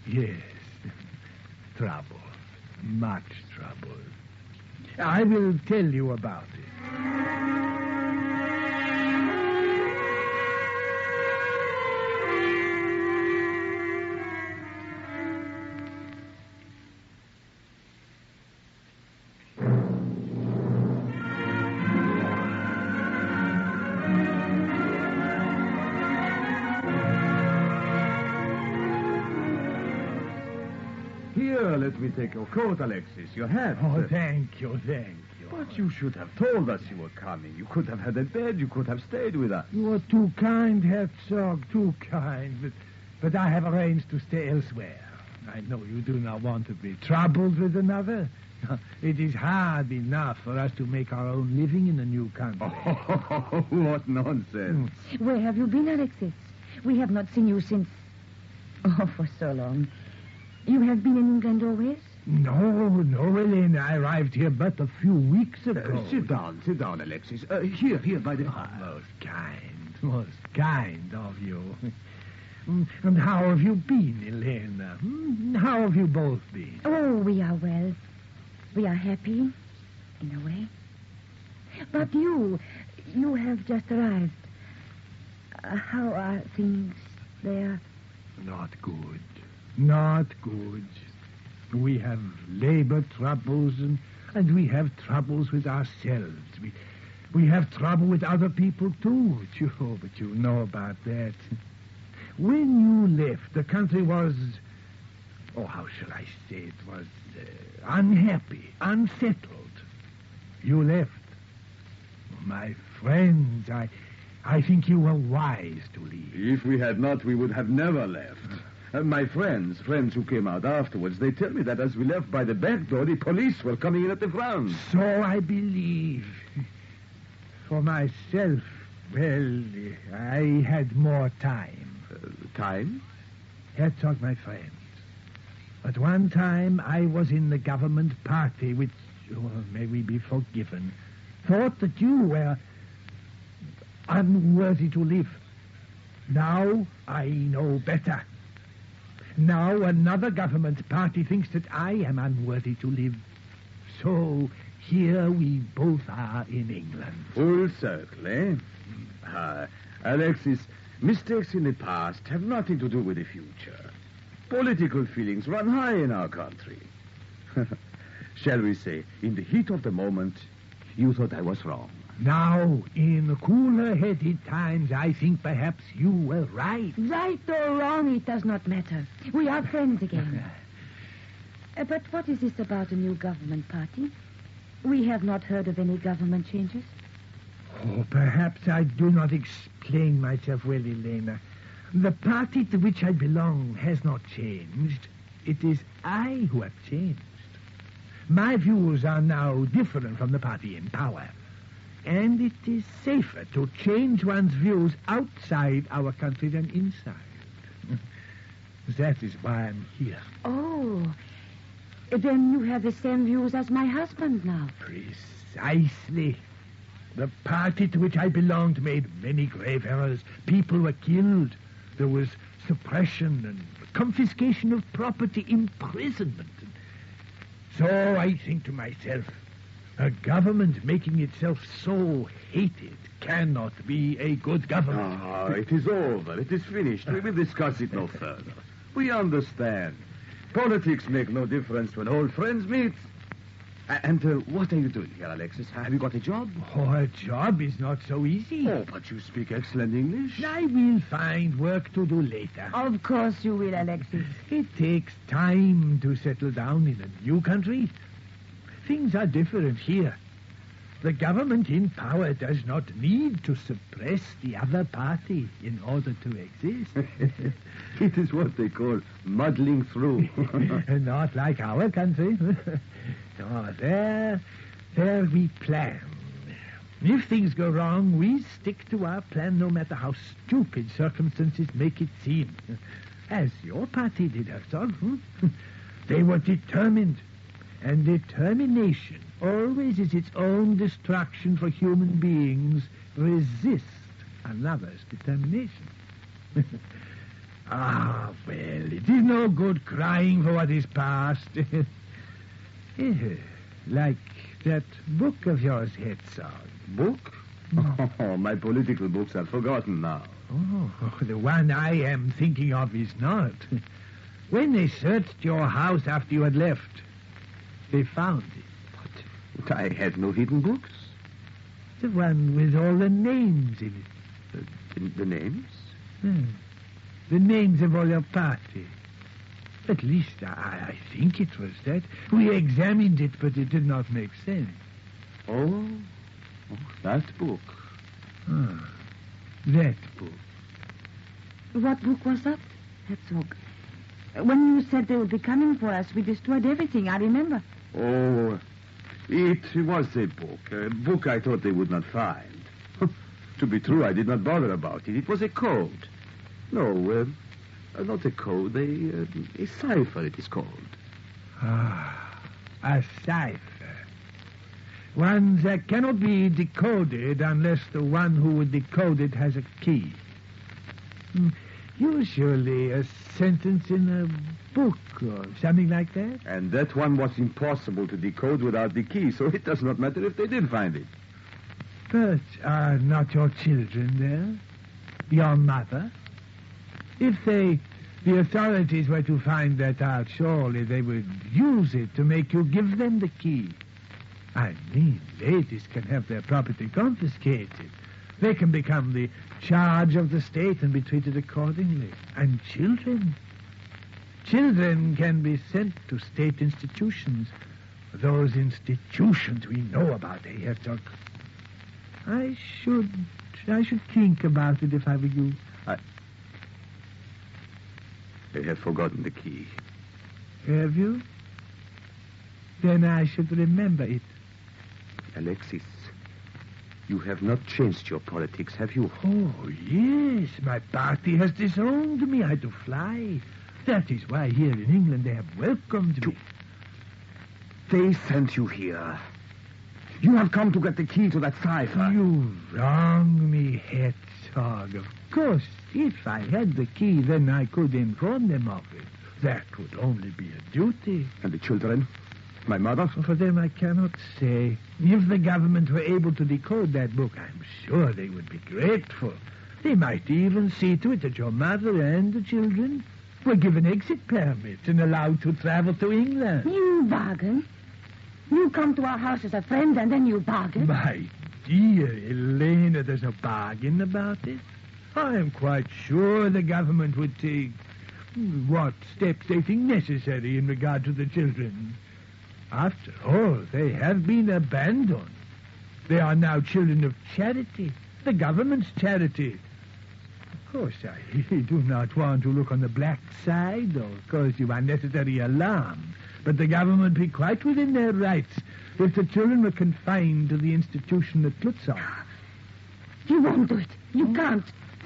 Yes. Trouble. Much trouble. I will tell you about it. Here, let me take your coat, Alexis. Your hat. Oh, thank you. But you should have told us you were coming. You could have had a bed. You could have stayed with us. You are too kind, Herzog, too kind. But I have arranged to stay elsewhere. I know you do not want to be troubled with another. It is hard enough for us to make our own living in a new country. Oh, what nonsense. Where have you been, Alexis? We have not seen you since... Oh, for so long. You have been in England always? No, Elena. I arrived here but a few weeks ago. Sit down, Alexis. Here, by the fire. Most kind of you. And how have you been, Elena? How have you both been? Oh, we are well. We are happy, in a way. But you have just arrived. How are things there? Not good. Not good. We have labor troubles and we have troubles with ourselves. We have trouble with other people, too. But you know about that. When you left, the country was... Oh, how shall I say it? Was unhappy, unsettled. You left. My friends, I think you were wise to leave. If we had not, we would have never left. My friends who came out afterwards, they tell me that as we left by the back door, the police were coming in at the front. So I believe. For myself, well, I had more time. Time? Herzog, my friend. At one time, I was in the government party, which, may we be forgiven, thought that you were unworthy to live. Now I know better. Now another government party thinks that I am unworthy to live. So here we both are in England. Full circle, eh? Alexis, mistakes in the past have nothing to do with the future. Political feelings run high in our country. Shall we say, in the heat of the moment, you thought I was wrong. Now, in cooler-headed times, I think perhaps you were right. Right or wrong, it does not matter. We are friends again. But what is this about a new government party? We have not heard of any government changes. Oh, perhaps I do not explain myself well, Elena. The party to which I belong has not changed. It is I who have changed. My views are now different from the party in power. And it is safer to change one's views outside our country than inside. That is why I'm here. Oh, then you have the same views as my husband now. Precisely. The party to which I belonged made many grave errors. People were killed. There was suppression and confiscation of property, imprisonment. So I think to myself, a government making itself so hated cannot be a good government. Ah, it is over. It is finished. We will discuss it no further. We understand. Politics make no difference when old friends meet. And what are you doing here, Alexis? Have you got a job? Oh, a job is not so easy. Oh, but you speak excellent English. I will find work to do later. Of course you will, Alexis. It takes time to settle down in a new country. Things are different here. The government in power does not need to suppress the other party in order to exist. It is what they call muddling through. Not like our country. No, there we plan. If things go wrong, we stick to our plan no matter how stupid circumstances make it seem. As your party did, Herzog. They were determined. And determination always is its own destruction for human beings. Resist another's determination. Well, it is no good crying for what is past. Like that book of yours, Herzog. Book? Oh, my political books are forgotten now. Oh, the one I am thinking of is not. When they searched your house after you had left, they found it. But I had no hidden books. The one with all the names in it. The names? The names of all your party. At least I think it was that. We examined it, but it did not make sense. Oh, that book. That book. What book was that, Herzog? When you said they would be coming for us, we destroyed everything, I remember. Oh, it was a book I thought they would not find. To be true, I did not bother about it. It was a code. No, not a code, a cipher it is called. A cipher. One that cannot be decoded unless the one who would decode it has a key. Usually a sentence in a book or something like that. And that one was impossible to decode without the key, so it does not matter if they did find it. But are not your children there? Your mother? If the authorities were to find that out, surely they would use it to make you give them the key. I mean, ladies can have their property confiscated. They can become the charge of the state and be treated accordingly. And children can be sent to state institutions. Those institutions we know about, Herzog. I should think about it if I were you. I have forgotten the key. Have you? Then I should remember it. Alexis, you have not changed your politics, have you? Oh, yes. My party has disowned me. I had to fly. That is why here in England they have welcomed me. They sent you here. You have come to get the key to that cipher. You wrong me, Herzog. Of course, if I had the key, then I could inform them of it. That would only be a duty. And the children? My mother? For them I cannot say. If the government were able to decode that book, I'm sure they would be grateful. They might even see to it that your mother and the children were given exit permits and allowed to travel to England. You bargain? You come to our house as a friend and then you bargain? My dear Elena, there's no bargain about it. I am quite sure the government would take what steps they think necessary in regard to the children. After all, they have been abandoned. They are now children of charity, the government's charity. Of course, I do not want to look on the black side or cause you unnecessary alarm. But the government be quite within their rights if the children were confined to the institution at Lutzow. You won't do it. You can't.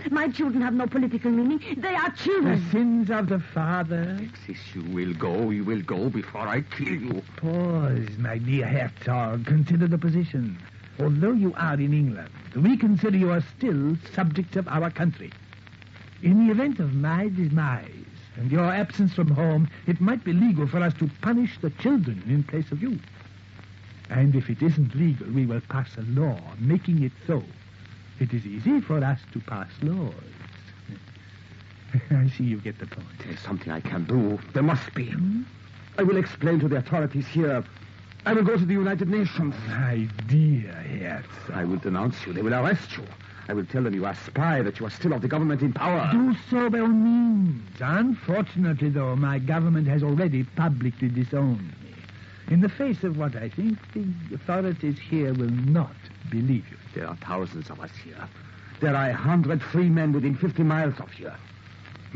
My children have no political meaning. They are children. The sins of the father. Alexis, you will go before I kill you. Pause, my dear Herzog. Consider the position. Although you are in England, we consider you are still subjects of our country. In the event of my demise and your absence from home, it might be legal for us to punish the children in place of you. And if it isn't legal, we will pass a law making it so. It is easy for us to pass laws. I see you get the point. There's something I can do. There must be. I will explain to the authorities here. I will go to the United Nations. My dear Herzog. I will denounce you. They will arrest you. I will tell them you are a spy, that you are still of the government in power. Do so by all means. Unfortunately, though, my government has already publicly disowned me. In the face of what I think, the authorities here will not believe you. There are thousands of us here. There are 100 free men within 50 miles of here.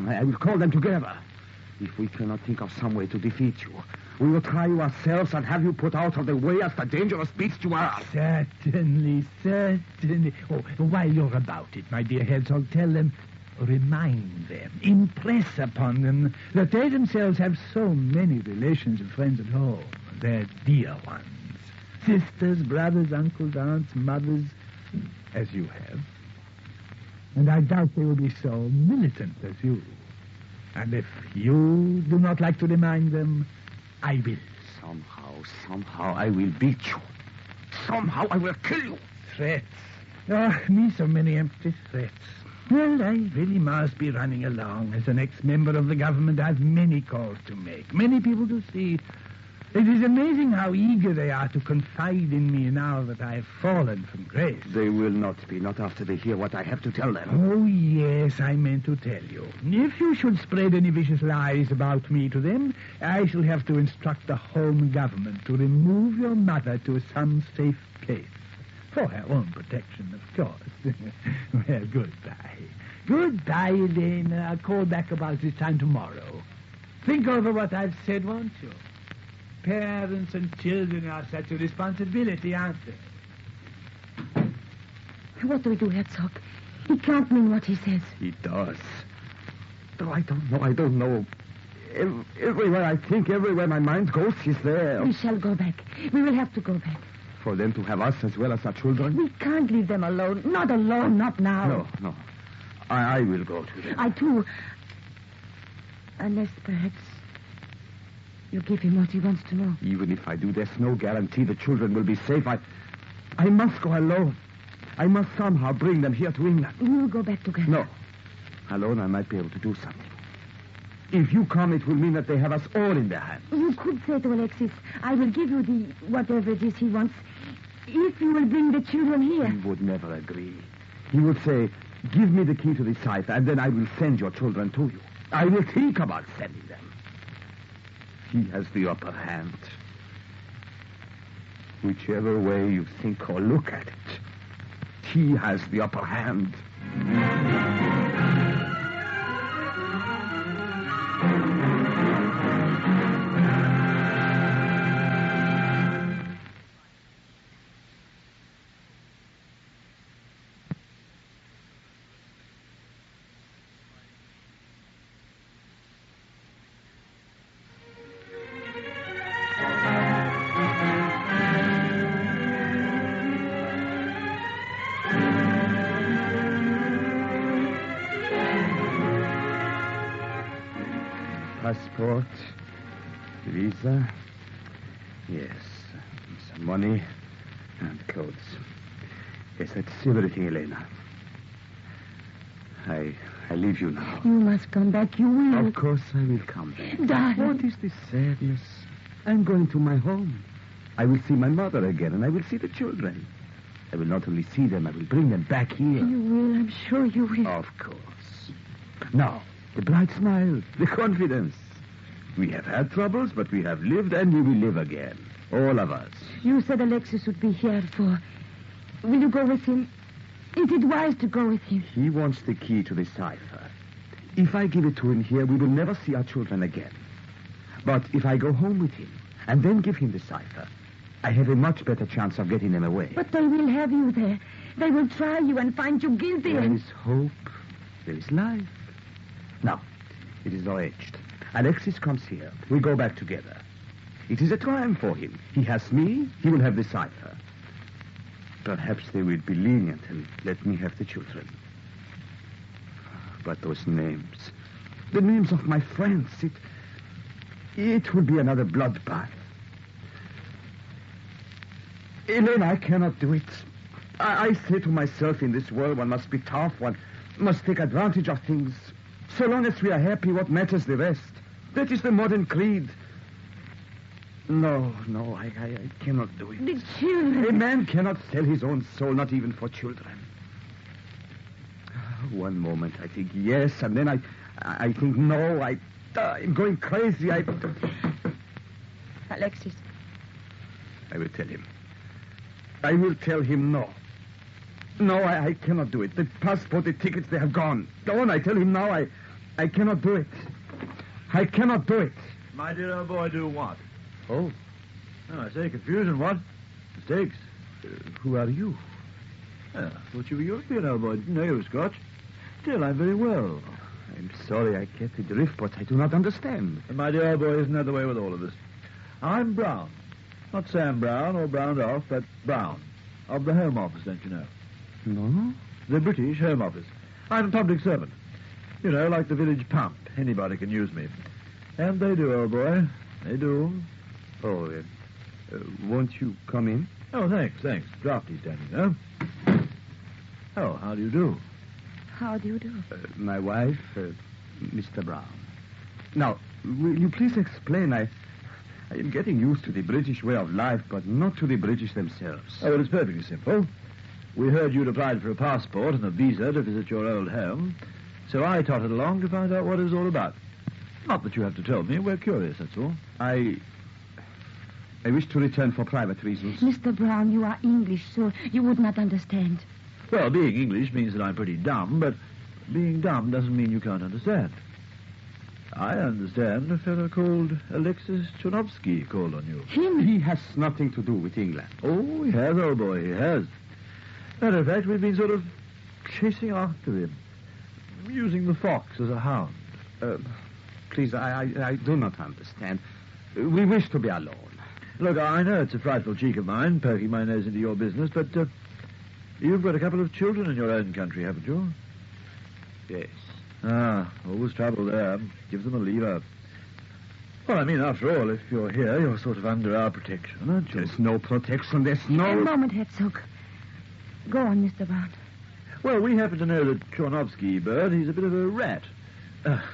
I will call them together. If we cannot think of some way to defeat you, we will try you ourselves and have you put out of the way as the dangerous beast you are. Certainly. Oh, while you're about it, my dear Herzog, tell them, remind them, impress upon them that they themselves have so many relations and friends at home. They're dear ones. Sisters, brothers, uncles, aunts, mothers, as you have. And I doubt they will be so militant as you. And if you do not like to remind them, I will. Somehow I will beat you. Somehow I will kill you. Threats. Oh, me so many empty threats. Well, I really must be running along. As an ex-member of the government, I have many calls to make, many people to see. It is amazing how eager they are to confide in me now that I have fallen from grace. They will not be, not after they hear what I have to tell them. Oh, yes, I meant to tell you. If you should spread any vicious lies about me to them, I shall have to instruct the home government to remove your mother to some safe place. For her own protection, of course. Well, goodbye. Goodbye, Elaine. I'll call back about this time tomorrow. Think over what I've said, won't you? Parents and children are such a responsibility, aren't they? What do we do, Herzog? He can't mean what he says. He does. Though I don't know. Everywhere I think, everywhere my mind goes, he's there. We shall go back. We will have to go back. For them to have us as well as our children? We can't leave them alone. Not alone, not now. No. I will go to them. I, too. Unless, perhaps, you give him what he wants to know. Even if I do, there's no guarantee the children will be safe. I must go alone. I must somehow bring them here to England. We'll go back together. No. Alone, I might be able to do something. If you come, it will mean that they have us all in their hands. You could say to Alexis, I will give you the whatever it is he wants, if you will bring the children here. He would never agree. He would say, give me the key to the cipher, and then I will send your children to you. I will think about sending them. He has the upper hand. Whichever way you think or look at it, he has the upper hand. Passport, visa, yes, some money and clothes. Yes, that's everything, Elena. I leave you now. You must come back, you will. Of course I will come back. Darling. What is this sadness? I'm going to my home. I will see my mother again, and I will see the children. I will not only see them, I will bring them back here. You will, I'm sure you will. Of course. Now, the bright smile, the confidence. We have had troubles, but we have lived and we will live again. All of us. You said Alexis would be here for... Will you go with him? Is it wise to go with him? He wants the key to the cipher. If I give it to him here, we will never see our children again. But if I go home with him and then give him the cipher, I have a much better chance of getting them away. But they will have you there. They will try you and find you guilty. There is hope. There is life. Now, it is arranged. Alexis comes here. We go back together. It is a triumph for him. He has me. He will have the cipher. Perhaps they will be lenient and let me have the children. But those names, the names of my friends, it will be another bloodbath. Elena, I cannot do it. I say to myself, in this world, one must be tough. One must take advantage of things. So long as we are happy, what matters the rest? That is the modern creed. No, I cannot do it. The children. A man cannot sell his own soul, not even for children. One moment I think yes, and then I think no. I'm going crazy. Alexis. I will tell him. I will tell him no. No, I cannot do it. The passport, the tickets, they have gone. Go on, I tell him now. I cannot do it. I cannot do it. My dear old boy, do what? Oh, I say, confusion, what? Mistakes. Who are you? I thought you were European, old boy. Didn't know you were Scotch. Still, I'm very well. I'm sorry I get the drift, but I do not understand. And my dear old boy, isn't that the way with all of us? I'm Brown. Not Sam Brown or Browned Off, but Brown. Of the Home Office, don't you know? No? The British Home Office. I'm a public servant. You know, like the village pump. Anybody can use me. And they do, old boy. They do. Oh, won't you come in? Oh, thanks. Drafty standing, no? Oh, how do you do? How do you do? My wife, Mr. Brown. Now, will you please explain? I am getting used to the British way of life, but not to the British themselves. Oh, well, it's perfectly simple. We heard you'd applied for a passport and a visa to visit your old home, so I tottered along to find out what it was all about. Not that you have to tell me. We're curious, that's all. I wish to return for private reasons. Mr. Brown, you are English, so you would not understand. Well, being English means that I'm pretty dumb, but being dumb doesn't mean you can't understand. I understand a fellow called Alexis Chonovsky called on you. Him? He has nothing to do with England. Oh, he has, old boy, he has. Matter of fact, we've been sort of chasing after him, using the fox as a hound. Please, I do not understand. We wish to be alone. Look, I know it's a frightful cheek of mine, poking my nose into your business, but you've got a couple of children in your own country, haven't you? Yes. Ah, always trouble there. Give them a lever. Well, I mean, after all, if you're here, you're sort of under our protection, aren't you? There's no protection, there's no... A moment, Herzog. Go on, Mr. Brown. Well, we happen to know that Chornovsky, Bird, he's a bit of a rat.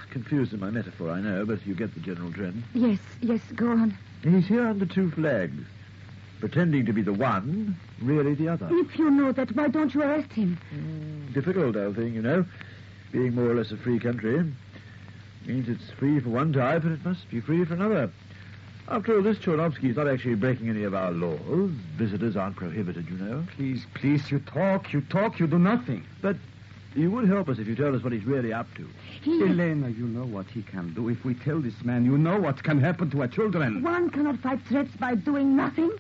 Confused in my metaphor, I know, but you get the general trend. Yes, go on. He's here under two flags, pretending to be the one, really the other. If you know that, why don't you arrest him? Difficult old thing, you know. Being more or less a free country means it's free for one type and it must be free for another. After all, this Chornovsky is not actually breaking any of our laws. Visitors aren't prohibited, you know. Please, you talk, you do nothing. But you would help us if you told us what he's really up to. Elena, you know what he can do. If we tell this man, you know what can happen to our children. One cannot fight threats by doing nothing.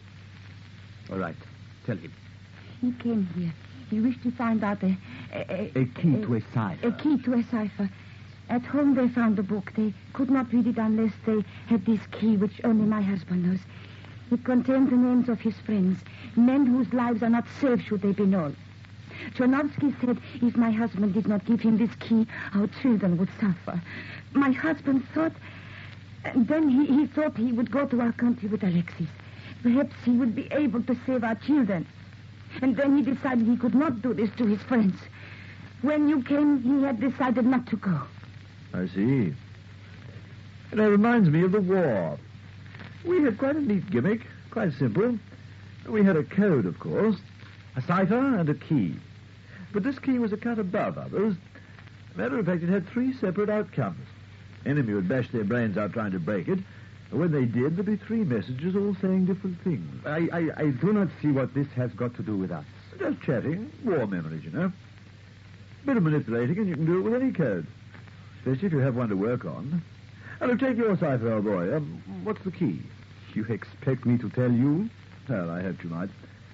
All right, tell him. He came here. He wished to find out a key to a cipher. A key to a cipher. At home they found the book. They could not read it unless they had this key, which only my husband knows. It contained the names of his friends, men whose lives are not safe should they be known. Chornovsky said if my husband did not give him this key, our children would suffer. My husband thought... Then he thought he would go to our country with Alexis. Perhaps he would be able to save our children. And then he decided he could not do this to his friends. When you came, he had decided not to go. I see. And it reminds me of the war. We had quite a neat gimmick, quite simple. We had a code, of course, a cipher and a key. But this key was a cut above others. Matter of fact, it had three separate outcomes. Enemy would bash their brains out trying to break it. And when they did, there'd be three messages all saying different things. I do not see what this has got to do with us. Just chatting. War memories, you know. A bit of manipulating, and you can do it with any code. Especially if you have one to work on. And look, take your cipher, old boy. What's the key? You expect me to tell you? Well, I hoped you might.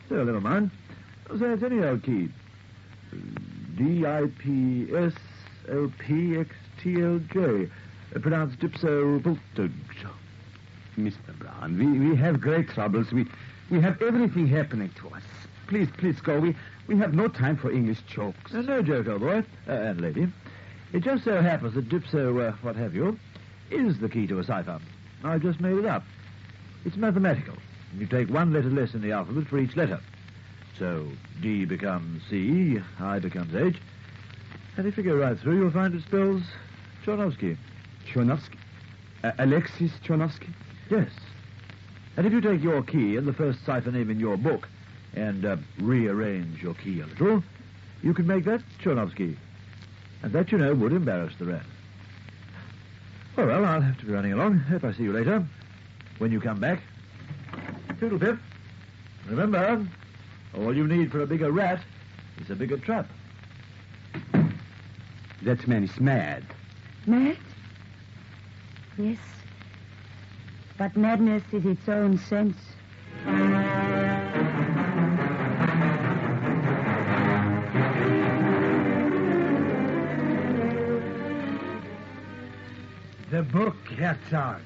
So, never mind. So it's any old key. DIPSOPXTLJ. Pronounced dipso... Mr. Brown, we have great troubles. We have everything happening to us. Please go. We have no time for English jokes. No joke, old boy. And lady. It just so happens that dipso, what have you, is the key to a cipher. I've just made it up. It's mathematical. You take one letter less in the alphabet for each letter. So D becomes C, I becomes H. And if you go right through, you'll find it spells Chornovsky. Chornovsky? Alexis Chornovsky? Yes. And if you take your key and the first cipher name in your book and rearrange your key a little, you can make that Chornovsky. And that, you know, would embarrass the rest. Oh, well, I'll have to be running along. Hope I see you later. When you come back. Toodle pip. Remember, all you need for a bigger rat is a bigger trap. That man is mad. Mad? Yes. But madness is its own sense. The book, Herzog.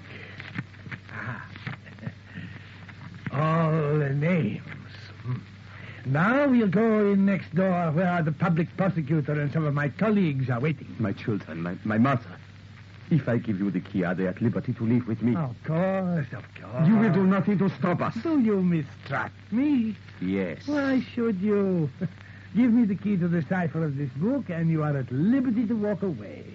All the names. Now we'll go in next door where the public prosecutor and some of my colleagues are waiting. My children, my mother. If I give you the key, are they at liberty to leave with me? Of course. You will do nothing to stop us. Do you mistrust me? Yes. Why should you? Give me the key to the cipher of this book, and you are at liberty to walk away.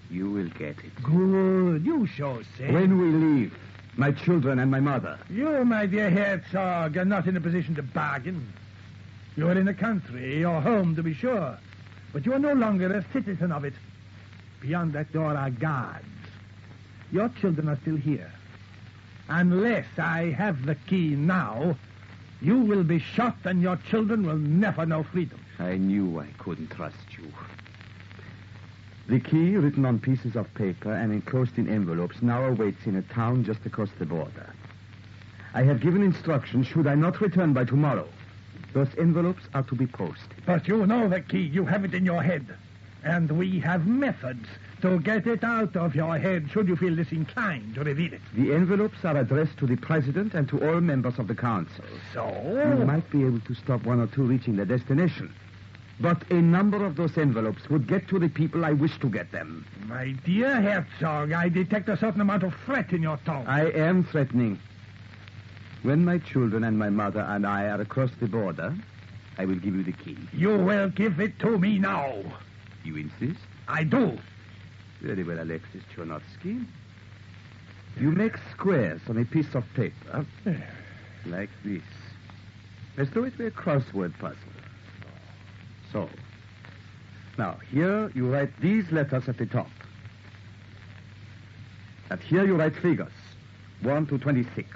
You will get it. Good. You show sense. When we leave. My children and my mother. You, my dear Herzog, are not in a position to bargain. You are in the country, your home to be sure, but you are no longer a citizen of it. Beyond that door are guards. Your children are still here. Unless I have the key now, you will be shot and your children will never know freedom. I knew I couldn't trust you. The key, written on pieces of paper and enclosed in envelopes, now awaits in a town just across the border. I have given instructions, should I not return by tomorrow, those envelopes are to be posted. But you know the key. You have it in your head. And we have methods to get it out of your head should you feel disinclined to reveal it. The envelopes are addressed to the president and to all members of the council. So? You might be able to stop one or two reaching their destination. But a number of those envelopes would get to the people I wish to get them. My dear Herzog, I detect a certain amount of threat in your tone. I am threatening. When my children and my mother and I are across the border, I will give you the key. You will give it to me now. You insist? I do. Very well, Alexis Chernovsky. You make squares on a piece of paper, like this, as though it were a crossword puzzle. So, now, here you write these letters at the top. And here you write figures, 1 to 26.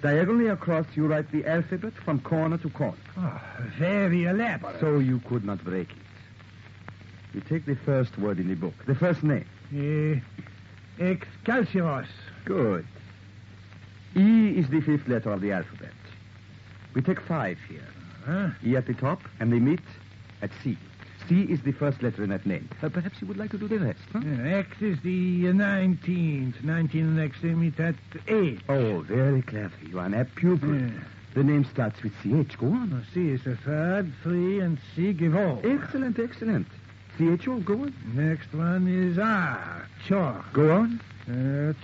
Diagonally across, you write the alphabet from corner to corner. Oh, very elaborate. So you could not break it. You take the first word in the book, the first name. Excelsior. Good. E is the fifth letter of the alphabet. We take 5 here. E at the top, and they meet at C. C is the first letter in that name. Perhaps you would like to do the rest, huh? X is the 19th. 19 and X they meet at A. Oh, very clever. You are an apt pupil. The name starts with CH. Go on. C is the third, 3, and C give O. Excellent, excellent. CHO, go on. Next one is R. Chor. Go on.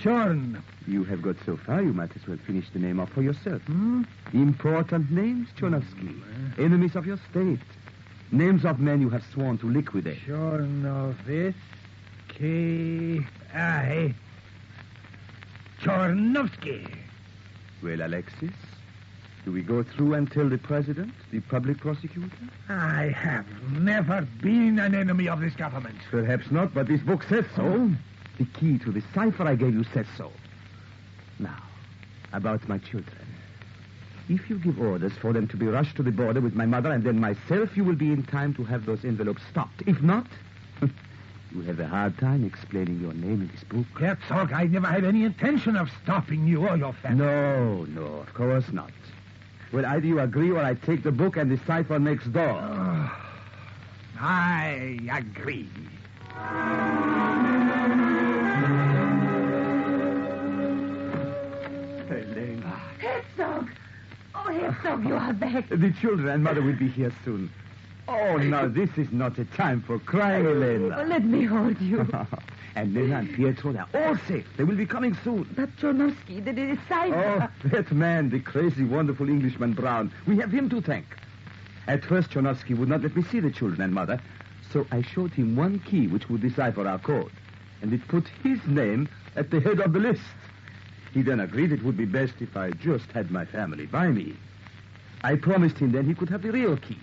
Chorn. You have got so far, you might as well finish the name off for yourself. Important names, Chernovsky. Enemies of your state. Names of men you have sworn to liquidate. Chornovitz. K.I. Chornovsky. Well, Alexis, do we go through and tell the president, the public prosecutor? I have never been an enemy of this government. Perhaps not, but this book says so. The key to the cipher I gave you says so. Now, about my children. If you give orders for them to be rushed to the border with my mother and then myself, you will be in time to have those envelopes stopped. If not, you have a hard time explaining your name in this book. Herzog, I never had any intention of stopping you or your family. No, of course not. Well, either you agree or I take the book and the cipher next door. I agree. Helena. Herzog! Oh, Herzog, you are back. The children and mother will be here soon. Oh, no, this is not a time for crying, Elena. Well, let me hold you. And Lena and Pietro, they're all safe. They will be coming soon. But Chernovsky, the disciple. Oh, that man, the crazy, wonderful Englishman Brown. We have him to thank. At first, Chernovsky would not let me see the children and mother, so I showed him one key which would decipher our code, and it put his name at the head of the list. He then agreed it would be best if I just had my family by me. I promised him then he could have the real key.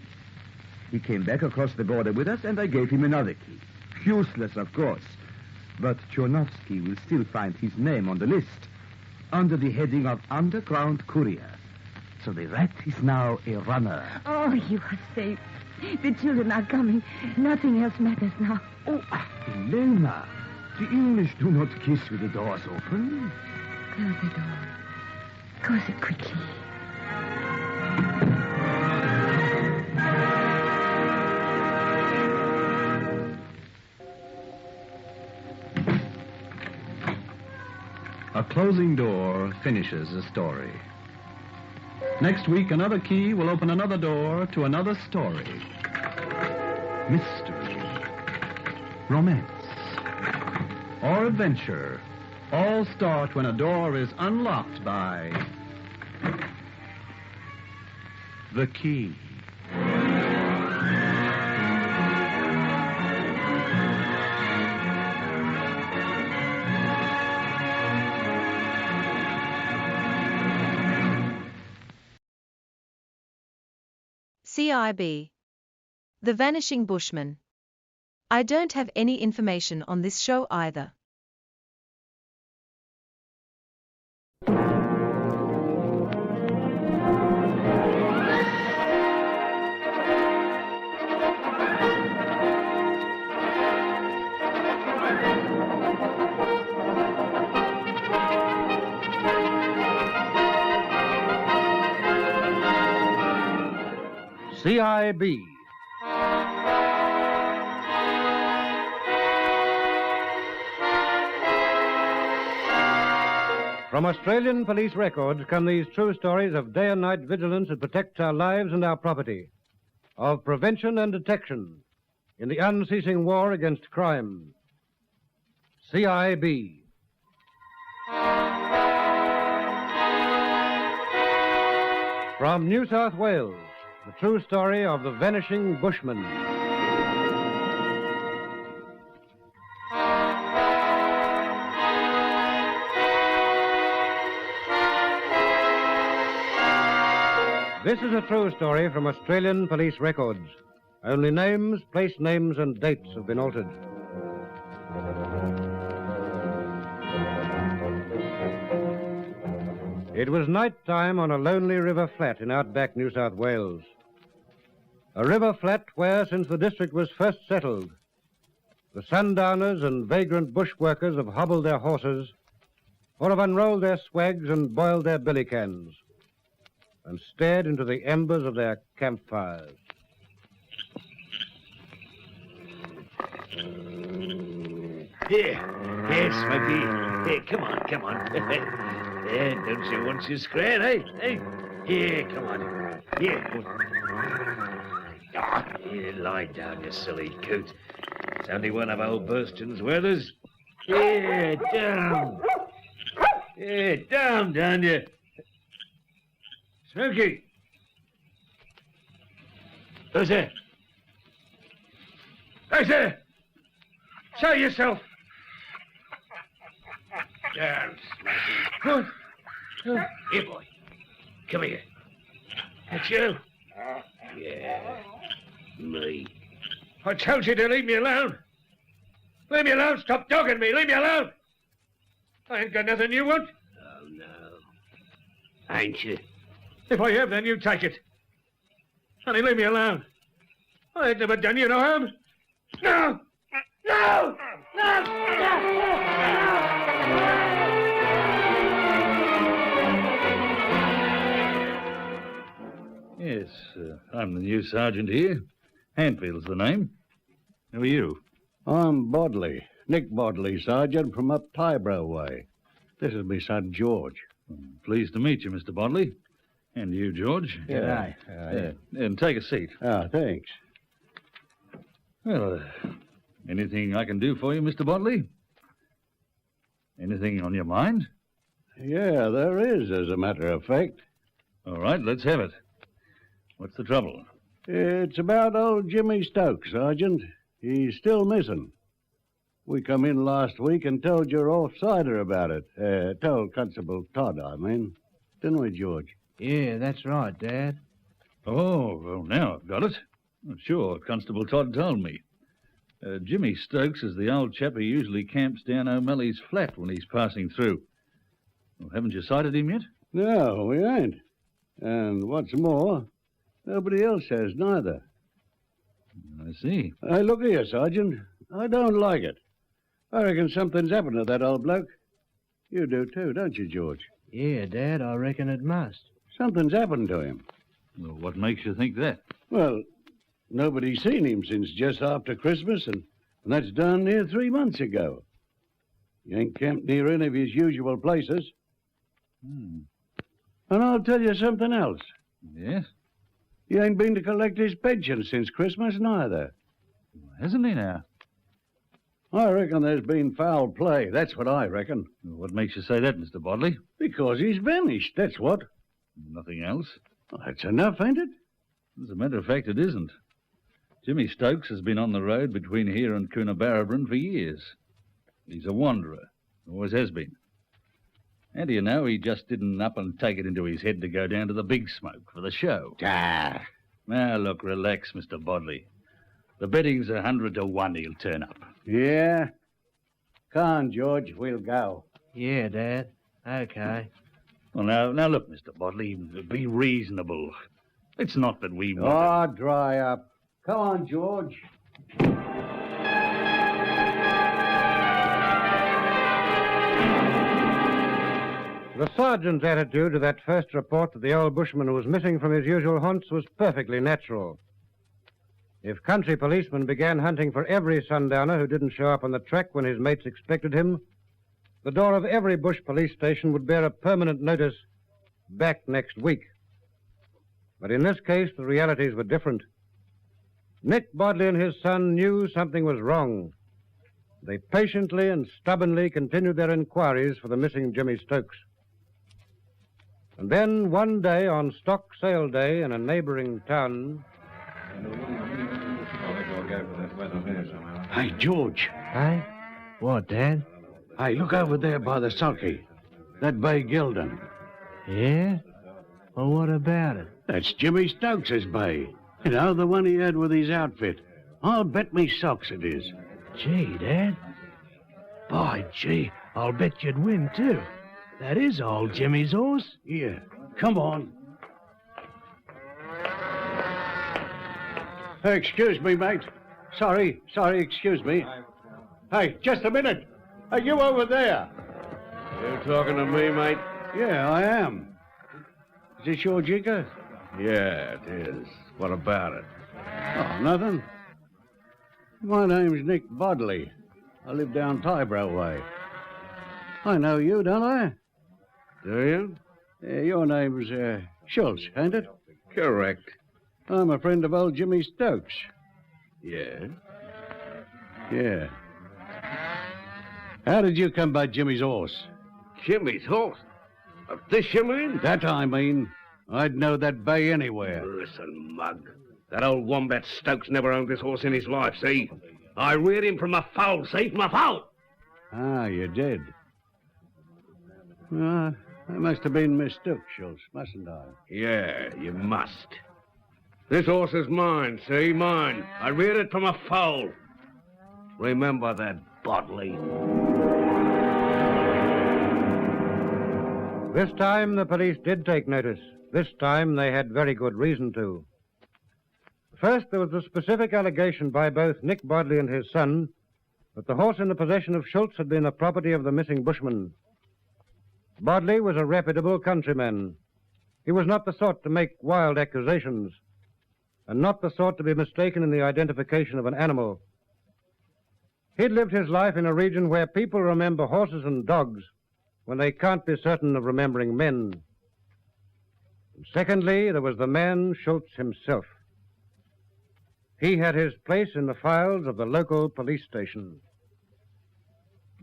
He came back across the border with us, and I gave him another key. Useless, of course. But Chernovsky will still find his name on the list, under the heading of Underground Courier. So the rat is now a runner. Oh, you are safe. The children are coming. Nothing else matters now. Oh, Elena, the English do not kiss with the doors open. Close the door. Close it quickly. A closing door finishes a story. Next week, another key will open another door to another story. Mystery, romance, or adventure all start when a door is unlocked by the key. CIB. The Vanishing Bushman. I don't have any information on this show either. CIB. From Australian police records come these true stories of day and night vigilance that protects our lives and our property, of prevention and detection in the unceasing war against crime. CIB. From New South Wales, the true story of the vanishing bushman. This is a true story from Australian police records. Only names, place names, and dates have been altered. It was night time on a lonely river flat in outback New South Wales. A river flat where, since the district was first settled, the sundowners and vagrant bush workers have hobbled their horses or have unrolled their swags and boiled their billy cans and stared into the embers of their campfires. Here, Smokey. Here, come on. Yeah, don't you want your scratch, eh? Here, come on. Here. Here, lie down, you silly coot. It's only one of old Burston's weathers. Here, down. Here, down you. Smokey. Who's there? Who's there? Show yourself. Down, Smokey. What? Here, boy. Come here. That's you? Yeah. Me. I told you to leave me alone. Leave me alone. Stop dogging me. Leave me alone. I ain't got nothing you want. Oh, no. Ain't you? If I have, then you take it. Honey, leave me alone. I ain't never done you no harm. No! No! Yes, I'm the new sergeant here. Handfield's the name. Who are you? I'm Bodley, Nick Bodley, Sergeant, from up Tybro way. This is my son, George. Pleased to meet you, Mr. Bodley. And you, George. Yeah. And take a seat. Thanks. Well, anything I can do for you, Mr. Bodley? Anything on your mind? Yeah, there is, as a matter of fact. All right, let's have it. What's the trouble? It's about old Jimmy Stokes, Sergeant. He's still missing. We come in last week and told your offsider about it. Told Constable Todd, I mean. Didn't we, George? Yeah, that's right, Dad. Oh, well, now I've got it. Sure, Constable Todd told me. Jimmy Stokes is the old chap who usually camps down O'Malley's flat when he's passing through. Well, haven't you sighted him yet? No, we ain't. And what's more, nobody else has neither. I see. Hey, look here, Sergeant. I don't like it. I reckon something's happened to that old bloke. You do too, don't you, George? Yeah, Dad, I reckon it must. Something's happened to him. Well, what makes you think that? Well, nobody's seen him since just after Christmas, and that's done near 3 months ago. He ain't camped near any of his usual places. And I'll tell you something else. Yes? He ain't been to collect his pension since Christmas, neither. Hasn't he now? I reckon there's been foul play. That's what I reckon. What makes you say that, Mr. Bodley? Because he's vanished, that's what. Nothing else? Well, that's enough, ain't it? As a matter of fact, it isn't. Jimmy Stokes has been on the road between here and Coonabarabran for years. He's a wanderer. Always has been. And you know, he just didn't up and take it into his head to go down to the Big Smoke for the show. Now, look, relax, Mr. Bodley. The betting's 100 to 1 he'll turn up. Yeah? Come on, George. We'll go. Yeah, Dad. Okay. Well, now look, Mr. Bodley, be reasonable. It's not that we want... Oh, dry up. Come on, George. The sergeant's attitude to that first report that the old bushman was missing from his usual haunts was perfectly natural. If country policemen began hunting for every sundowner who didn't show up on the track when his mates expected him, the door of every bush police station would bear a permanent notice, "Back next week." But in this case, the realities were different. Nick Bodley and his son knew something was wrong. They patiently and stubbornly continued their inquiries for the missing Jimmy Stokes. And then one day, on stock sale day in a neighboring town... Hey, George. Hey? What, Dad? Hey, look over there by the sulky. That bay gelding. Yeah? Well, what about it? That's Jimmy Stokes' bay. You know, the one he had with his outfit. I'll bet me socks it is. Gee, Dad. By gee, I'll bet you'd win, too. That is old Jimmy's horse. Yeah. Come on. Hey, excuse me, mate. Sorry, excuse me. Hey, just a minute. Are you over there? You talking to me, mate? Yeah, I am. Is this your jigger? Yeah, it is. What about it? Oh, nothing. My name's Nick Bodley. I live down Tybrow way. I know you, don't I? Do you? Your name's Schultz, ain't it? Correct. I'm a friend of old Jimmy Stokes. Yeah? Yeah. How did you come by Jimmy's horse? Jimmy's horse? Of this, you mean? That I mean. I'd know that bay anywhere. Listen, mug. That old wombat Stokes never owned this horse in his life, see? I reared him from a foal, see? From a foal! Ah, you did. I must have been mistook, Schultz, mustn't I? Yeah, you must. This horse is mine, see? Mine. I reared it from a foal. Remember that, Bodley. This time the police did take notice. This time they had very good reason to. First, there was a specific allegation by both Nick Bodley and his son that the horse in the possession of Schultz had been the property of the missing bushman. Bodley was a reputable countryman. He was not the sort to make wild accusations, and not the sort to be mistaken in the identification of an animal. He'd lived his life in a region where people remember horses and dogs when they can't be certain of remembering men. And secondly, there was the man Schultz himself. He had his place in the files of the local police station.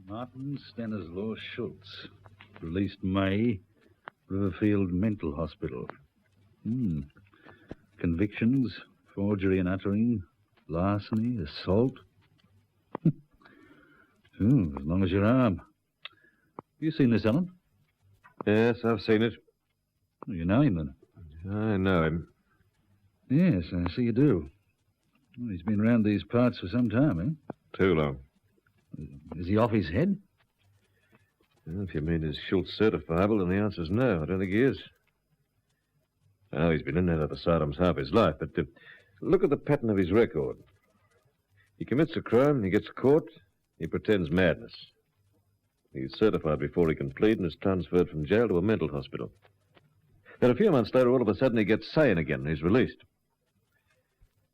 Martin Stanislaus Schultz, released May, Riverfield Mental Hospital. Convictions, forgery and uttering, larceny, assault. As long as your arm. You seen this, Ellen? Yes, I've seen it. You know him, then? I know him. Yes, I see you do. Well, he's been around these parts for some time, eh? Too long. Is he off his head? Well, if you mean is Schultz certifiable, then the answer's no. I don't think he is. Well, he's been in and out of asylums half his life, but look at the pattern of his record. He commits a crime, he gets caught, he pretends madness. He's certified before he can plead and is transferred from jail to a mental hospital. Then a few months later, all of a sudden, he gets sane again and he's released.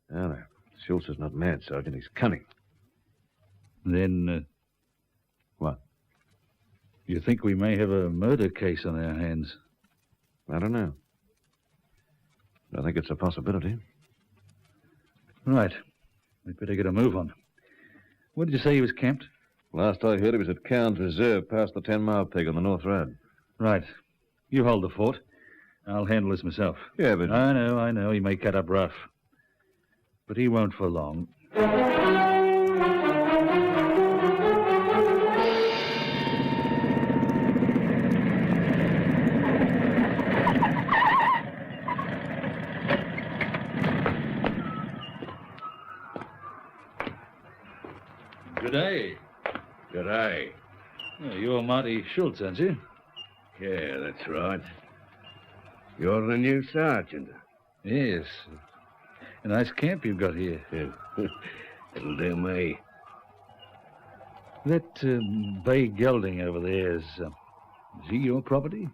Now, Schultz is not mad, Sergeant. He's cunning. Then, What? You think we may have a murder case on our hands? I don't know. I think it's a possibility. Right. We'd better get a move on. Where did you say he was camped? Last I heard, he was at Cowan's Reserve, past the 10-mile peg on the North Road. Right. You hold the fort. I'll handle this myself. Yeah, but... I know. He may cut up rough. But he won't for long. Good day. Good day. Oh, you're Marty Schultz, aren't you? Yeah, that's right. You're the new sergeant. Yes. A nice camp you've got here. It'll do me. That bay gelding over there is he your property?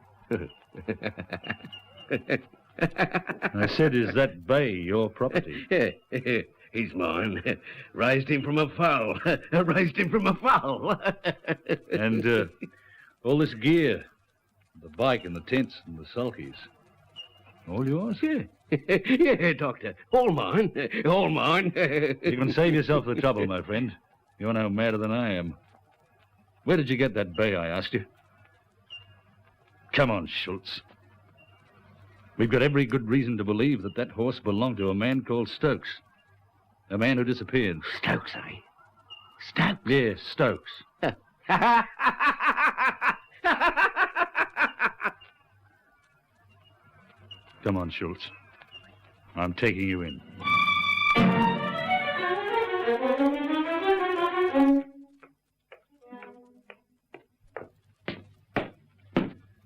I said, is that bay your property? He's mine. Raised him from a foal. Raised him from a foal. And all this gear, the bike and the tents and the sulkies, all yours? Yeah. Yeah, Doctor. All mine. All mine. You can save yourself the trouble, my friend. You're no madder than I am. Where did you get that bay, I asked you? Come on, Schultz. We've got every good reason to believe that that horse belonged to a man called Stokes. A man who disappeared. Stokes, eh? Stokes? Yes, Stokes. Come on, Schultz. I'm taking you in.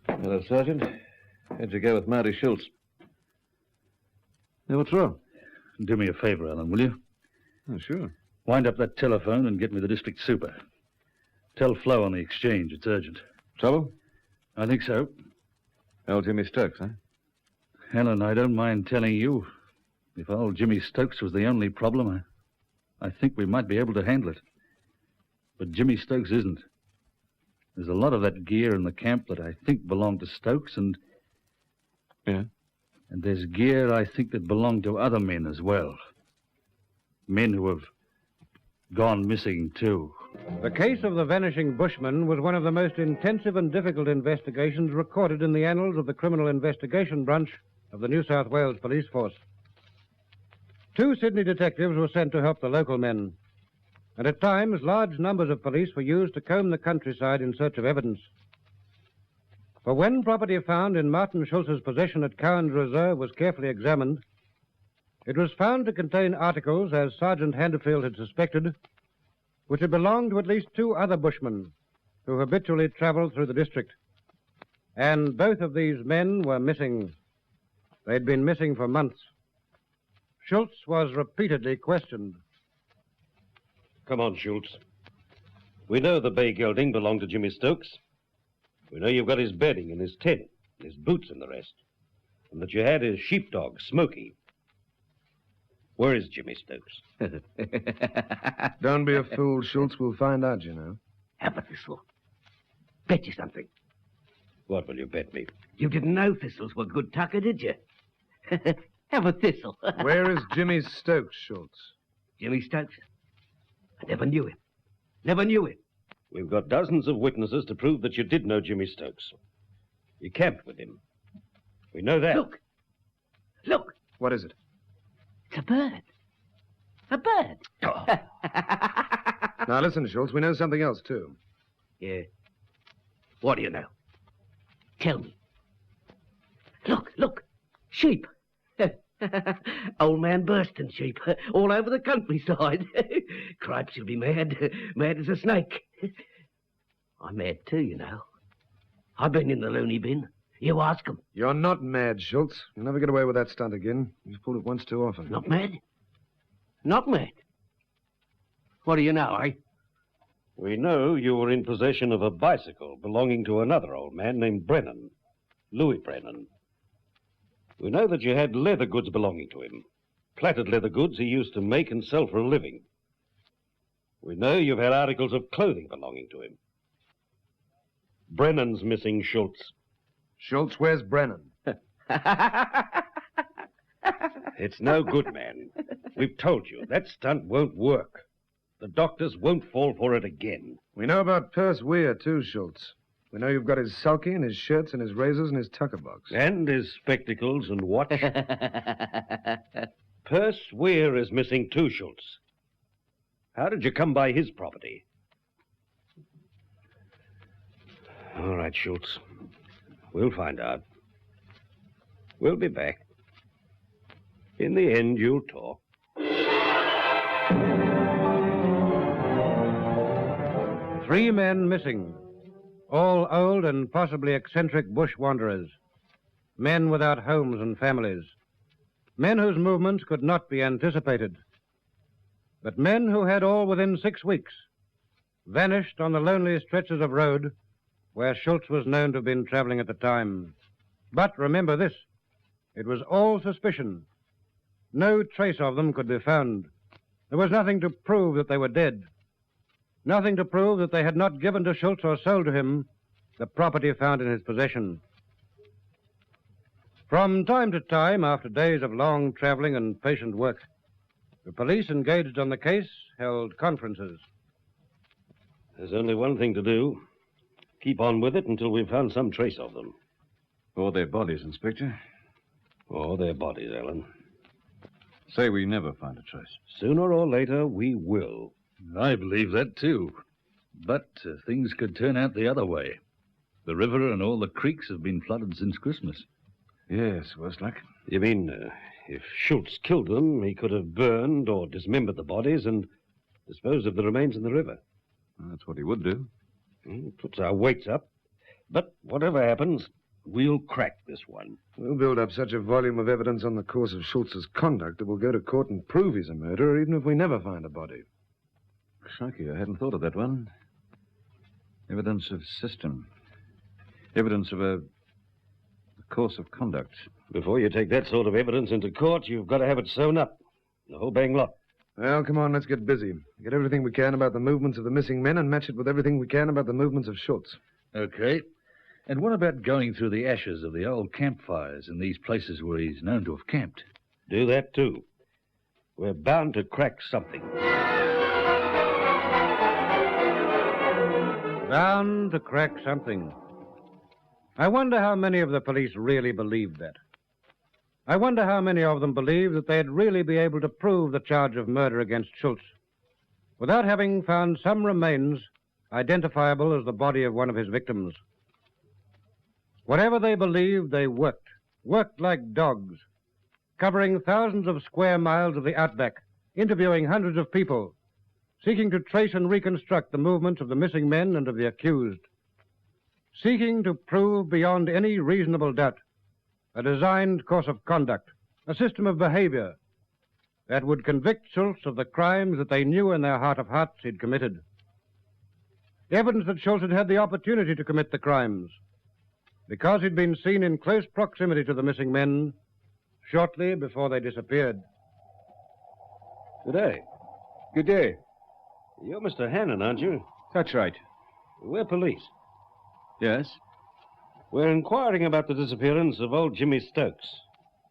Hello, Sergeant. How'd you go with Marty Schultz? Now, what's wrong? Do me a favor, Alan, will you? Oh, sure. Wind up that telephone and get me the district super. Tell Flo on the exchange it's urgent. Trouble? I think so. Old Jimmy Stokes, huh? Helen, I don't mind telling you, if old Jimmy Stokes was the only problem, I think we might be able to handle it. But Jimmy Stokes isn't. There's a lot of that gear in the camp that I think belonged to Stokes, and... Yeah? And there's gear I think that belonged to other men as well. Men who have gone missing, too. The case of the vanishing bushman was one of the most intensive and difficult investigations recorded in the annals of the Criminal Investigation Branch of the New South Wales Police Force. 2 Sydney detectives were sent to help the local men, and at times large numbers of police were used to comb the countryside in search of evidence. For when property found in Martin Schultz's possession at Cowan's Reserve was carefully examined, it was found to contain articles, as Sergeant Handerfield had suspected, which had belonged to at least 2 other bushmen who habitually traveled through the district. And both of these men were missing. They'd been missing for months. Schultz was repeatedly questioned. Come on, Schultz. We know the bay gelding belonged to Jimmy Stokes. We know you've got his bedding and his tent, his boots and the rest. And that you had his sheepdog, Smokey. Where is Jimmy Stokes? Don't be a fool, Schultz. We'll find out, you know. Have a thistle. Bet you something. What will you bet me? You didn't know thistles were good tucker, did you? Have a thistle. Where is Jimmy Stokes, Schultz? Jimmy Stokes? I never knew him. Never knew him. We've got dozens of witnesses to prove that you did know Jimmy Stokes. You camped with him. We know that. Look. Look. What is it? It's a bird. A bird. Oh. Now, listen, Schultz. We know something else, too. Yeah. What do you know? Tell me. Look, look. Sheep. Old man Burston sheep. All over the countryside. Cripes, you'll be mad. Mad as a snake. I'm mad too, you know. I've been in the loony bin. You ask 'em. You're not mad, Schultz. You'll never get away with that stunt again. You've pulled it once too often. Not mad? Not mad? What do you know, eh? We know you were in possession of a bicycle belonging to another old man named Brennan. Louis Brennan. We know that you had leather goods belonging to him. Plaited leather goods he used to make and sell for a living. We know you've had articles of clothing belonging to him. Brennan's missing, Schultz. Schultz, where's Brennan? It's no good, man. We've told you, that stunt won't work. The doctors won't fall for it again. We know about Perce Weir, too, Schultz. We know you've got his sulky and his shirts and his razors and his tucker box. And his spectacles and watch. Perce Weir is missing too, Schultz. How did you come by his property? All right, Schultz. We'll find out. We'll be back. In the end, you'll talk. 3 men missing, all old and possibly eccentric bush wanderers, men without homes and families, men whose movements could not be anticipated, but men who had all within 6 weeks vanished on the lonely stretches of road where Schultz was known to have been traveling at the time. But remember this, it was all suspicion. No trace of them could be found. There was nothing to prove that they were dead. Nothing to prove that they had not given to Schultz or sold to him the property found in his possession. From time to time, after days of long traveling and patient work, the police engaged on the case held conferences. There's only one thing to do. Keep on with it until we've found some trace of them. Or their bodies, Inspector. Or their bodies, Alan. Say we never find a trace. Sooner or later, we will. I believe that, too. But things could turn out the other way. The river and all the creeks have been flooded since Christmas. Yes, worse luck. You mean, if Schultz killed them, he could have burned or dismembered the bodies and disposed of the remains in the river? Well, that's what he would do. It puts our weights up. But whatever happens, we'll crack this one. We'll build up such a volume of evidence on the course of Schultz's conduct that we'll go to court and prove he's a murderer, even if we never find a body. Crikey, I hadn't thought of that one. Evidence of system. Evidence of a course of conduct. Before you take that sort of evidence into court, you've got to have it sewn up. The whole bang lot. Well, come on, let's get busy. Get everything we can about the movements of the missing men and match it with everything we can about the movements of Schultz. Okay. And what about going through the ashes of the old campfires in these places where he's known to have camped? Do that, too. We're bound to crack something. Bound to crack something. I wonder how many of the police really believed that. I wonder how many of them believe that they'd really be able to prove the charge of murder against Schultz without having found some remains identifiable as the body of one of his victims. Whatever they believed, they worked like dogs, covering thousands of square miles of the outback, interviewing hundreds of people, seeking to trace and reconstruct the movements of the missing men and of the accused, seeking to prove beyond any reasonable doubt a designed course of conduct, a system of behavior that would convict Schultz of the crimes that they knew in their heart of hearts he'd committed. Evidence that Schultz had had the opportunity to commit the crimes because he'd been seen in close proximity to the missing men shortly before they disappeared. Good day. Good day. You're Mr. Hannon, aren't you? That's right. We're police. Yes? We're inquiring about the disappearance of old Jimmy Stokes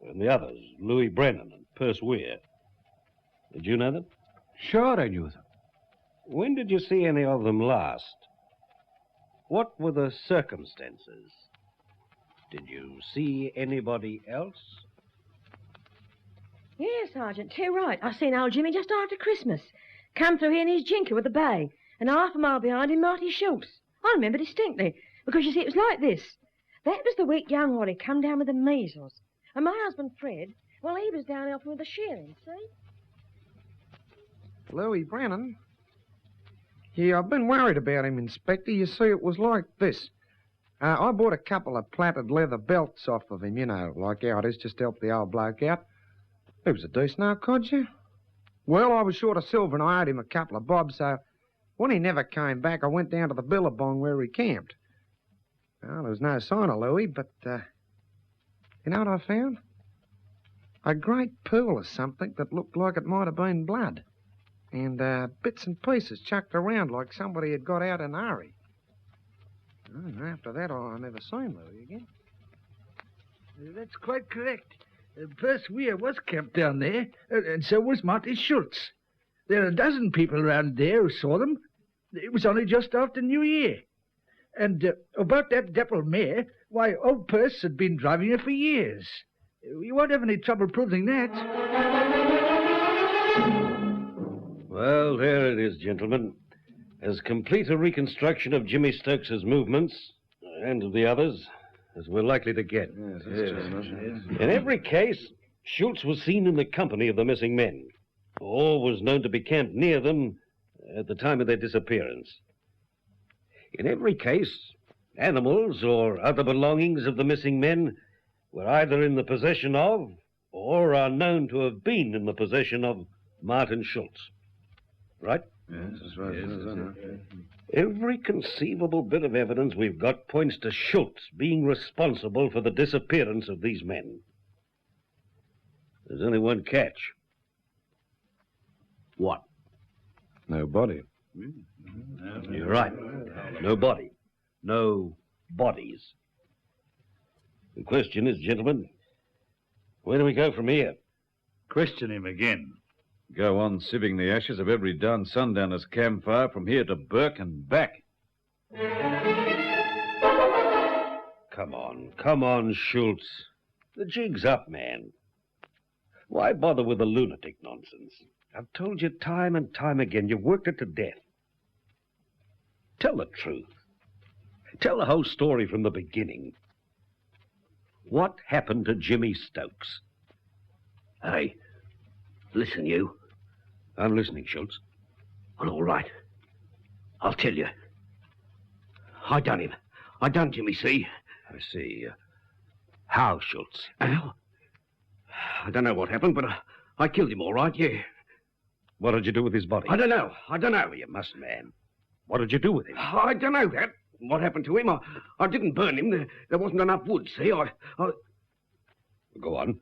and the others, Louis Brennan and Perce Weir. Did you know them? Sure I knew them. When did you see any of them last? What were the circumstances? Did you see anybody else? Yes, Sergeant, too right. I seen old Jimmy just after Christmas. Come through here in his jinker with a bay, and half a mile behind him, Marty Schultz. I remember distinctly, because you see, it was like this. That was the week young Ollie come down with the measles. And my husband, Fred, well, he was down helping with the shearing, see? Louis Brennan? Yeah, I've been worried about him, Inspector. You see, it was like this. I bought a couple of plaited leather belts off of him, you know, like how it is, just to help the old bloke out. He was a decent old codger. Well, I was short of silver and I owed him a couple of bobs, so when he never came back, I went down to the billabong where he camped. Well, there was no sign of Louis, but, you know what I found? A great pool of something that looked like it might have been blood. And bits and pieces chucked around like somebody had got out in a hurry. And after that, I never seen Louis again. That's quite correct. Perce Weir was camped down there, and so was Marty Schultz. There are a dozen people around there who saw them. It was only just after New Year. And about that dapple mare, why, old Perce had been driving her for years. You won't have any trouble proving that. Well, there it is, gentlemen. As complete a reconstruction of Jimmy Stokes's movements, and of the others, as we're likely to get. Yes, that's true. In every case, Schultz was seen in the company of the missing men, or was known to be camped near them at the time of their disappearance. In every case, animals or other belongings of the missing men were either in the possession of or are known to have been in the possession of Martin Schultz. Right? Yes, that's right. Every conceivable bit of evidence we've got points to Schultz being responsible for the disappearance of these men. There's only one catch. What? No body. You're right. No body. No bodies. The question is, gentlemen, where do we go from here? Question him again. Go on sieving the ashes of every darn sundowner's campfire from here to Burke and back. Come on, Schultz. The jig's up, man. Why bother with the lunatic nonsense? I've told you time and time again, you've worked it to death. Tell the truth. Tell the whole story from the beginning. What happened to Jimmy Stokes? Hey, listen, you. I'm listening, Schultz. Well, all right. I'll tell you. I done him. I done Jimmy, see? I see. How, Schultz? How? I don't know what happened, but I killed him all right, yeah. What did you do with his body? I don't know. You must, man. What did you do with him? I don't know that. What happened to him? I didn't burn him. There wasn't enough wood, see? I... Go on.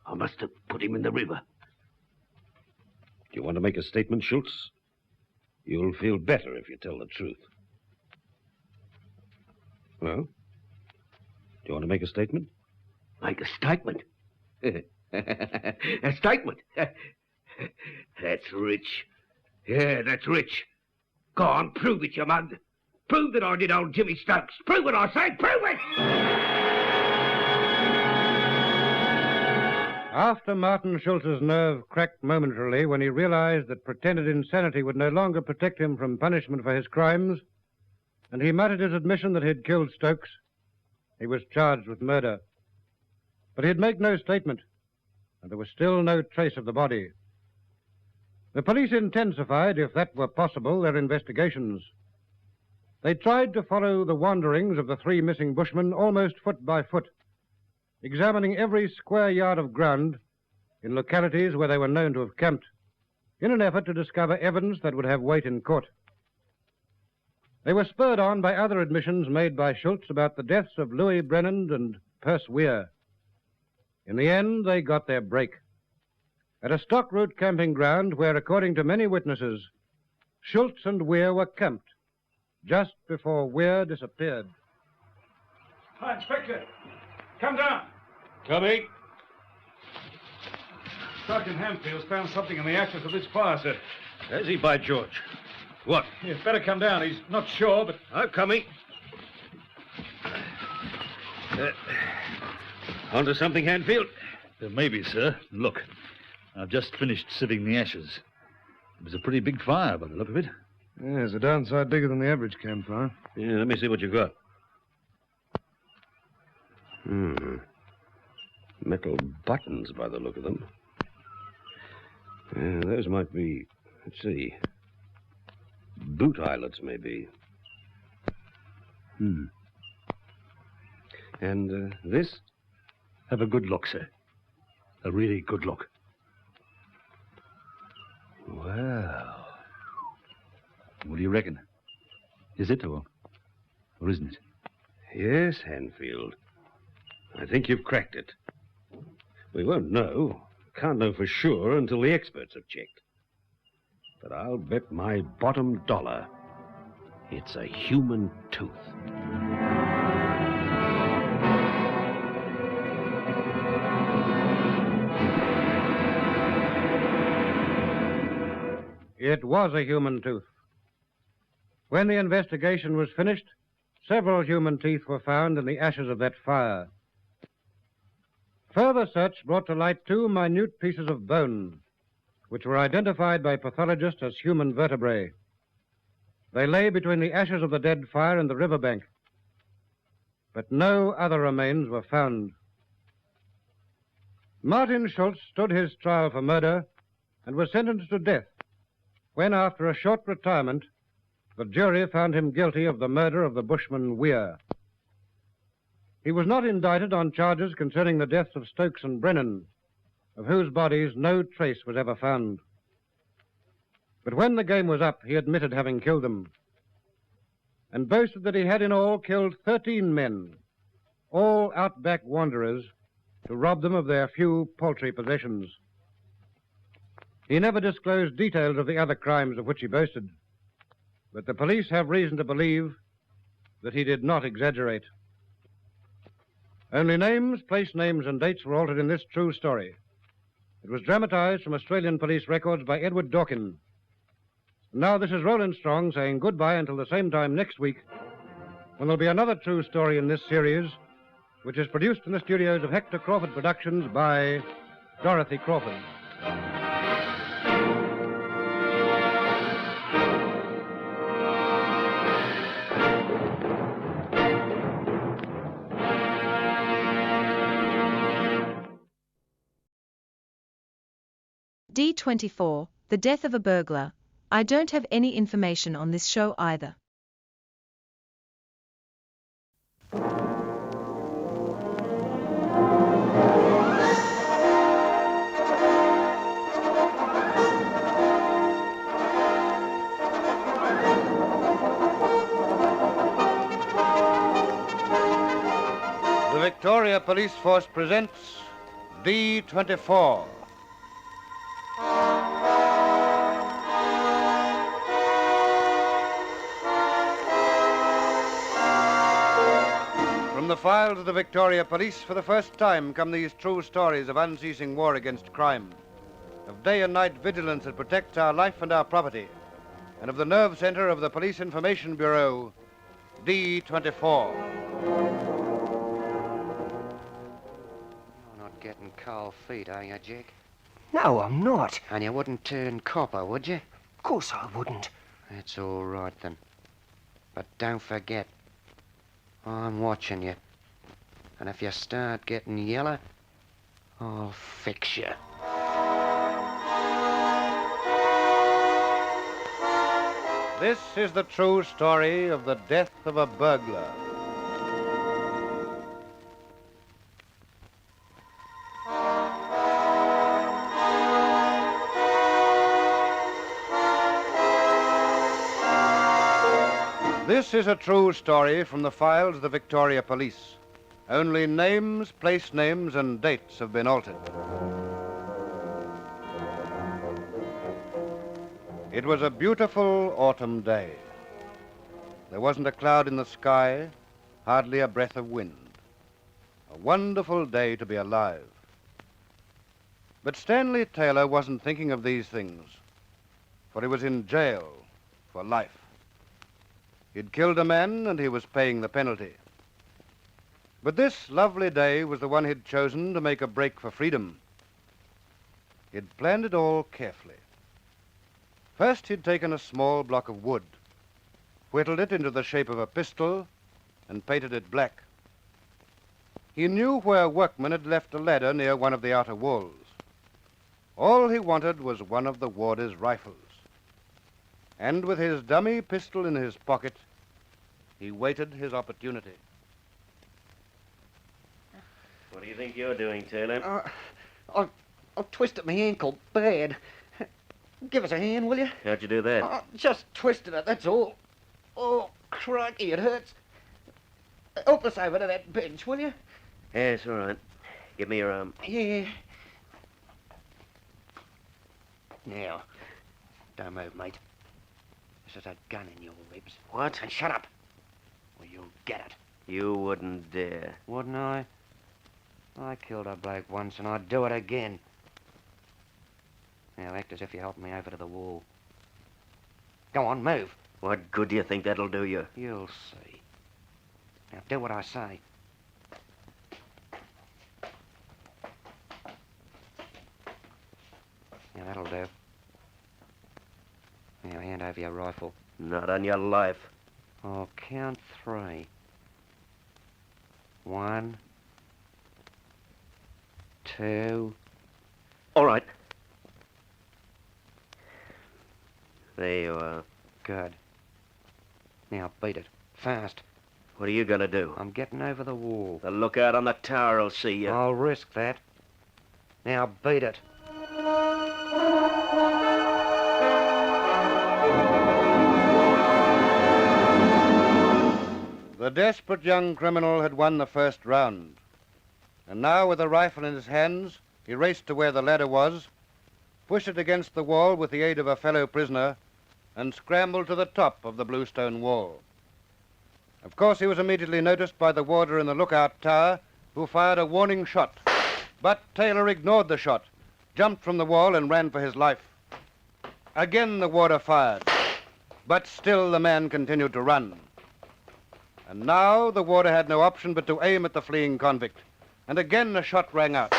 I must have put him in the river. Do you want to make a statement, Schultz? You'll feel better if you tell the truth. Well? Do you want to make a statement? Make a statement? A statement? That's rich. Yeah, that's rich. Go on, prove it, you mug. Prove that I did old Jimmy Stokes. Prove it, I say. Prove it! After Martin Schultz's nerve cracked momentarily when he realized that pretended insanity would no longer protect him from punishment for his crimes, and he muttered his admission that he'd killed Stokes, he was charged with murder. But he'd make no statement, and there was still no trace of the body. The police intensified, if that were possible, their investigations. They tried to follow the wanderings of the three missing bushmen almost foot by foot, examining every square yard of ground in localities where they were known to have camped, in an effort to discover evidence that would have weight in court. They were spurred on by other admissions made by Schultz about the deaths of Louis Brennan and Perce Weir. In the end, they got their break. At a stock route camping ground where, according to many witnesses, Schultz and Weir were camped just before Weir disappeared. Hi, Inspector. Come down. Coming. Sergeant Hamfield's found something in the ashes of this fire, sir. Has he, by George? What? You'd better come down. He's not sure, but... I'm coming. Onto something, Hanfield? Maybe, sir. Look, I've just finished sieving the ashes. It was a pretty big fire by the look of it. Yeah, it's a downside bigger than the average campfire. Yeah, let me see what you've got. Metal buttons by the look of them. Yeah, those might be, let's see, boot eyelets, maybe. And this? Have a good look, sir. A really good look. Well. What do you reckon? Is it or isn't it? Yes, Hanfield. I think you've cracked it. We won't know. Can't know for sure until the experts have checked. But I'll bet my bottom dollar it's a human tooth. It was a human tooth. When the investigation was finished, several human teeth were found in the ashes of that fire. Further search brought to light two minute pieces of bone, which were identified by pathologists as human vertebrae. They lay between the ashes of the dead fire and the riverbank. But no other remains were found. Martin Schultz stood his trial for murder and was sentenced to death when, after a short retirement, the jury found him guilty of the murder of the bushman Weir. He was not indicted on charges concerning the deaths of Stokes and Brennan, of whose bodies no trace was ever found. But when the game was up, he admitted having killed them, and boasted that he had in all killed 13 men, all outback wanderers, to rob them of their few paltry possessions. He never disclosed details of the other crimes of which he boasted, but the police have reason to believe that he did not exaggerate. Only names, place names, and dates were altered in this true story. It was dramatized from Australian police records by Edward Dawkin. Now this is Roland Strong saying goodbye until the same time next week, when there'll be another true story in this series, which is produced in the studios of Hector Crawford Productions by Dorothy Crawford. D24, The Death of a Burglar. I don't have any information on this show either. The Victoria Police Force presents D24. From the files of the Victoria Police, for the first time come these true stories of unceasing war against crime, of day and night vigilance that protects our life and our property, and of the nerve center of the Police Information Bureau, D24. You're not getting cold feet, are you, Jake? No, I'm not. And you wouldn't turn copper, would you? Of course I wouldn't. That's all right, then. But don't forget, I'm watching you. And if you start getting yellow, I'll fix you. This is the true story of the death of a burglar. This is a true story from the files of the Victoria Police. Only names, place names, and dates have been altered. It was a beautiful autumn day. There wasn't a cloud in the sky, hardly a breath of wind. A wonderful day to be alive. But Stanley Taylor wasn't thinking of these things, for he was in jail for life. He'd killed a man, and he was paying the penalty. But this lovely day was the one he'd chosen to make a break for freedom. He'd planned it all carefully. First, he'd taken a small block of wood, whittled it into the shape of a pistol, and painted it black. He knew where workmen had left a ladder near one of the outer walls. All he wanted was one of the warder's rifles. And with his dummy pistol in his pocket, he waited his opportunity. What do you think you're doing, Taylor? I've twisted my ankle bad. Give us a hand, will you? How'd you do that? Just twisted it, that's all. Oh, crikey, it hurts. Help us over to that bench, will you? Yes, all right. Give me your arm. Yeah. Now, don't move, mate. This is a gun in your ribs. What? And shut up, or you'll get it. You wouldn't dare. Wouldn't I? I killed a bloke once, and I'd do it again. Now act as if you helped me over to the wall. Go on, move. What good do you think that'll do you? You'll see. Now do what I say. Now that'll do. Now hand over your rifle. Not on your life. I'll count 3. 1, 2. All right. There you are. Good. Now, beat it. Fast. What are you going to do? I'm getting over the wall. The lookout on the tower will see you. I'll risk that. Now, beat it. The desperate young criminal had won the first round. And now, with a rifle in his hands, he raced to where the ladder was, pushed it against the wall with the aid of a fellow prisoner, and scrambled to the top of the bluestone wall. Of course, he was immediately noticed by the warder in the lookout tower, who fired a warning shot. But Taylor ignored the shot, jumped from the wall, and ran for his life. Again the warder fired, but still the man continued to run. And now the warder had no option but to aim at the fleeing convict. And again a shot rang out.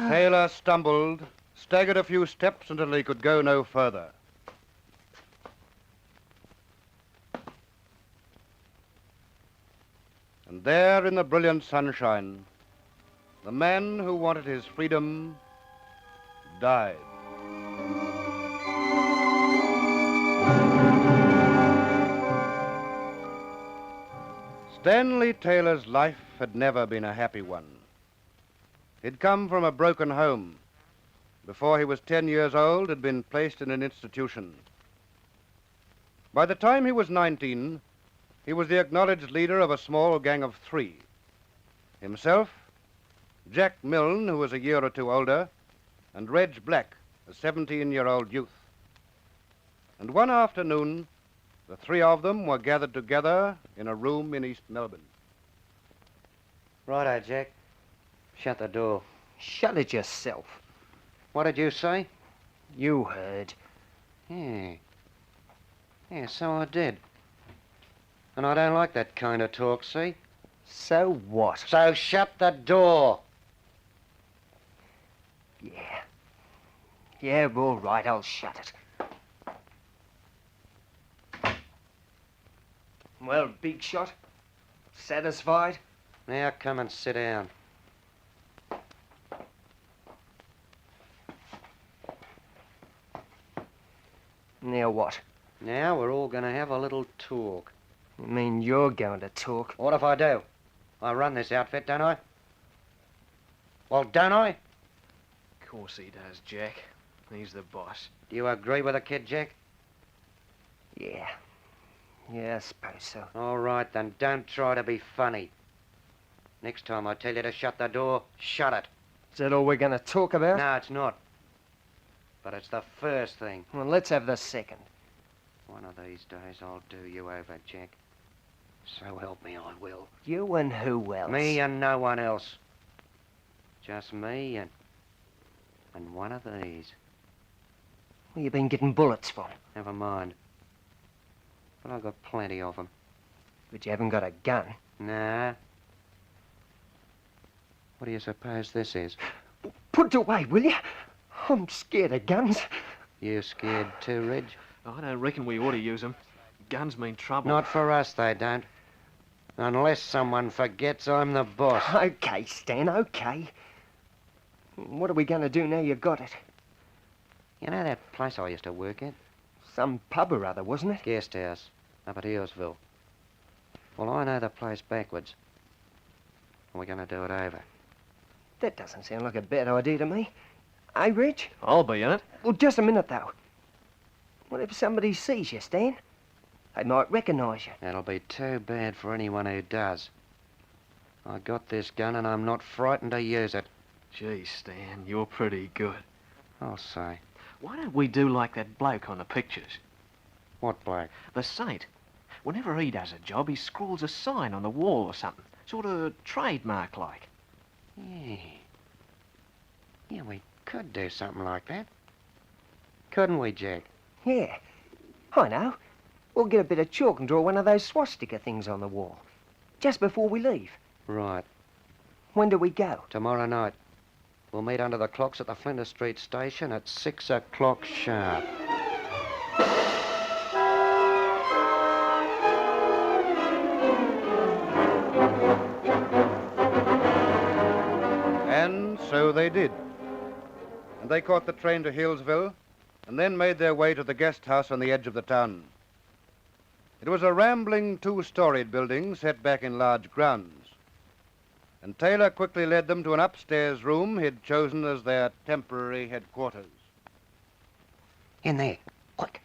Taylor stumbled, staggered a few steps until he could go no further. And there in the brilliant sunshine, the man who wanted his freedom died. Stanley Taylor's life had never been a happy one. He'd come from a broken home. Before he was 10 years old, had been placed in an institution. By the time he was 19, he was the acknowledged leader of a small gang of 3. Himself, Jack Milne, who was a year or 2 older, and Reg Black, a 17-year-old youth. And one afternoon, the 3 of them were gathered together in a room in East Melbourne. Righto, Jack. Shut the door. Shut it yourself. What did you say? You heard. Yeah, so I did. And I don't like that kind of talk, see? So what? So shut the door. Yeah, all right, I'll shut it. Well, big shot. Satisfied? Now come and sit down. Now what? Now we're all going to have a little talk. You mean you're going to talk? What if I do? I run this outfit, don't I? Well, don't I? Of course he does, Jack. He's the boss. Do you agree with the kid, Jack? Yeah, I suppose so. All right, then don't try to be funny. Next time I tell you to shut the door, shut it. Is that all we're going to talk about? No, it's not. But it's the first thing. Well, let's have the second. One of these days I'll do you over, Jack. So help me, I will. You and who else? Me and no one else. Just me and one of these. Where you been getting bullets from? Never mind. But I've got plenty of them. But you haven't got a gun? Nah. What do you suppose this is? Put it away, will you? I'm scared of guns. You scared too, Reg? I don't reckon we ought to use them. Guns mean trouble. Not for us, they don't. Unless someone forgets I'm the boss. Okay, Stan, okay. What are we going to do now you've got it? You know that place I used to work at? Some pub or other, wasn't it? Guest house, up at Eelsville. Well, I know the place backwards. And we're going to do it over. That doesn't sound like a bad idea to me. Hey, Reg? I'll be in it. Well, just a minute, though. What if somebody sees you, Stan? They might recognise you. That'll be too bad for anyone who does. I got this gun and I'm not frightened to use it. Gee, Stan, you're pretty good. I'll say. Why don't we do like that bloke on the pictures? What bloke? The saint. Whenever he does a job, he scrawls a sign on the wall or something. Sort of trademark like. Yeah, we could do something like that. Couldn't we, Jack? Yeah. I know. We'll get a bit of chalk and draw one of those swastika things on the wall. Just before we leave. Right. When do we go? Tomorrow night. We'll meet under the clocks at the Flinders Street station at 6 o'clock sharp. And so they did. And they caught the train to Hillsville, and then made their way to the guest house on the edge of the town. It was a rambling two-storied building set back in large grounds, and Taylor quickly led them to an upstairs room he'd chosen as their temporary headquarters. In there. Quick.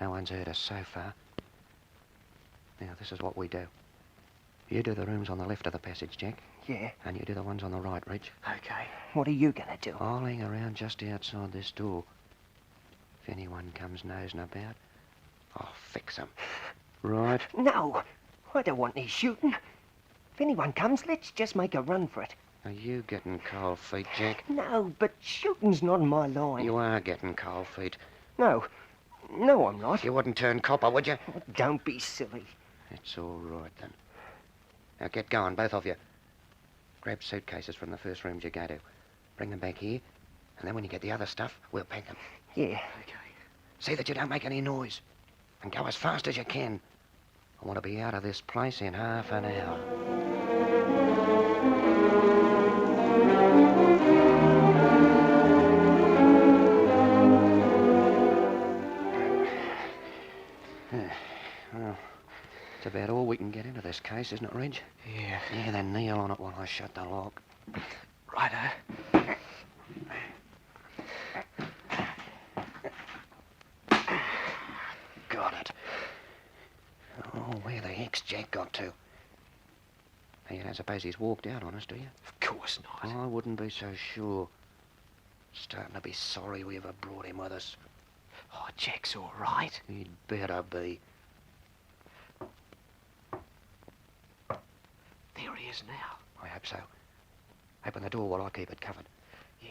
No one's heard us so far. Now, this is what we do. You do the rooms on the left of the passage, Jack. Yeah. And you do the ones on the right, Reg. Okay. What are you going to do? I'll hang around just outside this door. If anyone comes nosing about, I'll fix them. Right? No. I don't want any shooting. If anyone comes, let's just make a run for it. Are you getting cold feet, Jack? No, but shooting's not in my line. You are getting cold feet. No. No, I'm not. You wouldn't turn copper, would you? Oh, don't be silly. It's all right, then. Now, get going, both of you. Grab suitcases from the first rooms you go to. Bring them back here, and then when you get the other stuff, we'll pack them. Yeah. Okay. See that you don't make any noise. And go as fast as you can. I want to be out of this place in half an hour. Well, it's about all we can get into this case, isn't it, Reg? Yeah. Yeah, then kneel on it while I shut the lock. Righto. Got it. Oh, where the heck's Jack got to? Hey, you don't suppose he's walked out on us, do you? Of course not. I wouldn't be so sure. Starting to be sorry we ever brought him with us. Oh, Jack's all right. He'd better be. There he is now. I hope so. Open the door while I keep it covered. Yeah.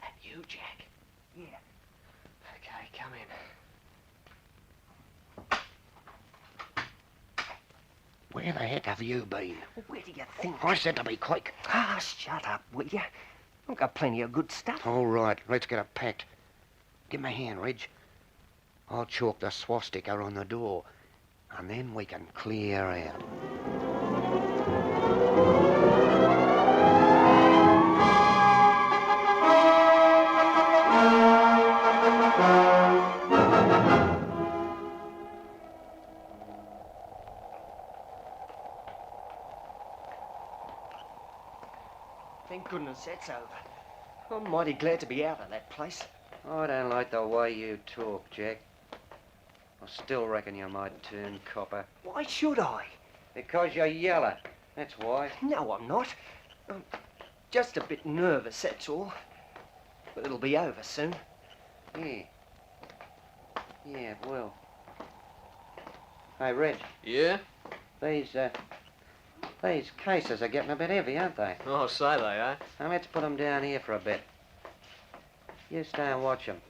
That you, Jack? Yeah. Okay, come in. Where the heck have you been? Where do you think? I said to be quick. Ah, shut up, will you? I've got plenty of good stuff. All right, let's get it packed. Give me a hand, Reg. I'll chalk the swastika on the door, and then we can clear out. Thank goodness that's over. I'm mighty glad to be out of that place. I don't like the way you talk, Jack. I still reckon you might turn copper. Why should I? Because you're yeller. That's why. No, I'm not. I'm just a bit nervous, that's all. But it'll be over soon. Yeah. Yeah, it will. Hey, Reg. Yeah? These cases are getting a bit heavy, aren't they? Oh, say they are. Now, let's put them down here for a bit. You stay and watch them.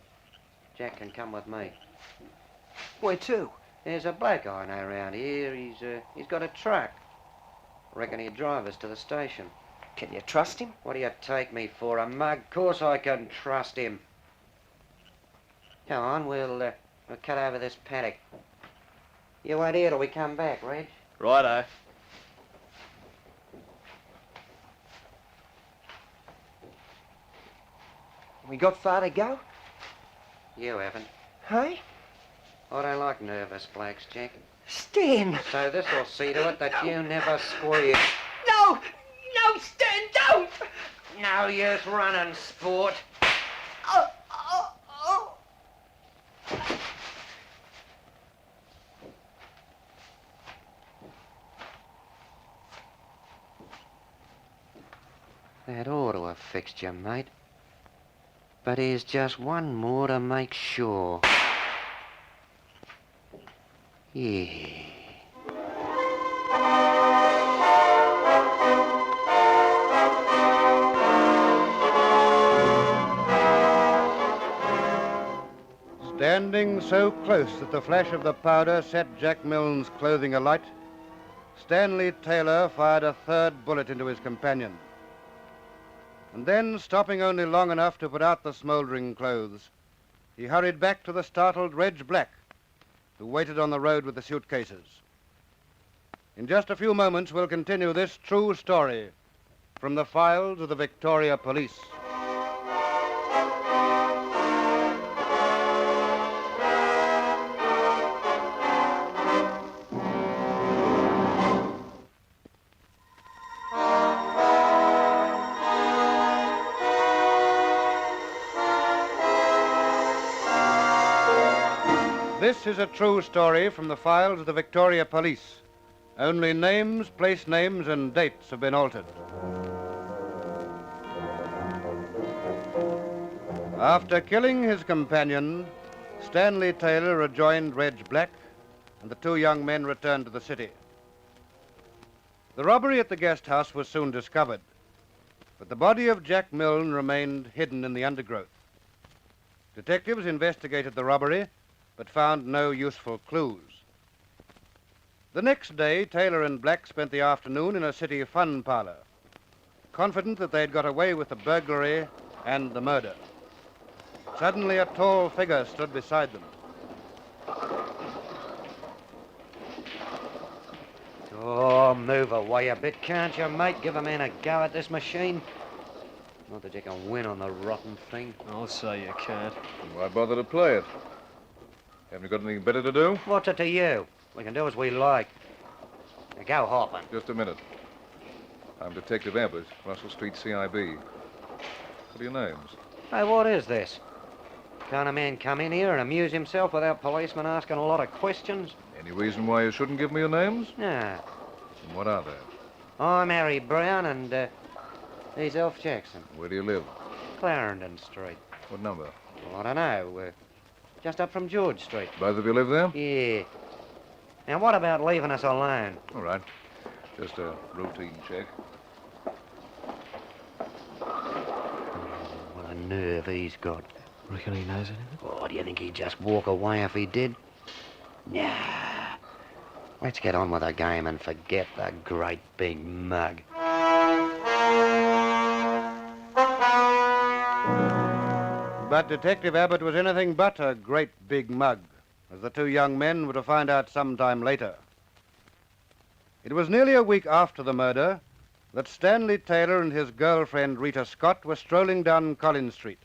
Jack can come with me. Where to? There's a bloke I know around here. He's got a truck. Reckon he'd drive us to the station. Can you trust him? What do you take me for, a mug? Course I can trust him. Come on, we'll cut over this paddock. You wait here till we come back, Reg. Righto. We got far to go? You haven't. Hey? I don't like nervous blokes, Jack. Stan! So this'll see to it that you never squeal. No! No, Stan, don't! No use running, sport. Oh. That ought to have fixed you, mate. But here's just one more to make sure. Yeah. Standing so close that the flash of the powder set Jack Milne's clothing alight, Stanley Taylor fired a third bullet into his companion. And then, stopping only long enough to put out the smouldering clothes, he hurried back to the startled Reg Black, who waited on the road with the suitcases. In just a few moments, we'll continue this true story from the files of the Victoria Police. This is a true story from the files of the Victoria Police. Only names, place names, and dates have been altered. After killing his companion, Stanley Taylor rejoined Reg Black, and the two young men returned to the city. The robbery at the guest house was soon discovered, but the body of Jack Milne remained hidden in the undergrowth. Detectives investigated the robbery, but found no useful clues. The next day, Taylor and Black spent the afternoon in a city fun parlor, confident that they'd got away with the burglary and the murder. Suddenly, a tall figure stood beside them. Oh, move away a bit, can't you, mate? Give a man a go at this machine. Not that you can win on the rotten thing. I'll say you can't. Why bother to play it? Haven't you got anything better to do? What's it to you? We can do as we like. Now go hopping. Just a minute. I'm Detective Abbott, Russell Street CIB. What are your names? Hey, what is this? Can't a man come in here and amuse himself without policemen asking a lot of questions? Any reason why you shouldn't give me your names? Nah. And what are they? I'm Harry Brown and, he's Elf Jackson. Where do you live? Clarendon Street. What number? Well, I don't know. Just up from George Street. Both of you live there? Yeah. Now, what about leaving us alone? All right. Just a routine check. What a nerve he's got. Reckon he knows anything? Oh, do you think he'd just walk away if he did? Nah. Let's get on with the game and forget the great big mug. But Detective Abbott was anything but a great big mug, as the two young men were to find out some time later. It was nearly a week after the murder that Stanley Taylor and his girlfriend Rita Scott were strolling down Collins Street,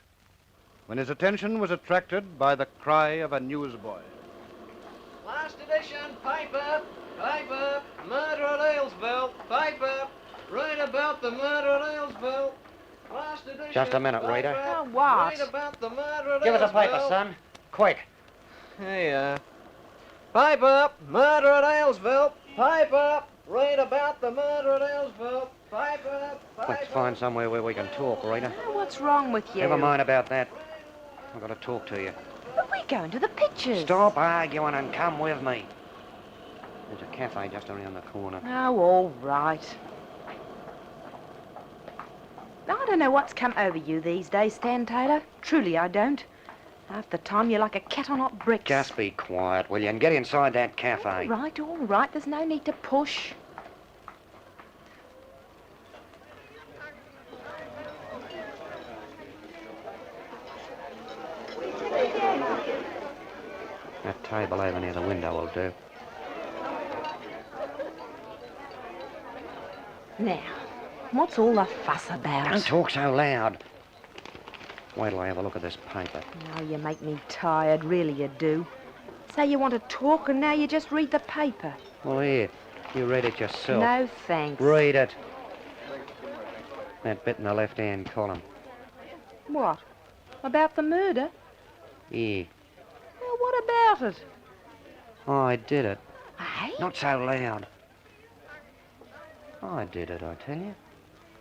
when his attention was attracted by the cry of a newsboy. Last edition, paper, murder at Aylesville, paper, read about the murder at Aylesville. Last edition, Just a minute, Rita. Oh, what? Read about the murder at Give us a paper, Aylesville. son. Quick. Hey, paper, murder at Aylesville, paper, read about the murder at Aylesville, paper. Let's find somewhere where we can talk, Rita. Oh, what's wrong with you? Never mind about that. I've got to talk to you. But we're going to the pictures. Stop arguing and come with me. There's a cafe just around the corner. Oh, all right. I don't know what's come over you these days, Stan Taylor. Truly, I don't. Half the time, you're like a cat on hot bricks. Just be quiet, will you, and get inside that cafe. All right. There's no need to push. That table over near the window will do. Now, what's all the fuss about? Don't talk so loud. Wait till I have a look at this paper. Oh, you make me tired, really you do. Say you want to talk and now you just read the paper. Well, here, you read it yourself. No, thanks. Read it. That bit in the left-hand column. What? About the murder? Yeah. Well, what about it? I did it. Hey? Not so loud. I did it, I tell you.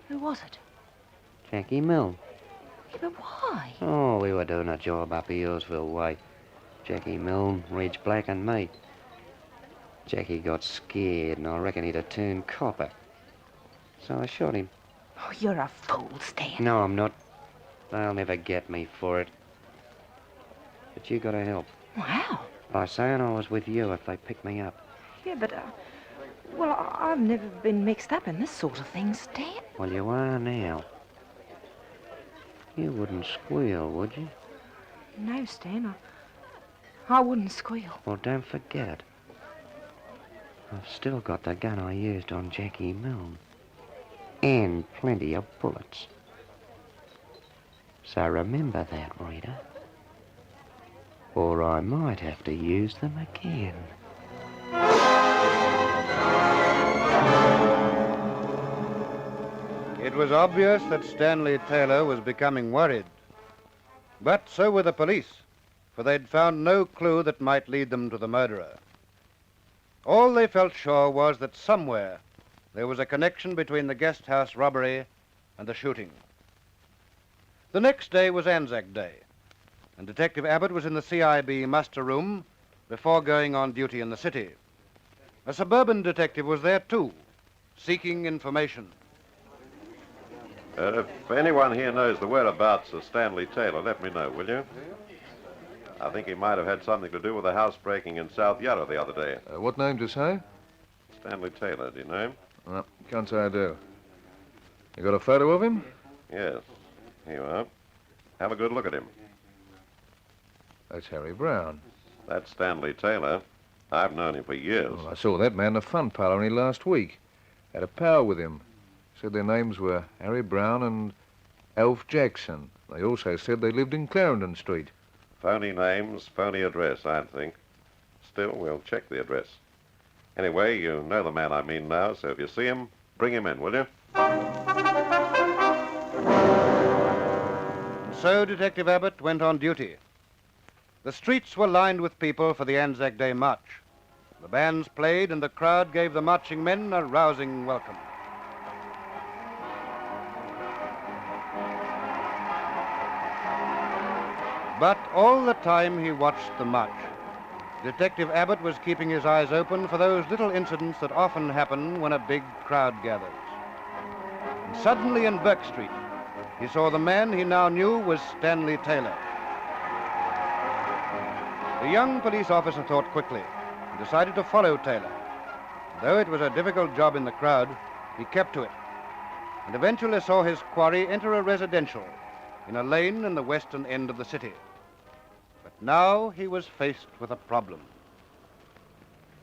Who was it? Jackie Milne. Yeah, but why? Oh, we were doing a job up Earlsville way. Jackie Milne, Reg Black and me. Jackie got scared and I reckon he'd have turned copper. So I shot him. Oh, you're a fool, Stan. No, I'm not. They'll never get me for it. But you got to help. Wow. By saying I was with you if they pick me up. Yeah, but, well, I've never been mixed up in this sort of thing, Stan. Well, you are now. You wouldn't squeal, would you? No, Stan, I wouldn't squeal. Well, don't forget it. I've still got the gun I used on Jackie Milne. And plenty of bullets. So remember that, reader. Or I might have to use them again. It was obvious that Stanley Taylor was becoming worried. But so were the police, for they'd found no clue that might lead them to the murderer. All they felt sure was that somewhere there was a connection between the guest house robbery and the shooting. The next day was Anzac Day, and Detective Abbott was in the CIB muster room before going on duty in the city. A suburban detective was there too, seeking information. If anyone here knows the whereabouts of Stanley Taylor, let me know, will you? I think he might have had something to do with the housebreaking in South Yarra the other day. What name do you say? Stanley Taylor, do you know him? No, can't say I do. You got a photo of him? Yes. Here you are. Have a good look at him. That's Harry Brown. That's Stanley Taylor. I've known him for years. Well, I saw that man in a fun parlour only last week. Had a pal with him. Said their names were Harry Brown and Alf Jackson. They also said they lived in Clarendon Street. Phony names, phony address, I think. Still, we'll check the address. Anyway, you know the man I mean now, so if you see him, bring him in, will you? So Detective Abbott went on duty. The streets were lined with people for the Anzac Day march. The bands played and the crowd gave the marching men a rousing welcome. But all the time he watched the march, Detective Abbott was keeping his eyes open for those little incidents that often happen when a big crowd gathers. And suddenly in Burke Street, he saw the man he now knew was Stanley Taylor. The young police officer thought quickly and decided to follow Taylor. Though it was a difficult job in the crowd, he kept to it and eventually saw his quarry enter a residential in a lane in the western end of the city. But now he was faced with a problem.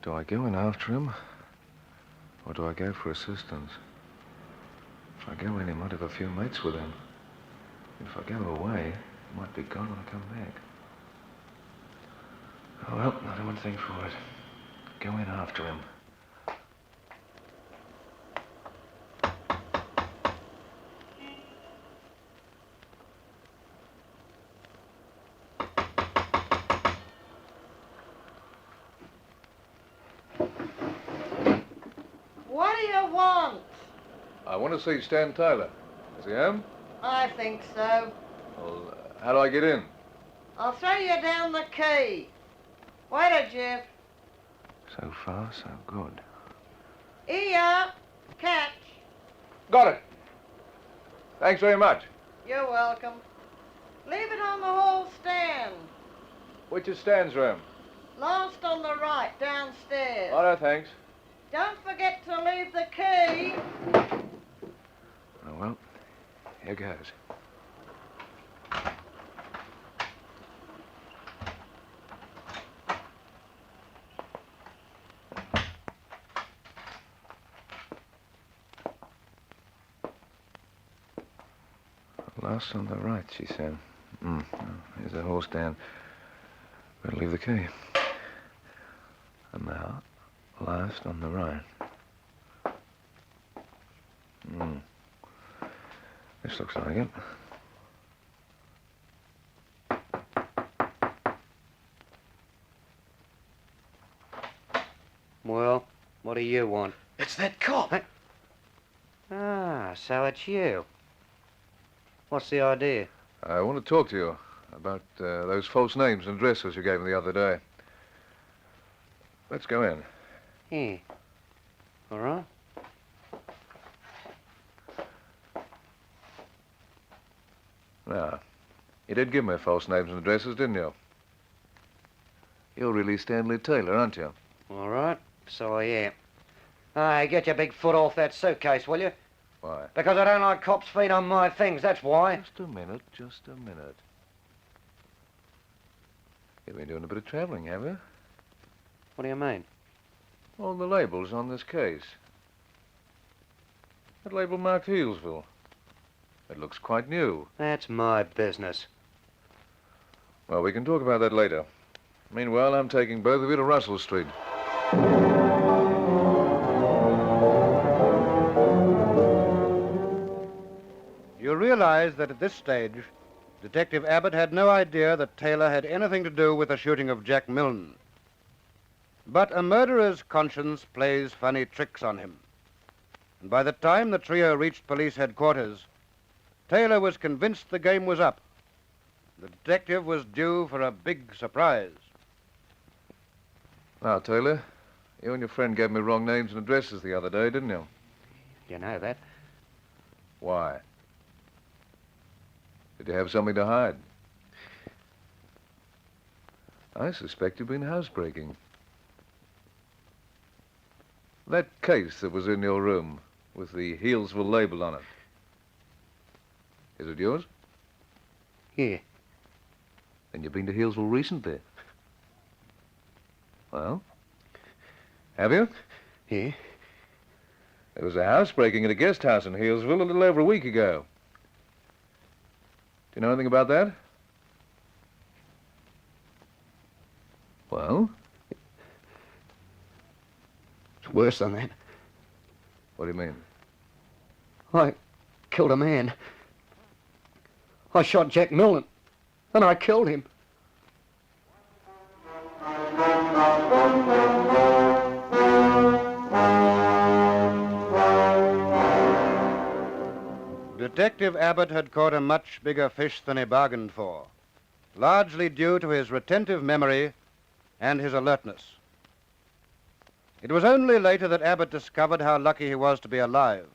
Do I go in after him? Or do I go for assistance? If I go in, he might have a few mates with him. If I go away, he might be gone when I come back. Oh, well, I don't want to think for it. Go in after him. What do you want? I want to see Stan Taylor. Is he home? I think so. Well, how do I get in? I'll throw you down the key. Waiter, Jeff. So far, so good. Here, catch. Got it. Thanks very much. You're welcome. Leave it on the hall stand. Which is Stan's room? Last on the right, downstairs. Oh, no, thanks. Don't forget to leave the key. Oh, well, here goes. Last on the right, she said. Well, here's the hall stand. Better leave the key. And now, last on the right. This looks like it. Well, what do you want? It's that cop. Ah, so it's you. What's the idea? I want to talk to you about those false names and addresses you gave me the other day. Let's go in. Here. All right. Now, you did give me false names and addresses, didn't you? You're really Stanley Taylor, aren't you? All right, so I am. Hey, get your big foot off that suitcase, will you? Why? Because I don't like cops' feet on my things, that's why. Just a minute, just a minute. You've been doing a bit of travelling, have you? What do you mean? All the labels on this case. That label marked Healesville. It looks quite new. That's my business. Well, we can talk about that later. Meanwhile, I'm taking both of you to Russell Street. You realize that at this stage, Detective Abbott had no idea that Taylor had anything to do with the shooting of Jack Milne. But a murderer's conscience plays funny tricks on him. And by the time the trio reached police headquarters, Taylor was convinced the game was up. The detective was due for a big surprise. Now, Taylor, you and your friend gave me wrong names and addresses the other day, didn't you? You know that. Why? Did you have something to hide? I suspect you've been housebreaking. That case that was in your room with the Healesville label on it. Is it yours? Yeah. Then you've been to Healesville recently. Well? Have you? Yeah. There was a housebreaking at a guest house in Healesville a little over a week ago. Do you know anything about that? Well? It's worse than that. What do you mean? I killed a man. I shot Jack Milne, and I killed him. Detective Abbott had caught a much bigger fish than he bargained for, largely due to his retentive memory and his alertness. It was only later that Abbott discovered how lucky he was to be alive.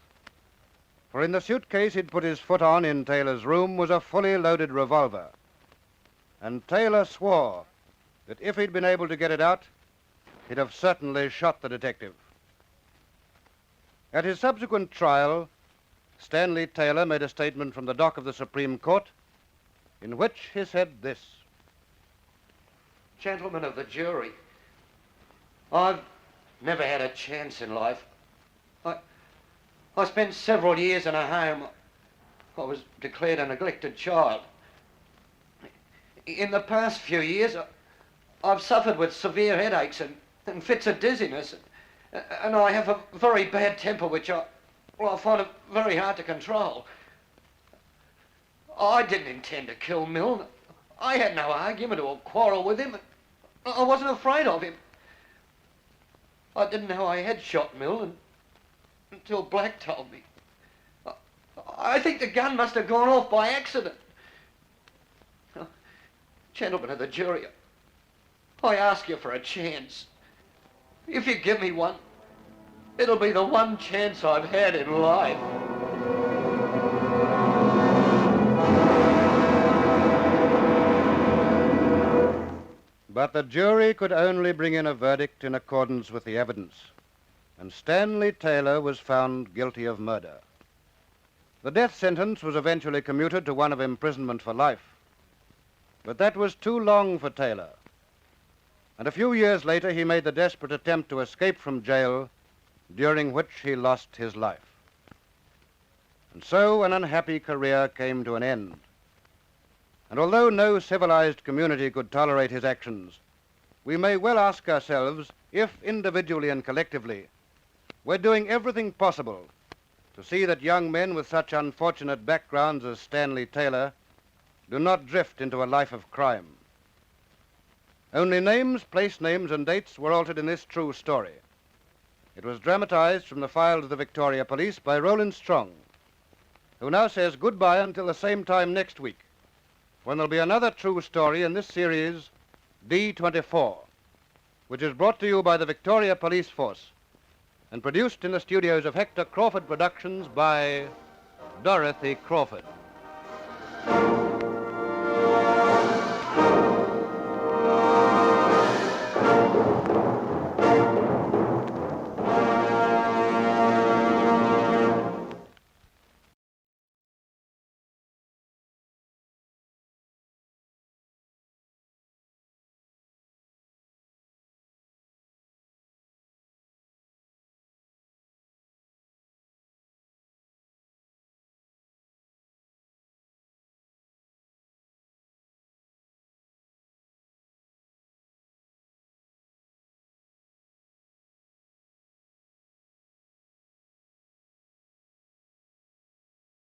For in the suitcase he'd put his foot on in Taylor's room was a fully loaded revolver. And Taylor swore that if he'd been able to get it out, he'd have certainly shot the detective. At his subsequent trial, Stanley Taylor made a statement from the dock of the Supreme Court in which he said this. Gentlemen of the jury, I've never had a chance in life. I spent several years in a home. I was declared a neglected child. In the past few years, I've suffered with severe headaches and fits of dizziness, and I have a very bad temper which I find it very hard to control. I didn't intend to kill Milne. I had no argument or quarrel with him. I wasn't afraid of him. I didn't know I had shot Milne until Black told me. I think the gun must have gone off by accident. Gentlemen of the jury, I ask you for a chance. If you give me one, it'll be the one chance I've had in life. But the jury could only bring in a verdict in accordance with the evidence, and Stanley Taylor was found guilty of murder. The death sentence was eventually commuted to one of imprisonment for life, but that was too long for Taylor, and a few years later he made the desperate attempt to escape from jail, during which he lost his life. And so an unhappy career came to an end. And although no civilized community could tolerate his actions, we may well ask ourselves if, individually and collectively, we're doing everything possible to see that young men with such unfortunate backgrounds as Stanley Taylor do not drift into a life of crime. Only names, place names, and dates were altered in this true story. It was dramatized from the files of the Victoria Police by Roland Strong, who now says goodbye until the same time next week, when there'll be another true story in this series, D24, which is brought to you by the Victoria Police Force and produced in the studios of Hector Crawford Productions by Dorothy Crawford.